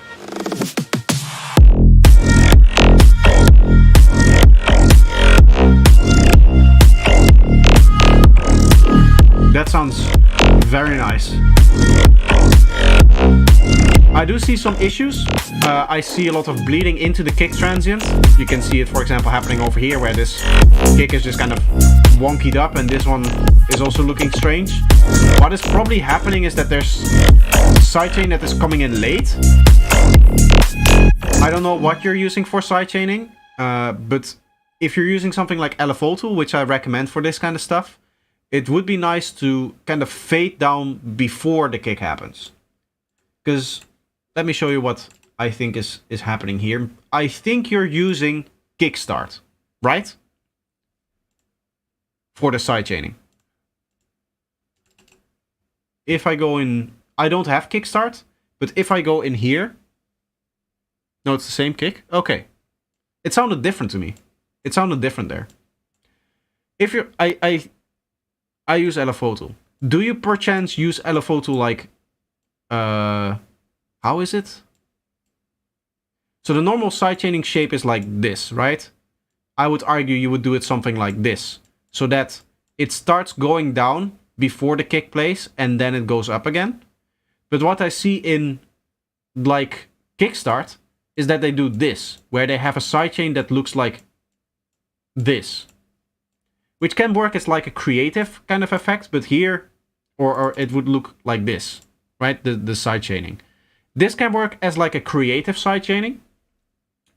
That sounds very nice. I do see some issues. I see a lot of bleeding into the kick transient. You can see it, for example, happening over here, where this kick is just kind of wonkied up, and this one is also looking strange. What is probably happening is that there's sidechain that is coming in late. I don't know what you're using for sidechaining, but if you're using something like Eleventh, which I recommend for this kind of stuff, it would be nice to kind of fade down before the kick happens. Because let me show you what I think is happening here. I think you're using kickstart, right? For the sidechaining. If I go in... I don't have kickstart, but if I go in here... No, it's the same kick? Okay. It sounded different to me. It sounded different there. If you're... I use Eleventh. Do you perchance use Eleventh like... how is it? So the normal sidechaining shape is like this, right? I would argue you would do it something like this. So that it starts going down before the kick plays and then it goes up again. But what I see in like kickstart is that they do this, where they have a sidechain that looks like this. Which can work as like a creative kind of effect, but here, or it would look like this, right? The sidechaining. This can work as like a creative sidechaining,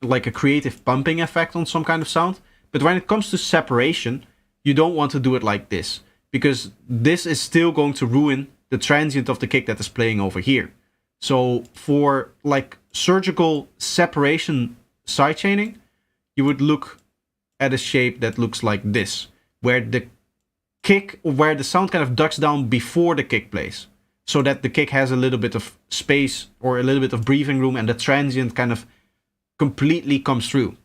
like a creative pumping effect on some kind of sound. But when it comes to separation, you don't want to do it like this, because this is still going to ruin the transient of the kick that is playing over here. So for like surgical separation sidechaining, you would look at a shape that looks like this, where the kick, where the sound kind of ducks down before the kick plays, so that the kick has a little bit of space or a little bit of breathing room, and the transient kind of completely comes through.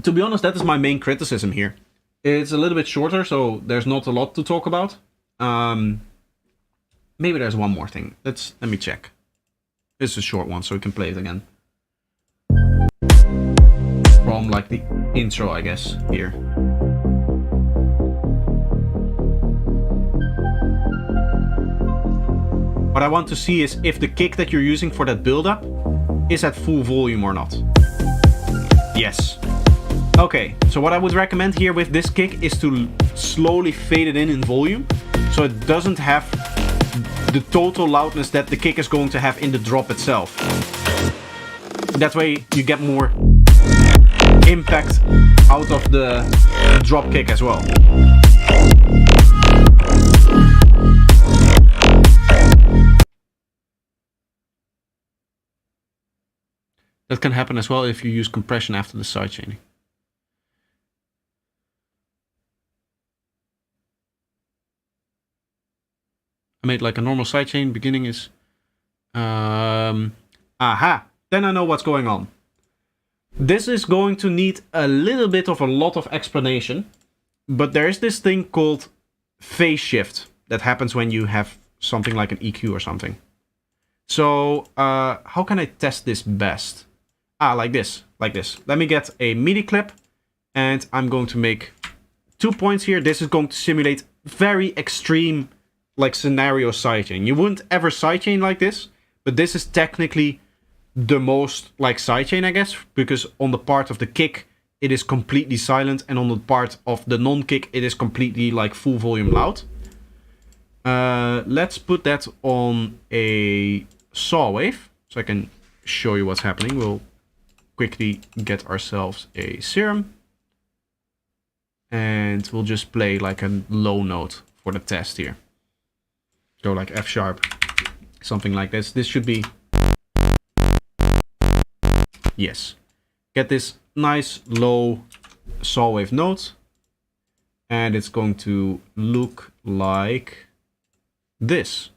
To be honest, that is my main criticism here. It's a little bit shorter, so there's not a lot to talk about. Maybe there's one more thing. Let me check. It's a short one, so we can play it again. From like the intro, I guess, here. What I want to see is if the kick that you're using for that build-up is at full volume or not. Yes. Okay, so what I would recommend here with this kick is to slowly faded in volume, so it doesn't have the total loudness that the kick is going to have in the drop itself. That way you get more impact out of the drop kick as well. That can happen as well if you use compression after the sidechaining. I made like a normal sidechain. Beginning is... aha! Then I know what's going on. This is going to need a little bit of a lot of explanation. But there is this thing called phase shift that happens when you have something like an EQ or something. So, how can I test this best? Like this. Let me get a MIDI clip, and I'm going to make 2 points here. This is going to simulate very extreme, like, scenario sidechain. You wouldn't ever sidechain like this, but this is technically the most, like, sidechain, I guess, because on the part of the kick, it is completely silent, and on the part of the non-kick, it is completely, like, full volume loud. Let's put that on a saw wave, so I can show you what's happening. We'll quickly get ourselves a serum, and we'll just play like a low note for the test here. Go like F sharp, something like this. This should be, yes, get this nice low saw wave note, and it's going to look like this.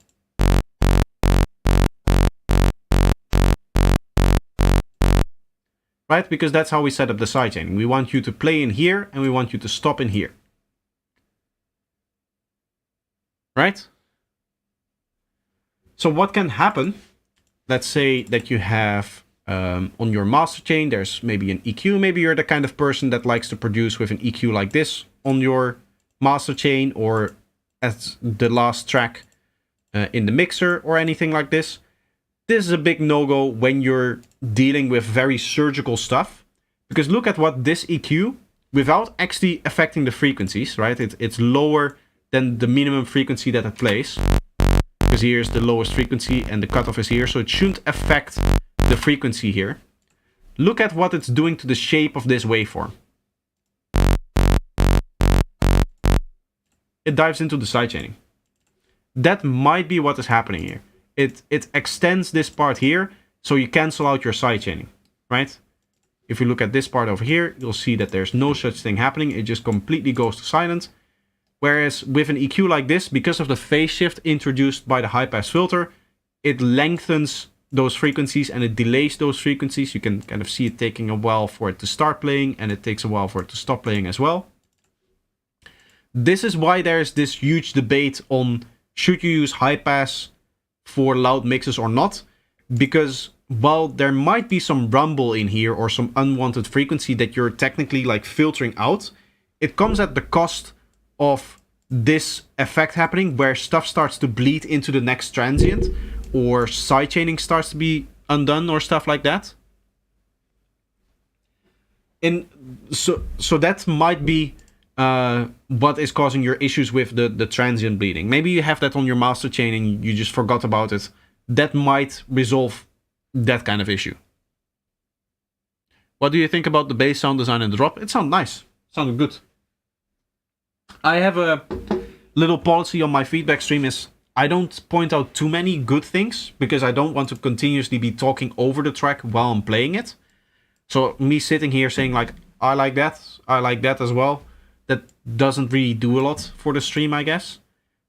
Right? Because that's how we set up the sidechain. We want you to play in here, and we want you to stop in here. Right? So what can happen? Let's say that you have on your master chain, there's maybe an EQ. Maybe you're the kind of person that likes to produce with an EQ like this on your master chain, or as the last track in the mixer, or anything like this. This is a big no-go when you're dealing with very surgical stuff. Because look at what this EQ, without actually affecting the frequencies, right? It's lower than the minimum frequency that it plays. Because here's the lowest frequency and the cutoff is here, so it shouldn't affect the frequency here. Look at what it's doing to the shape of this waveform. It dives into the sidechaining. That might be what is happening here. It extends this part here, so you cancel out your sidechaining, right? If you look at this part over here, you'll see that there's no such thing happening. It just completely goes to silent. Whereas with an EQ like this, because of the phase shift introduced by the high-pass filter, it lengthens those frequencies and it delays those frequencies. You can kind of see it taking a while for it to start playing, and it takes a while for it to stop playing as well. This is why there's this huge debate on should you use high-pass for loud mixes or not, because while there might be some rumble in here or some unwanted frequency that you're technically like filtering out, it comes at the cost of this effect happening where stuff starts to bleed into the next transient, or sidechaining starts to be undone or stuff like that. And so that might be what is causing your issues with the transient bleeding. Maybe you have that on your master chain and you just forgot about it. That might resolve that kind of issue. What do you think about the bass sound design in the drop? It sounded nice. It sounded good. I have a little policy on my feedback stream is I don't point out too many good things because I don't want to continuously be talking over the track while I'm playing it. So me sitting here saying like, I like that as well, that doesn't really do a lot for the stream, I guess.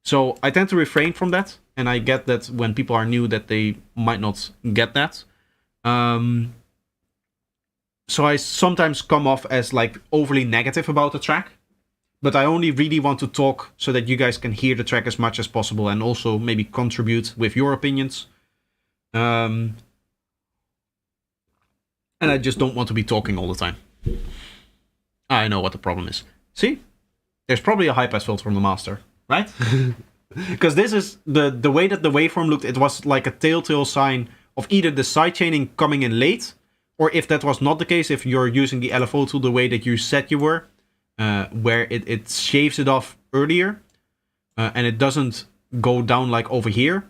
So I tend to refrain from that, and I get that when people are new that they might not get that. So I sometimes come off as like overly negative about the track, but I only really want to talk so that you guys can hear the track as much as possible and also maybe contribute with your opinions. And I just don't want to be talking all the time. I know what the problem is. See? There's probably a high-pass filter from the master, right? Because this is the way that the waveform looked, it was like a telltale sign of either the sidechaining coming in late, or if that was not the case, if you're using the LFO tool the way that you said you were, where it shaves it off earlier, and it doesn't go down like over here,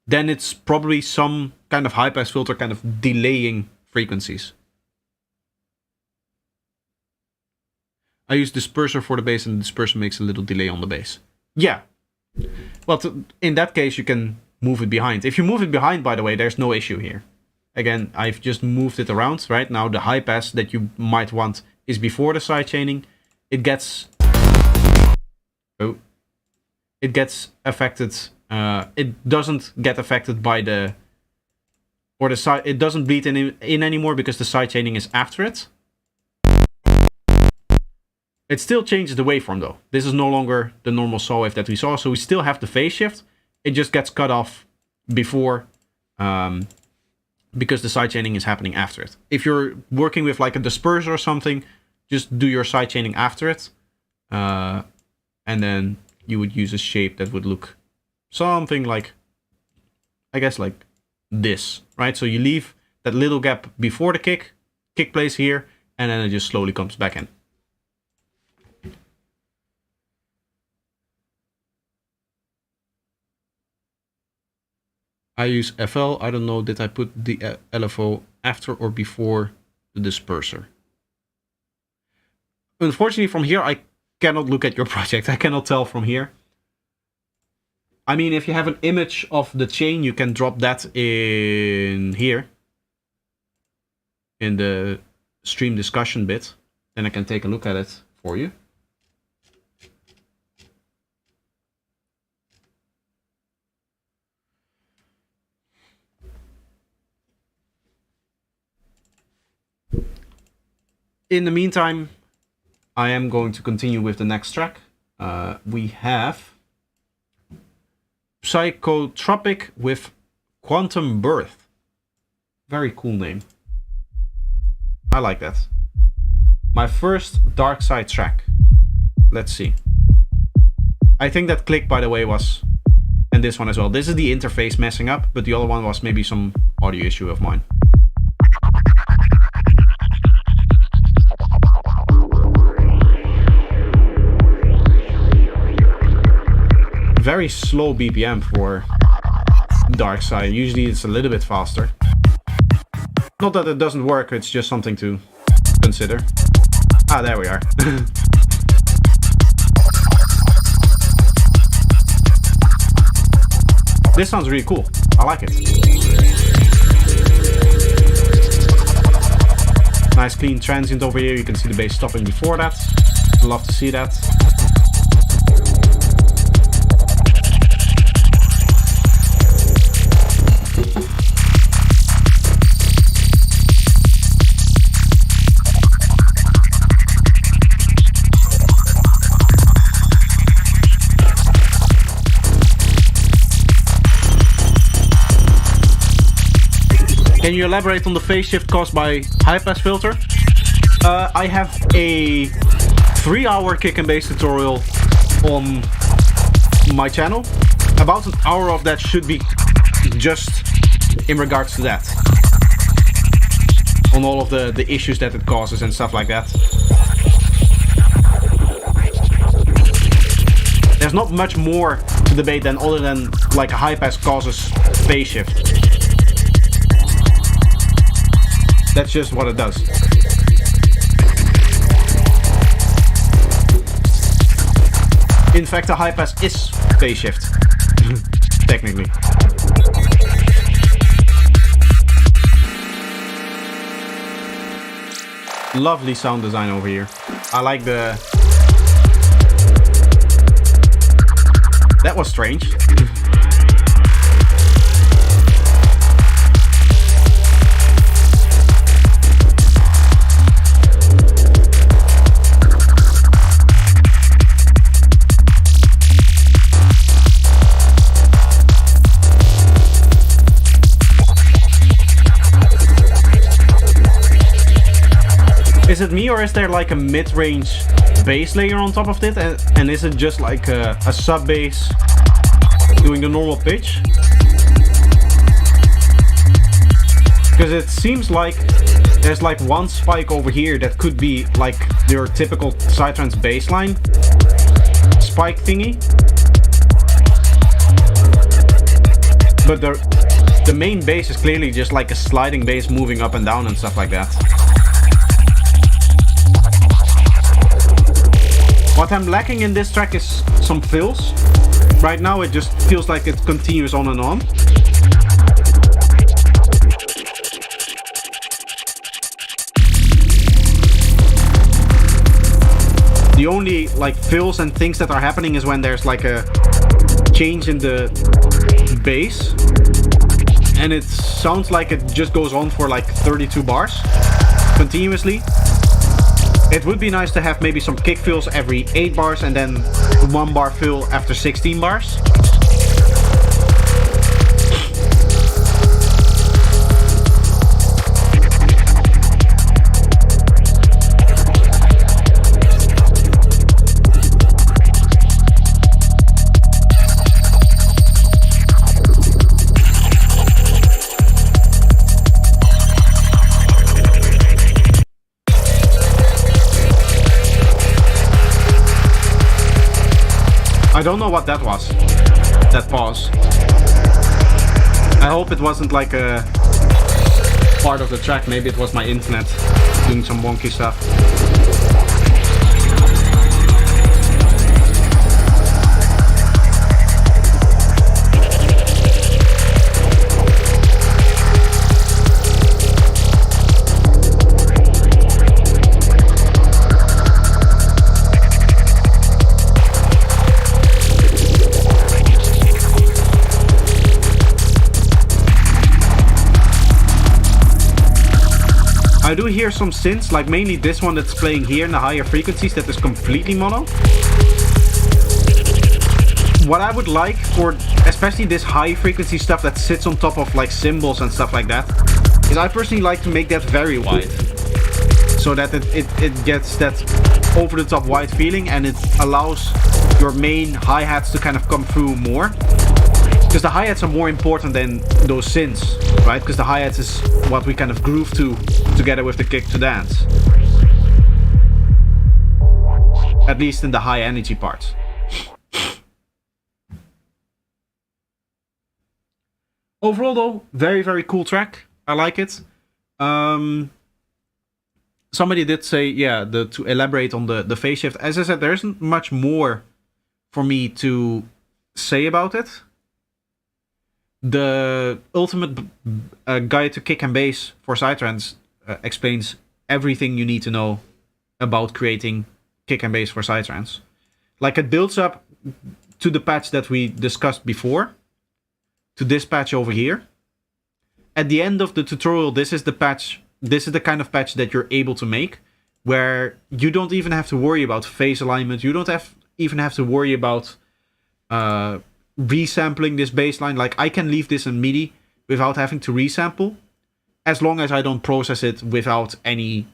then it's probably some kind of high pass filter kind of delaying frequencies. I use disperser for the bass, and the disperser makes a little delay on the bass. Yeah. Well, in that case, you can move it behind. If you move it behind, by the way, there's no issue here. Again, I've just moved it around, right? Now the high pass that you might want is before the sidechaining. It gets... Oh. It gets affected... it doesn't get affected by the... Or the side... It doesn't bleed in anymore because the sidechaining is after it. It still changes the waveform though. This is no longer the normal saw wave that we saw, so we still have the phase shift. It just gets cut off before, because the sidechaining is happening after it. If you're working with like a disperser or something, just do your sidechaining after it. And then you would use a shape that would look something like, I guess like this, right? So you leave that little gap before the kick plays here, and then it just slowly comes back in. I use FL. I don't know, did I put the LFO after or before the disperser? Unfortunately, from here, I cannot look at your project. I cannot tell from here. I mean, if you have an image of the chain, you can drop that in here. In the stream discussion bit. Then I can take a look at it for you. In the meantime, I am going to continue with the next track. We have Psychotropic with Quantum Birth. Very cool name. I like that. My first Dark Side track. Let's see. I think that click, by the way, was... And this one as well. This is the interface messing up, but the other one was maybe some audio issue of mine. Very slow BPM for Dark Side. Usually it's a little bit faster. Not that it doesn't work, it's just something to consider. Ah, there we are. This sounds really cool. I like it. Nice clean transient over here. You can see the bass stopping before that. Love to see that. Can you elaborate on the phase shift caused by high-pass filter? I have a 3-hour kick and bass tutorial on my channel. About an hour of that should be just in regards to that. On all of the issues that it causes and stuff like that. There's not much more to debate than other than like a high-pass causes phase shift. That's just what it does. In fact, a high pass is phase shift. Technically. Lovely sound design over here. I like the... That was strange. Is it me, or is there like a mid-range bass layer on top of it? And is it just like a sub-bass doing the normal pitch? Because it seems like there's like one spike over here that could be like your typical psytrance bassline spike thingy. But the main bass is clearly just like a sliding bass moving up and down and stuff like that. What I'm lacking in this track is some fills. Right now it just feels like it continues on and on. The only like fills and things that are happening is when there's like a change in the bass, and it sounds like it just goes on for like 32 bars continuously. It would be nice to have maybe some kick fills every 8 bars and then 1 bar fill after 16 bars. I don't know what that was. That pause. I hope it wasn't like a part of the track. Maybe it was my internet doing some wonky stuff. I do hear some synths, like mainly this one that's playing here in the higher frequencies that is completely mono. What I would like for especially this high frequency stuff that sits on top of like cymbals and stuff like that is I personally like to make that very wide. So that it gets that over the top wide feeling and it allows your main hi-hats to kind of come through more. Because the hi-hats are more important than those synths, right? Because the hi-hats is what we kind of groove to together with the kick to dance. At least in the high energy parts. Overall though, very, very cool track. I like it. Somebody did say, yeah, to elaborate on the phase shift. As I said, there isn't much more for me to say about it. The ultimate guide to kick and bass for psytrance explains everything you need to know about creating kick and bass for psytrance. Like it builds up to the patch that we discussed before, to this patch over here. At the end of the tutorial, this is the patch. This is the kind of patch that you're able to make, where you don't even have to worry about phase alignment. You don't even have to worry about resampling this bassline. Like I can leave this in MIDI without having to resample, as long as I don't process it without any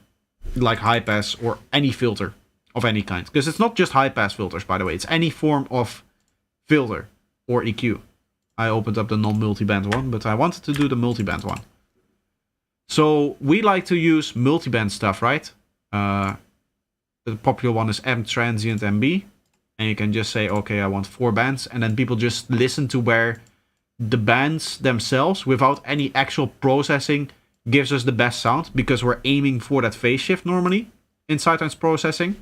like high pass or any filter of any kind. Because it's not just high pass filters, by the way. It's any form of filter or EQ. I opened up the non-multiband one, but I wanted to do the multiband one. So we like to use multiband stuff, right? The popular one is M transient MB. And you can just say, okay, I want 4 bands. And then people just listen to where the bands themselves, without any actual processing, gives us the best sound. Because we're aiming for that phase shift normally in psytrance processing.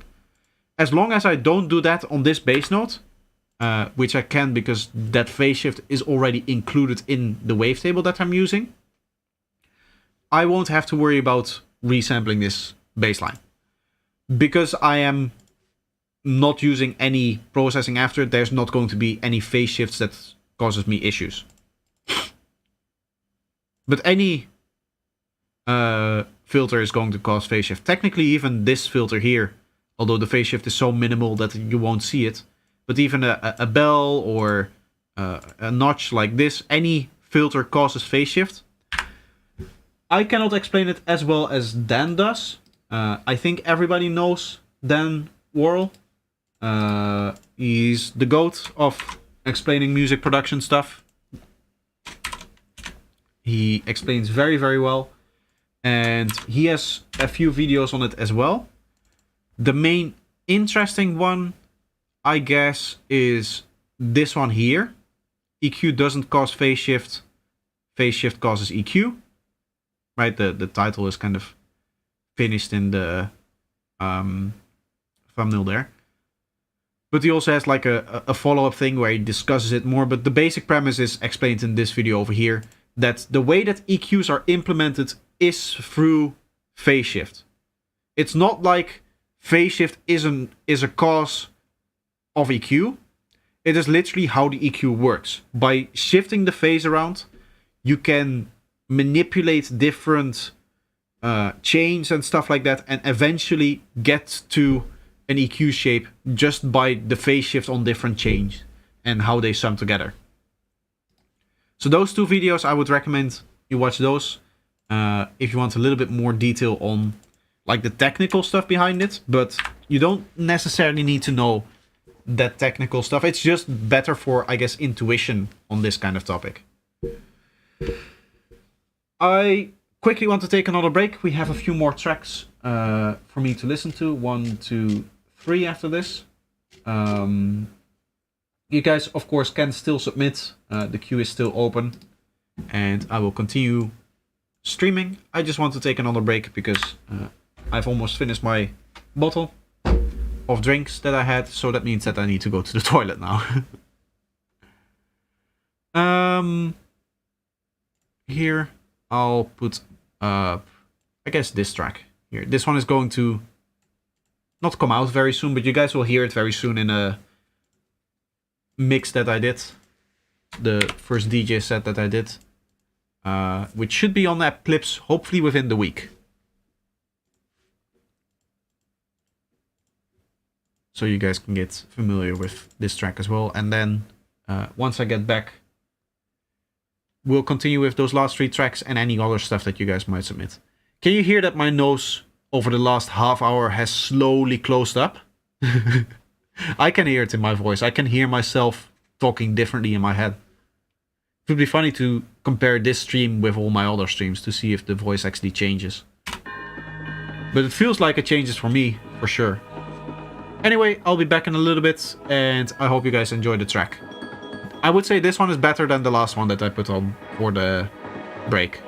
As long as I don't do that on this bass note, which I can because that phase shift is already included in the wavetable that I'm using, I won't have to worry about resampling this bassline. Because I am not using any processing after it, there's not going to be any phase shifts that causes me issues. But any filter is going to cause phase shift. Technically, even this filter here, although the phase shift is so minimal that you won't see it, but even a bell or a notch like this, any filter causes phase shift. I cannot explain it as well as Dan does. I think everybody knows Dan Worrell. He's the GOAT of explaining music production stuff. He explains very, very well. And he has a few videos on it as well. The main interesting one, I guess, is this one here. EQ doesn't cause phase shift. Phase shift causes EQ. Right, the title is kind of finished in the thumbnail there. But he also has like a follow-up thing where he discusses it more. But the basic premise is explained in this video over here. That the way that EQs are implemented is through phase shift. It's not like phase shift is a cause of EQ. It is literally how the EQ works. By shifting the phase around, you can manipulate different chains and stuff like that, and eventually get to an EQ shape just by the phase shift on different chains and how they sum together. So those two videos, I would recommend you watch those if you want a little bit more detail on like the technical stuff behind it, but you don't necessarily need to know that technical stuff. It's just better for, I guess, intuition on this kind of topic. I quickly want to take another break. We have a few more tracks for me to listen to. 1, 2, 3 after this. You guys, of course, can still submit. The queue is still open. And I will continue streaming. I just want to take another break because I've almost finished my bottle of drinks that I had. So that means that I need to go to the toilet now. Here, I'll put, I guess, this track here. This one is going to not come out very soon, but you guys will hear it very soon in a mix that I did. The first DJ set that I did. Which should be on that clips, hopefully within the week. So you guys can get familiar with this track as well. And then, once I get back, we'll continue with those last 3 tracks and any other stuff that you guys might submit. Can you hear that my nose over the last half hour has slowly closed up? I can hear it in my voice. I can hear myself talking differently in my head. It would be funny to compare this stream with all my other streams to see if the voice actually changes. But it feels like it changes for me, for sure. Anyway, I'll be back in a little bit, and I hope you guys enjoy the track. I would say this one is better than the last one that I put on for the break.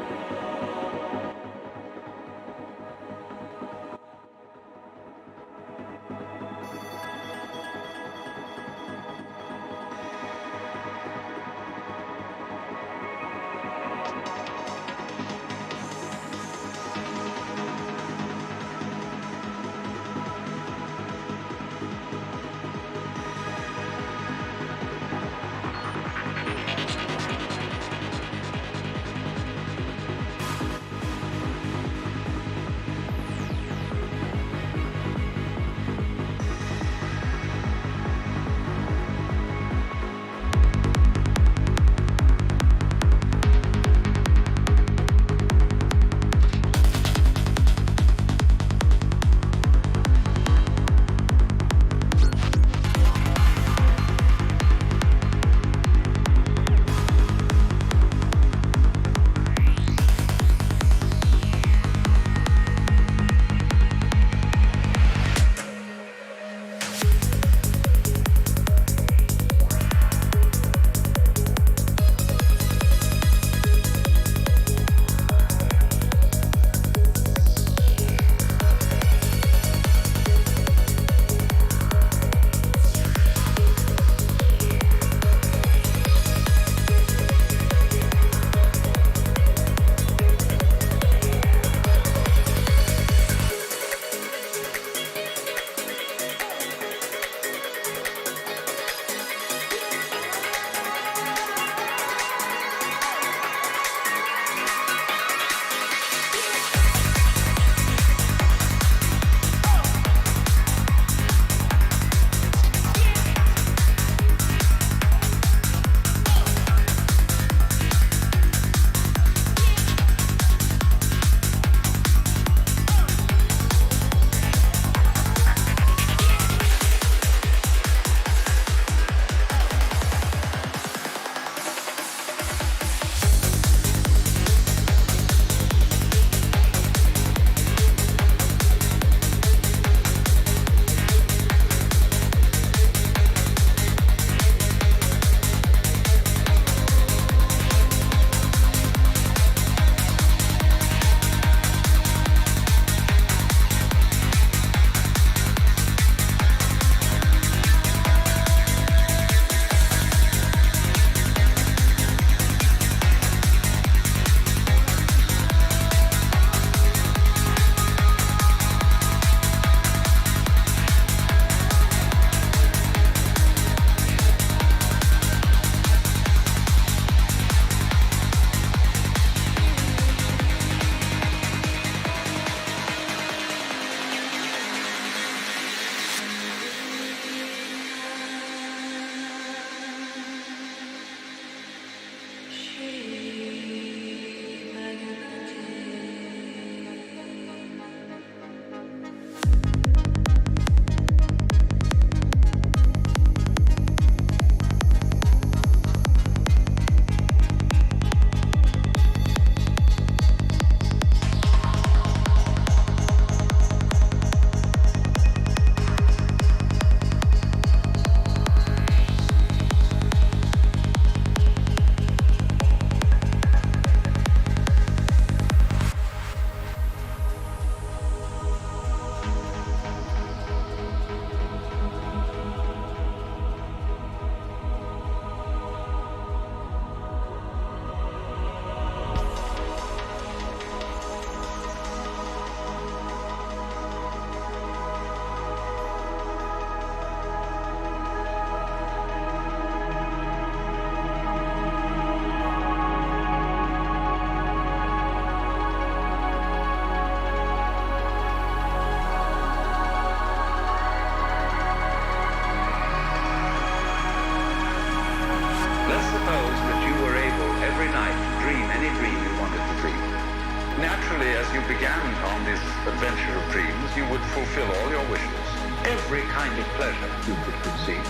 you would fulfill all your wishes, every kind of pleasure you could conceive.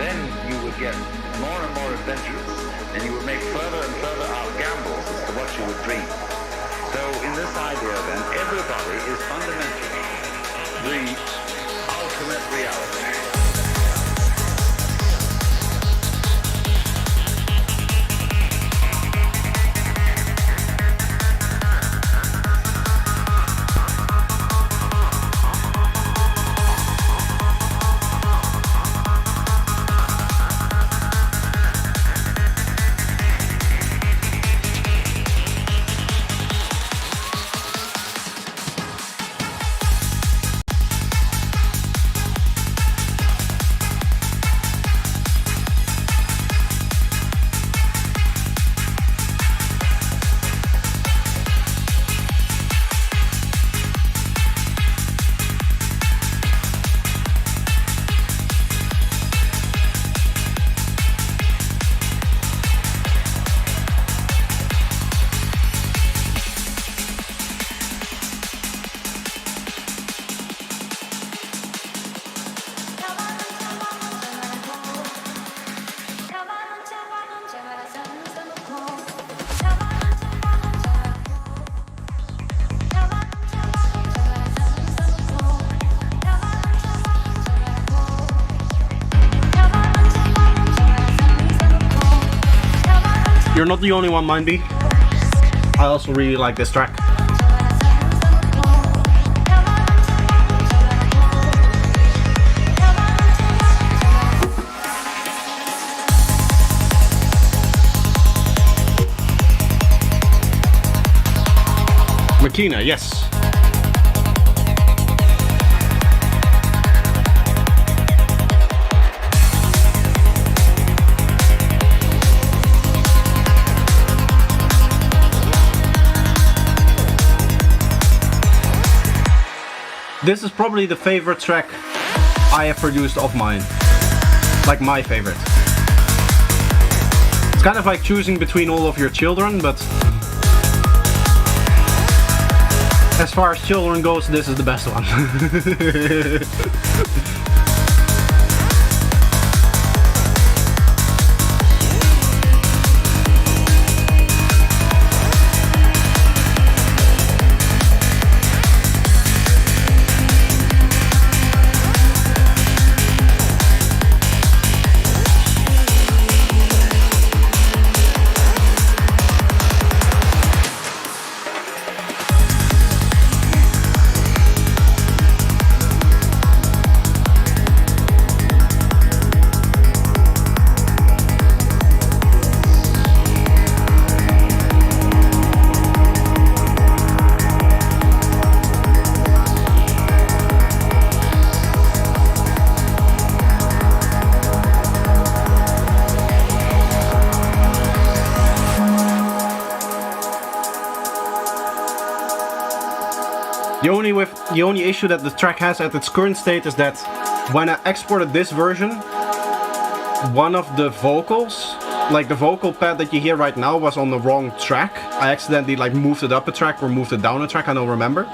Then you would get more and more adventurous, and you would make further and further out gambles as to what you would dream. So in this idea then, everybody is fundamentally the ultimate reality. You're not the only one, Mindbee. I also really like this track. Makina, yes. This is probably the favorite track I have produced of mine. Like my favorite. It's kind of like choosing between all of your children, but as far as children goes, this is the best one. The only issue that the track has at its current state is that when I exported this version, one of the vocals, like the vocal pad that you hear right now, was on the wrong track. I accidentally like moved it up a track or moved it down a track, I don't remember.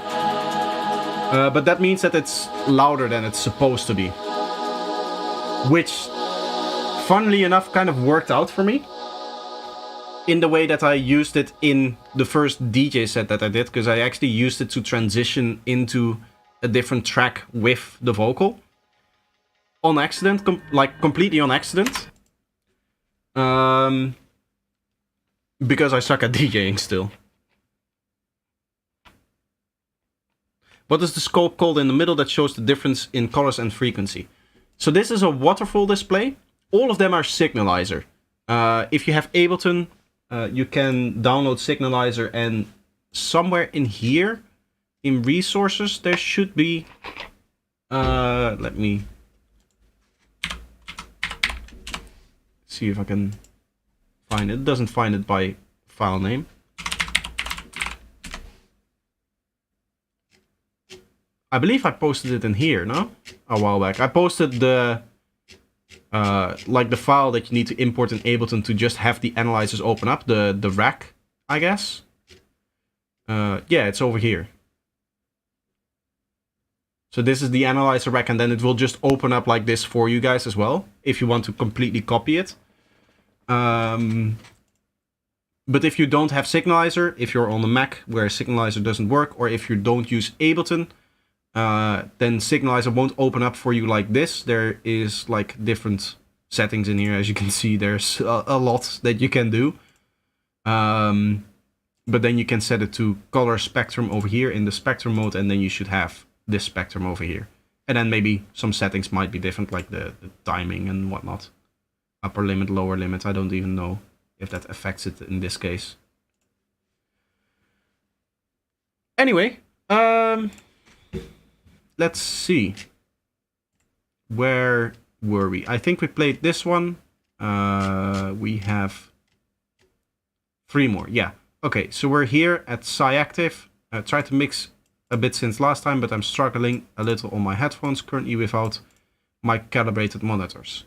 But that means that it's louder than it's supposed to be. Which, funnily enough, kind of worked out for me. In the way that I used it in the first DJ set that I did, because I actually used it to transition into a different track with the vocal. On accident, like completely on accident. Because I suck at DJing still. What is the scope called in the middle that shows the difference in colors and frequency? So this is a waterfall display. All of them are Signalizer. If you have Ableton, you can download Signalizer, and somewhere in here, in resources, there should be... let me see if I can find it. It doesn't find it by file name. I believe I posted it in here, no? A while back. I posted the... like the file that you need to import in Ableton to just have the analyzers open up, the rack, I guess. Yeah, it's over here. So this is the analyzer rack, and then it will just open up like this for you guys as well, if you want to completely copy it. But if you don't have Signalizer, if you're on a Mac where Signalizer doesn't work, or if you don't use Ableton, then Signalizer won't open up for you like this. There is like different settings in here. As you can see, there's a lot that you can do. But then you can set it to color spectrum over here in the spectrum mode, and then you should have this spectrum over here. And then maybe some settings might be different, like the timing and whatnot. Upper limit, lower limit, I don't even know if that affects it in this case. Anyway, let's see. Where were we? I think we played this one. We have 3 more. Yeah. Okay, so we're here at SciActive. I tried to mix a bit since last time, but I'm struggling a little on my headphones currently without my calibrated monitors.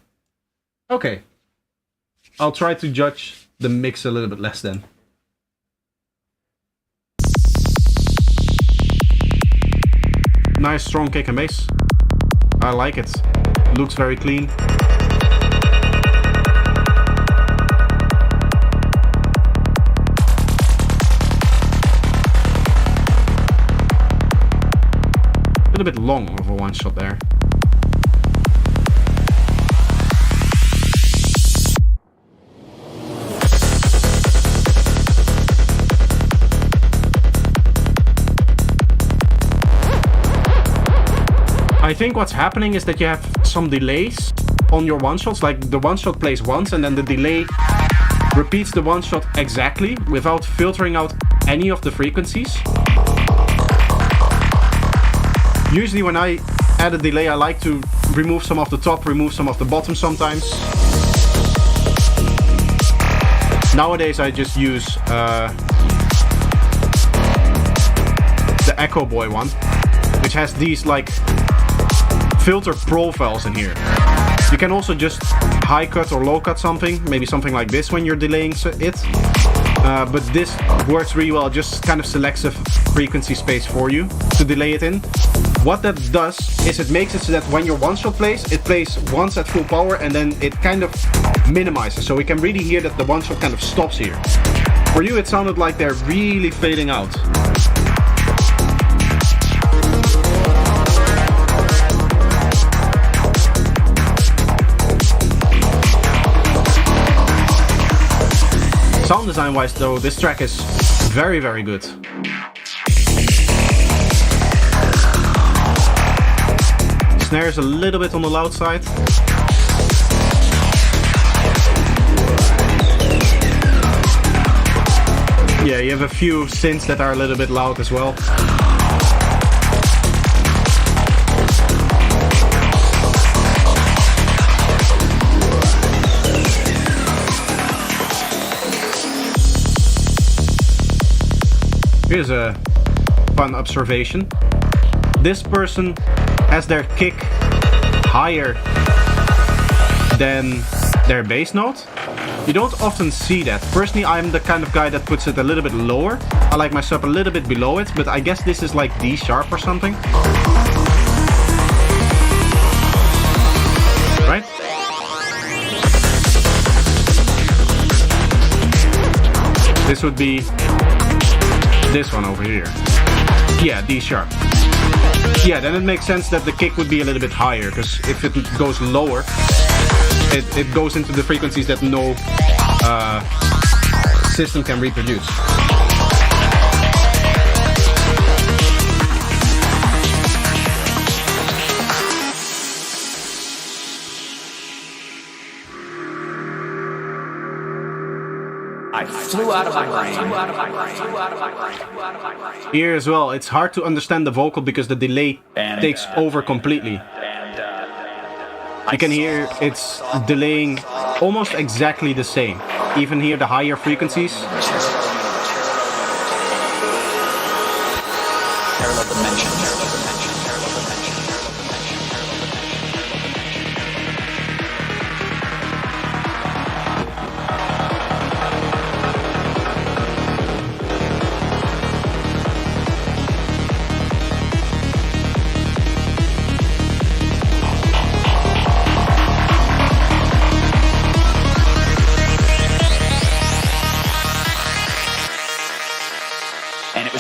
Okay. I'll try to judge the mix a little bit less then. Nice strong kick and bass. I like it. Looks very clean. A little bit long of a one shot there. I think what's happening is that you have some delays on your one-shots, like the one-shot plays once and then the delay repeats the one-shot exactly without filtering out any of the frequencies. Usually when I add a delay, I like to remove some of the top, remove some of the bottom sometimes. Nowadays I just use the Echo Boy one, which has these like filter profiles in here. You can also just high cut or low cut something, maybe something like this when you're delaying it. But this works really well, just kind of selects a frequency space for you to delay it in. What that does is it makes it so that when your one shot plays, it plays once at full power and then it kind of minimizes. So we can really hear that the one shot kind of stops here. For you, it sounded like they're really fading out. Sound design wise though, this track is very, very good. Snare is a little bit on the loud side. Yeah, you have a few synths that are a little bit loud as well. Here's a fun observation. This person has their kick higher than their bass note. You don't often see that. Personally, I'm the kind of guy that puts it a little bit lower. I like my sub a little bit below it, but I guess this is like D sharp or something. Right? This would be this one over here. Yeah, D sharp. Yeah, then it makes sense that the kick would be a little bit higher, because if it goes lower, it goes into the frequencies that no system can reproduce. I flew out of my brain. Here as well, it's hard to understand the vocal because the delay takes over completely. You can hear it's delaying almost exactly the same. Even here, the higher frequencies. Parallel dimension.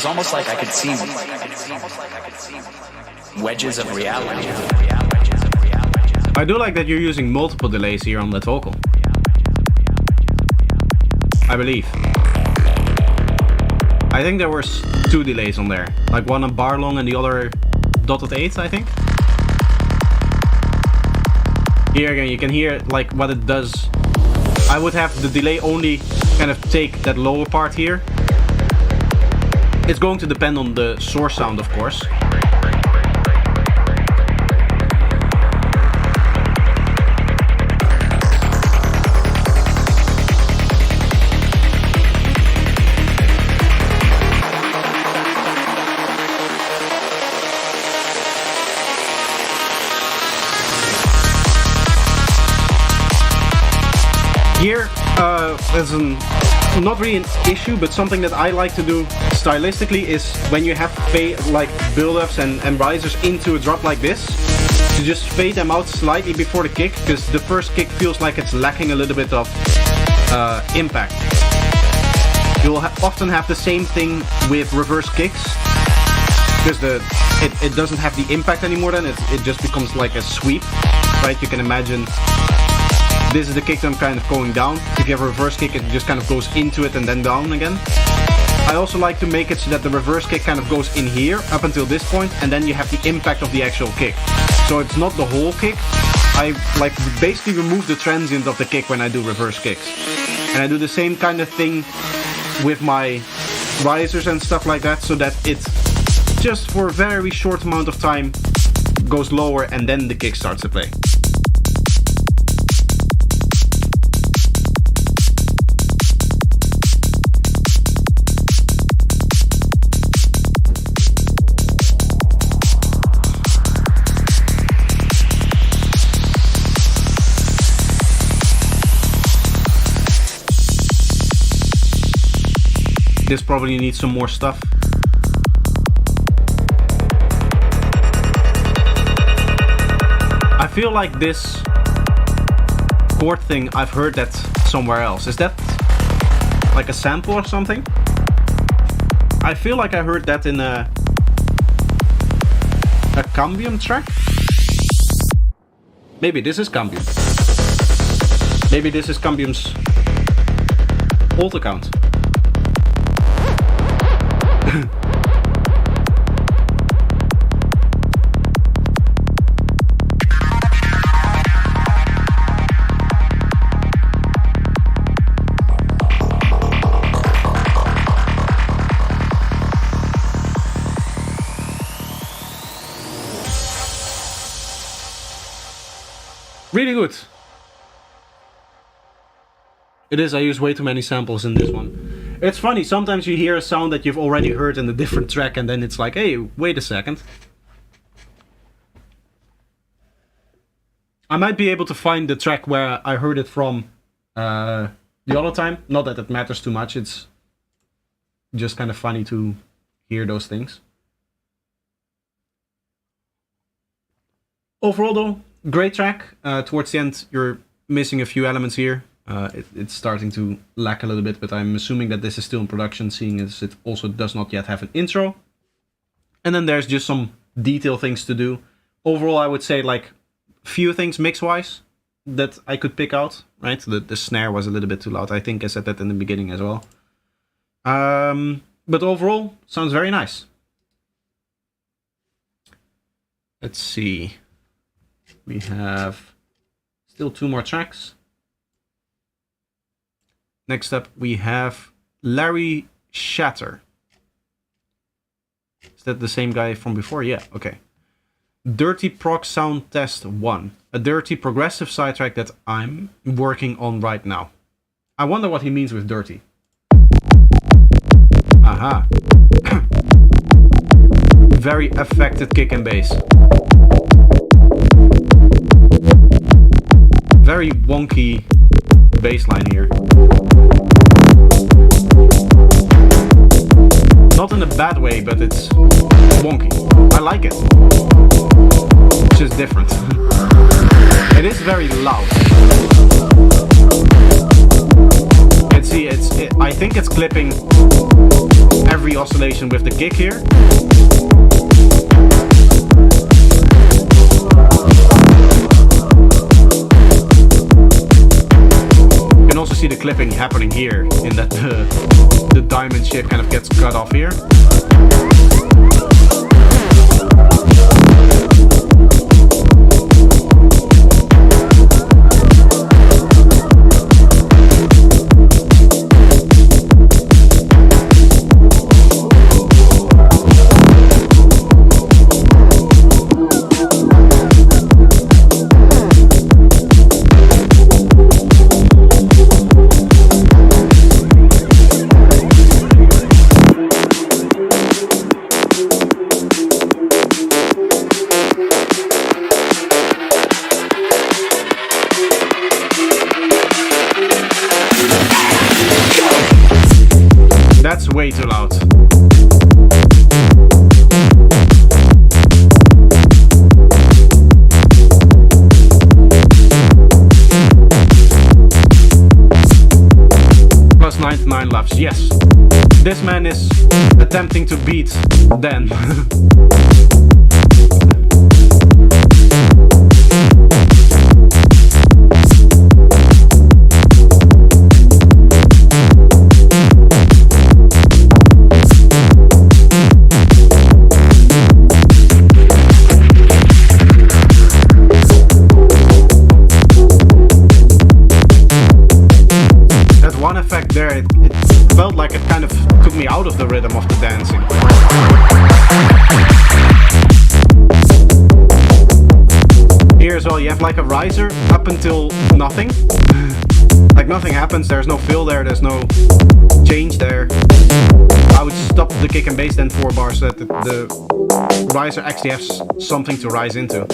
was almost like I could see wedges of reality. I do like that you're using multiple delays here on that vocal. I believe. I think there were 2 delays on there. Like one on bar long and the other dotted 8, I think. Here again, you can hear like what it does. I would have the delay only kind of take that lower part here. It's going to depend on the source sound, of course. Here, as not really an issue, but something that I like to do stylistically is when you have like build-ups and risers into a drop like this, to just fade them out slightly before the kick, because the first kick feels like it's lacking a little bit of impact. You'll often have the same thing with reverse kicks, because it doesn't have the impact anymore. Then it just becomes like a sweep, right? You can imagine. This is the kick that I'm kind of going down. If you have a reverse kick, it just kind of goes into it and then down again. I also like to make it so that the reverse kick kind of goes in here up until this point, and then you have the impact of the actual kick. So it's not the whole kick. I like basically remove the transient of the kick when I do reverse kicks. And I do the same kind of thing with my risers and stuff like that, so that it just for a very short amount of time goes lower and then the kick starts to play. This probably needs some more stuff. I feel like this chord thing, I've heard that somewhere else. Is that like a sample or something? I feel like I heard that in a Cambium track. Maybe this is Cambium. Maybe this is Cambium's old account. Really good. It is, I use way too many samples in this one. It's funny, sometimes you hear a sound that you've already heard in a different track and then it's like, hey, wait a second. I might be able to find the track where I heard it from the other time. Not that it matters too much, it's just kind of funny to hear those things. Overall though, great track. Towards the end, you're missing a few elements here. It's starting to lack a little bit, but I'm assuming that this is still in production, seeing as it also does not yet have an intro. And then there's just some detail things to do. Overall, I would say like few things mix-wise that I could pick out, right? The snare was a little bit too loud. I think I said that in the beginning as well. But overall, sounds very nice. Let's see. We have still 2 more tracks. Next up, we have Larry Shatter. Is that the same guy from before? Yeah, okay. Dirty Prog Sound Test 1. A dirty progressive sidetrack that I'm working on right now. I wonder what he means with dirty. Aha. Very affected kick and bass. Very wonky bass line here. Not in a bad way, but it's wonky. I like it. It's just different. It is very loud. You can see I think it's clipping every oscillation with the kick here. You can also see the clipping happening here, in that the diamond shape kind of gets cut off here. That's way too loud. Plus 99 laps, yes. This man is attempting to beat Dan. There, it felt like it kind of took me out of the rhythm of the dancing. Here as well, you have like a riser up until nothing. Like nothing happens, there's no fill there, there's no change there. I would stop the kick and bass then 4 bars so that the riser actually has something to rise into.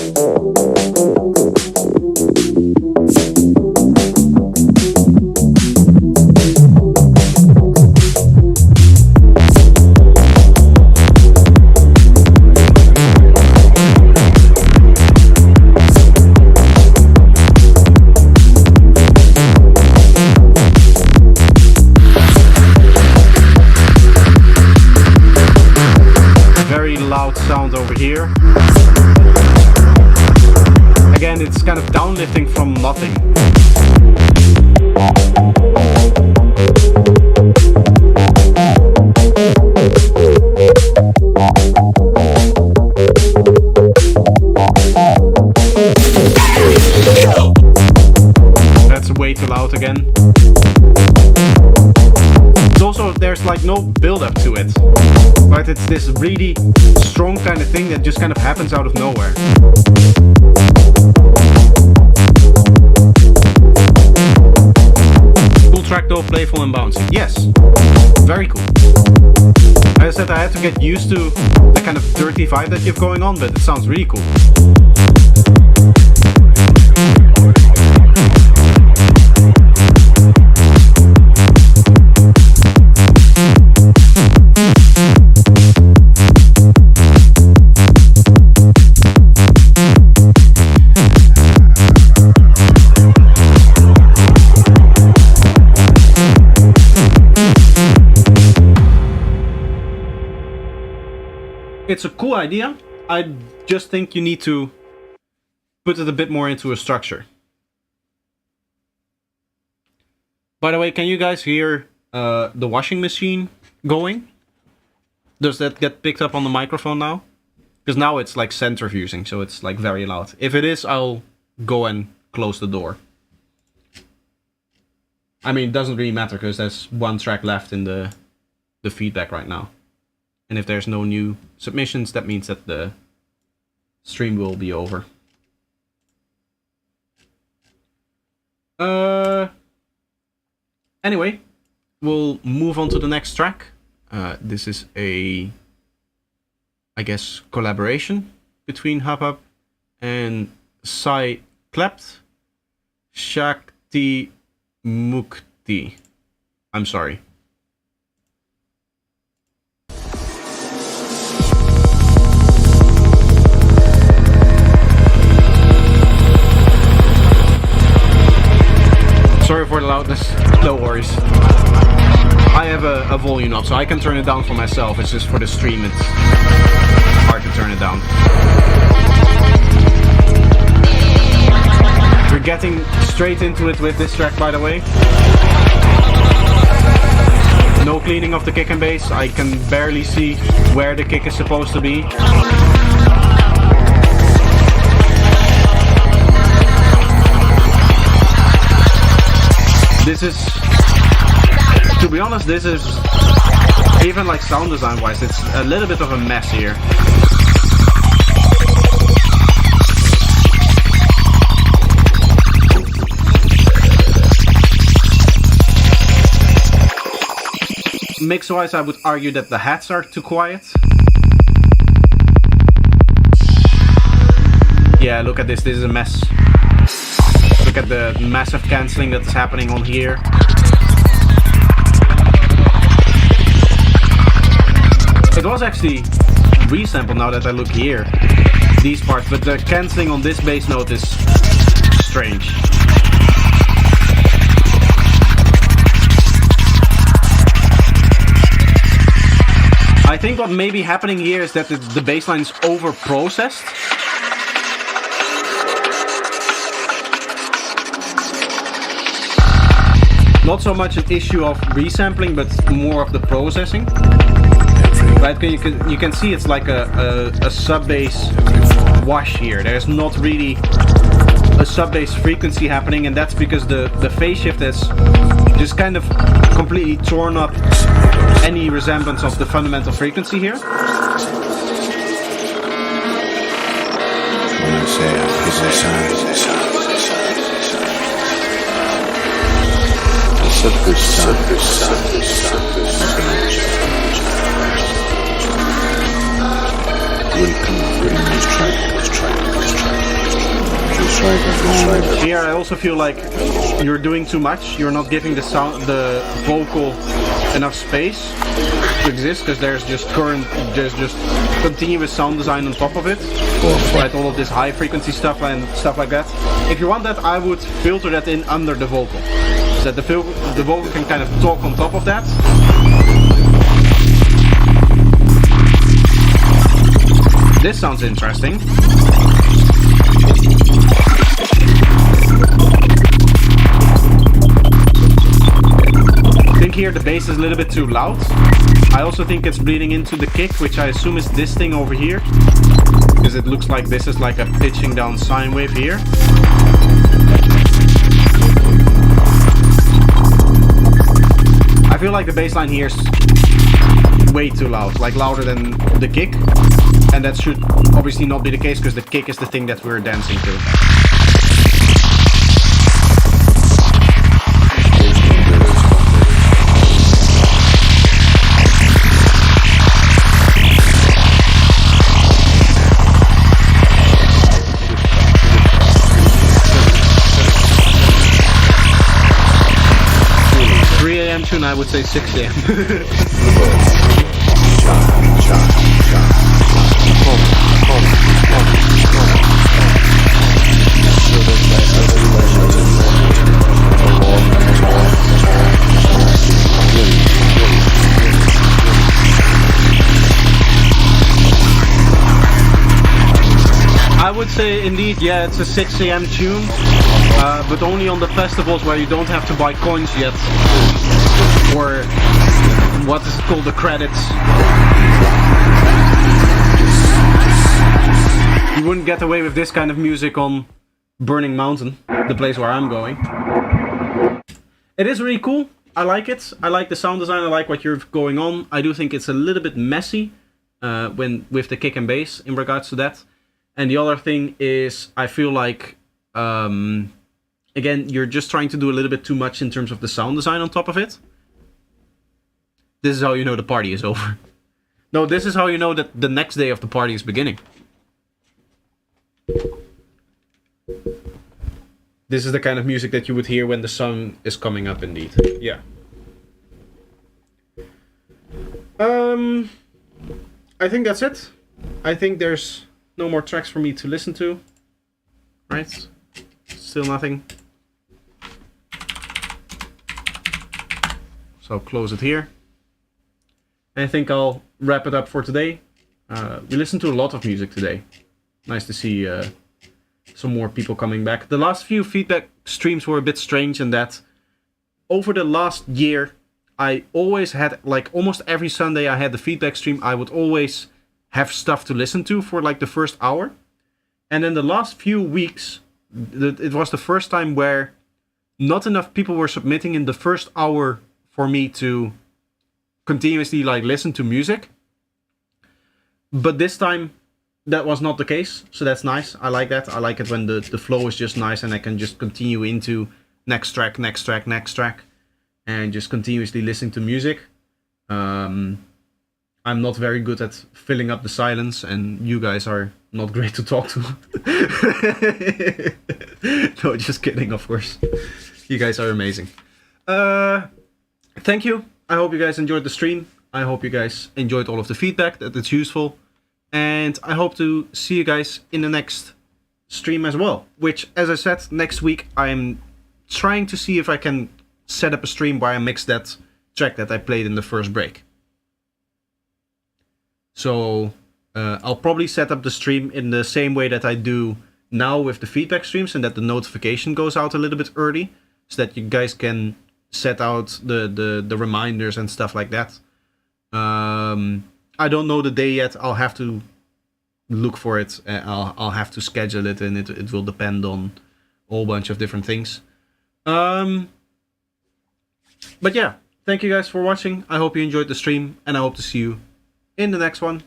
Sound over here. Again, it's kind of downlifting from nothing. That's way too loud again. It's also, there's like no build up to it. Right, it's this really strong kind of thing that just kind of happens out of nowhere. Cool track though, playful and bouncy. Yes, very cool. As I said, I had to get used to the kind of dirty vibe that you have going on, but it sounds really cool. It's a cool idea. I just think you need to put it a bit more into a structure. By the way, can you guys hear the washing machine going? Does that get picked up on the microphone now? Because now it's like centrifuging, so it's like very loud. If it is, I'll go and close the door. I mean, it doesn't really matter because there's 1 track left in the feedback right now. And if there's no new submissions, that means that the stream will be over. Anyway, we'll move on to the next track. This is a, I guess, collaboration between Hub and Sai Klept Shakti Mukti. I'm sorry. Sorry for the loudness, no worries. I have a volume knob, so I can turn it down for myself. It's just for the stream, it's hard to turn it down. We're getting straight into it with this track, by the way. No cleaning of the kick and bass. I can barely see where the kick is supposed to be. This is, to be honest, this is, even like sound design wise, it's a little bit of a mess here. Mix wise, I would argue that the hats are too quiet. Yeah, look at this is a mess. Look at the massive cancelling that is happening on here. It was actually resampled now that I look here, these parts, but the cancelling on this bass note is strange. I think what may be happening here is that the bass line is over-processed. Not so much an issue of resampling, but more of the processing. Right? You can see it's like a sub-bass wash here. There's not really a sub-bass frequency happening, and that's because the phase shift has just kind of completely torn up any resemblance of the fundamental frequency here. Here I also feel like you're doing too much. You're not giving the vocal enough space to exist, because there's just continuous sound design on top of it. Right, all of this high frequency stuff and stuff like that. If you want that, I would filter that in under the vocal, so that the vocal can kind of talk on top of that. This sounds interesting. I think here the bass is a little bit too loud. I also think it's bleeding into the kick, which I assume is this thing over here, because it looks like this is like a pitching down sine wave here. I feel like the bass line here is way too loud, like louder than the kick, and that should obviously not be the case, because the kick is the thing that we're dancing to. 3 a.m. tune, I would say 6 a.m. I would say indeed, yeah, it's a 6 a.m. tune, but only on the festivals where you don't have to buy coins yet, or what is it called, the credits. You wouldn't get away with this kind of music on Burning Mountain, the place where I'm going. It is really cool. I like it. I like the sound design. I like what you're going on. I do think it's a little bit messy with the kick and bass in regards to that. And the other thing is, I feel like, again, you're just trying to do a little bit too much in terms of the sound design on top of it. This is how you know the party is over. No, this is how you know that the next day of the party is beginning. This is the kind of music that you would hear when the sun is coming up, indeed. Yeah. I think that's it. I think there's no more tracks for me to listen to. Right? Still nothing. So I'll close it here. And I think I'll wrap it up for today. We listened to a lot of music today. Nice to see some more people coming back. The last few feedback streams were a bit strange in that over the last year, I always had, like almost every Sunday I had the feedback stream. I would always have stuff to listen to for like the first hour. And then the last few weeks, it was the first time where not enough people were submitting in the first hour for me to continuously like listen to music. But this time that was not the case, so that's nice. I like that. I like it when the flow is just nice and I can just continue into next track, and just continuously listening to music. I'm not very good at filling up the silence, and you guys are not great to talk to. No, just kidding, of course. You guys are amazing. Thank you. I hope you guys enjoyed the stream. I hope you guys enjoyed all of the feedback, that it's useful. And I hope to see you guys in the next stream as well. Which, as I said, next week I'm trying to see if I can set up a stream where I mix that track that I played in the first break. So I'll probably set up the stream in the same way that I do now with the feedback streams, and that the notification goes out a little bit early, so that you guys can set out the reminders and stuff like that. I don't know the day yet. I'll have to look for it. I'll have to schedule it, and it will depend on a whole bunch of different things. But yeah, thank you guys for watching. I hope you enjoyed the stream, and I hope to see you in the next one.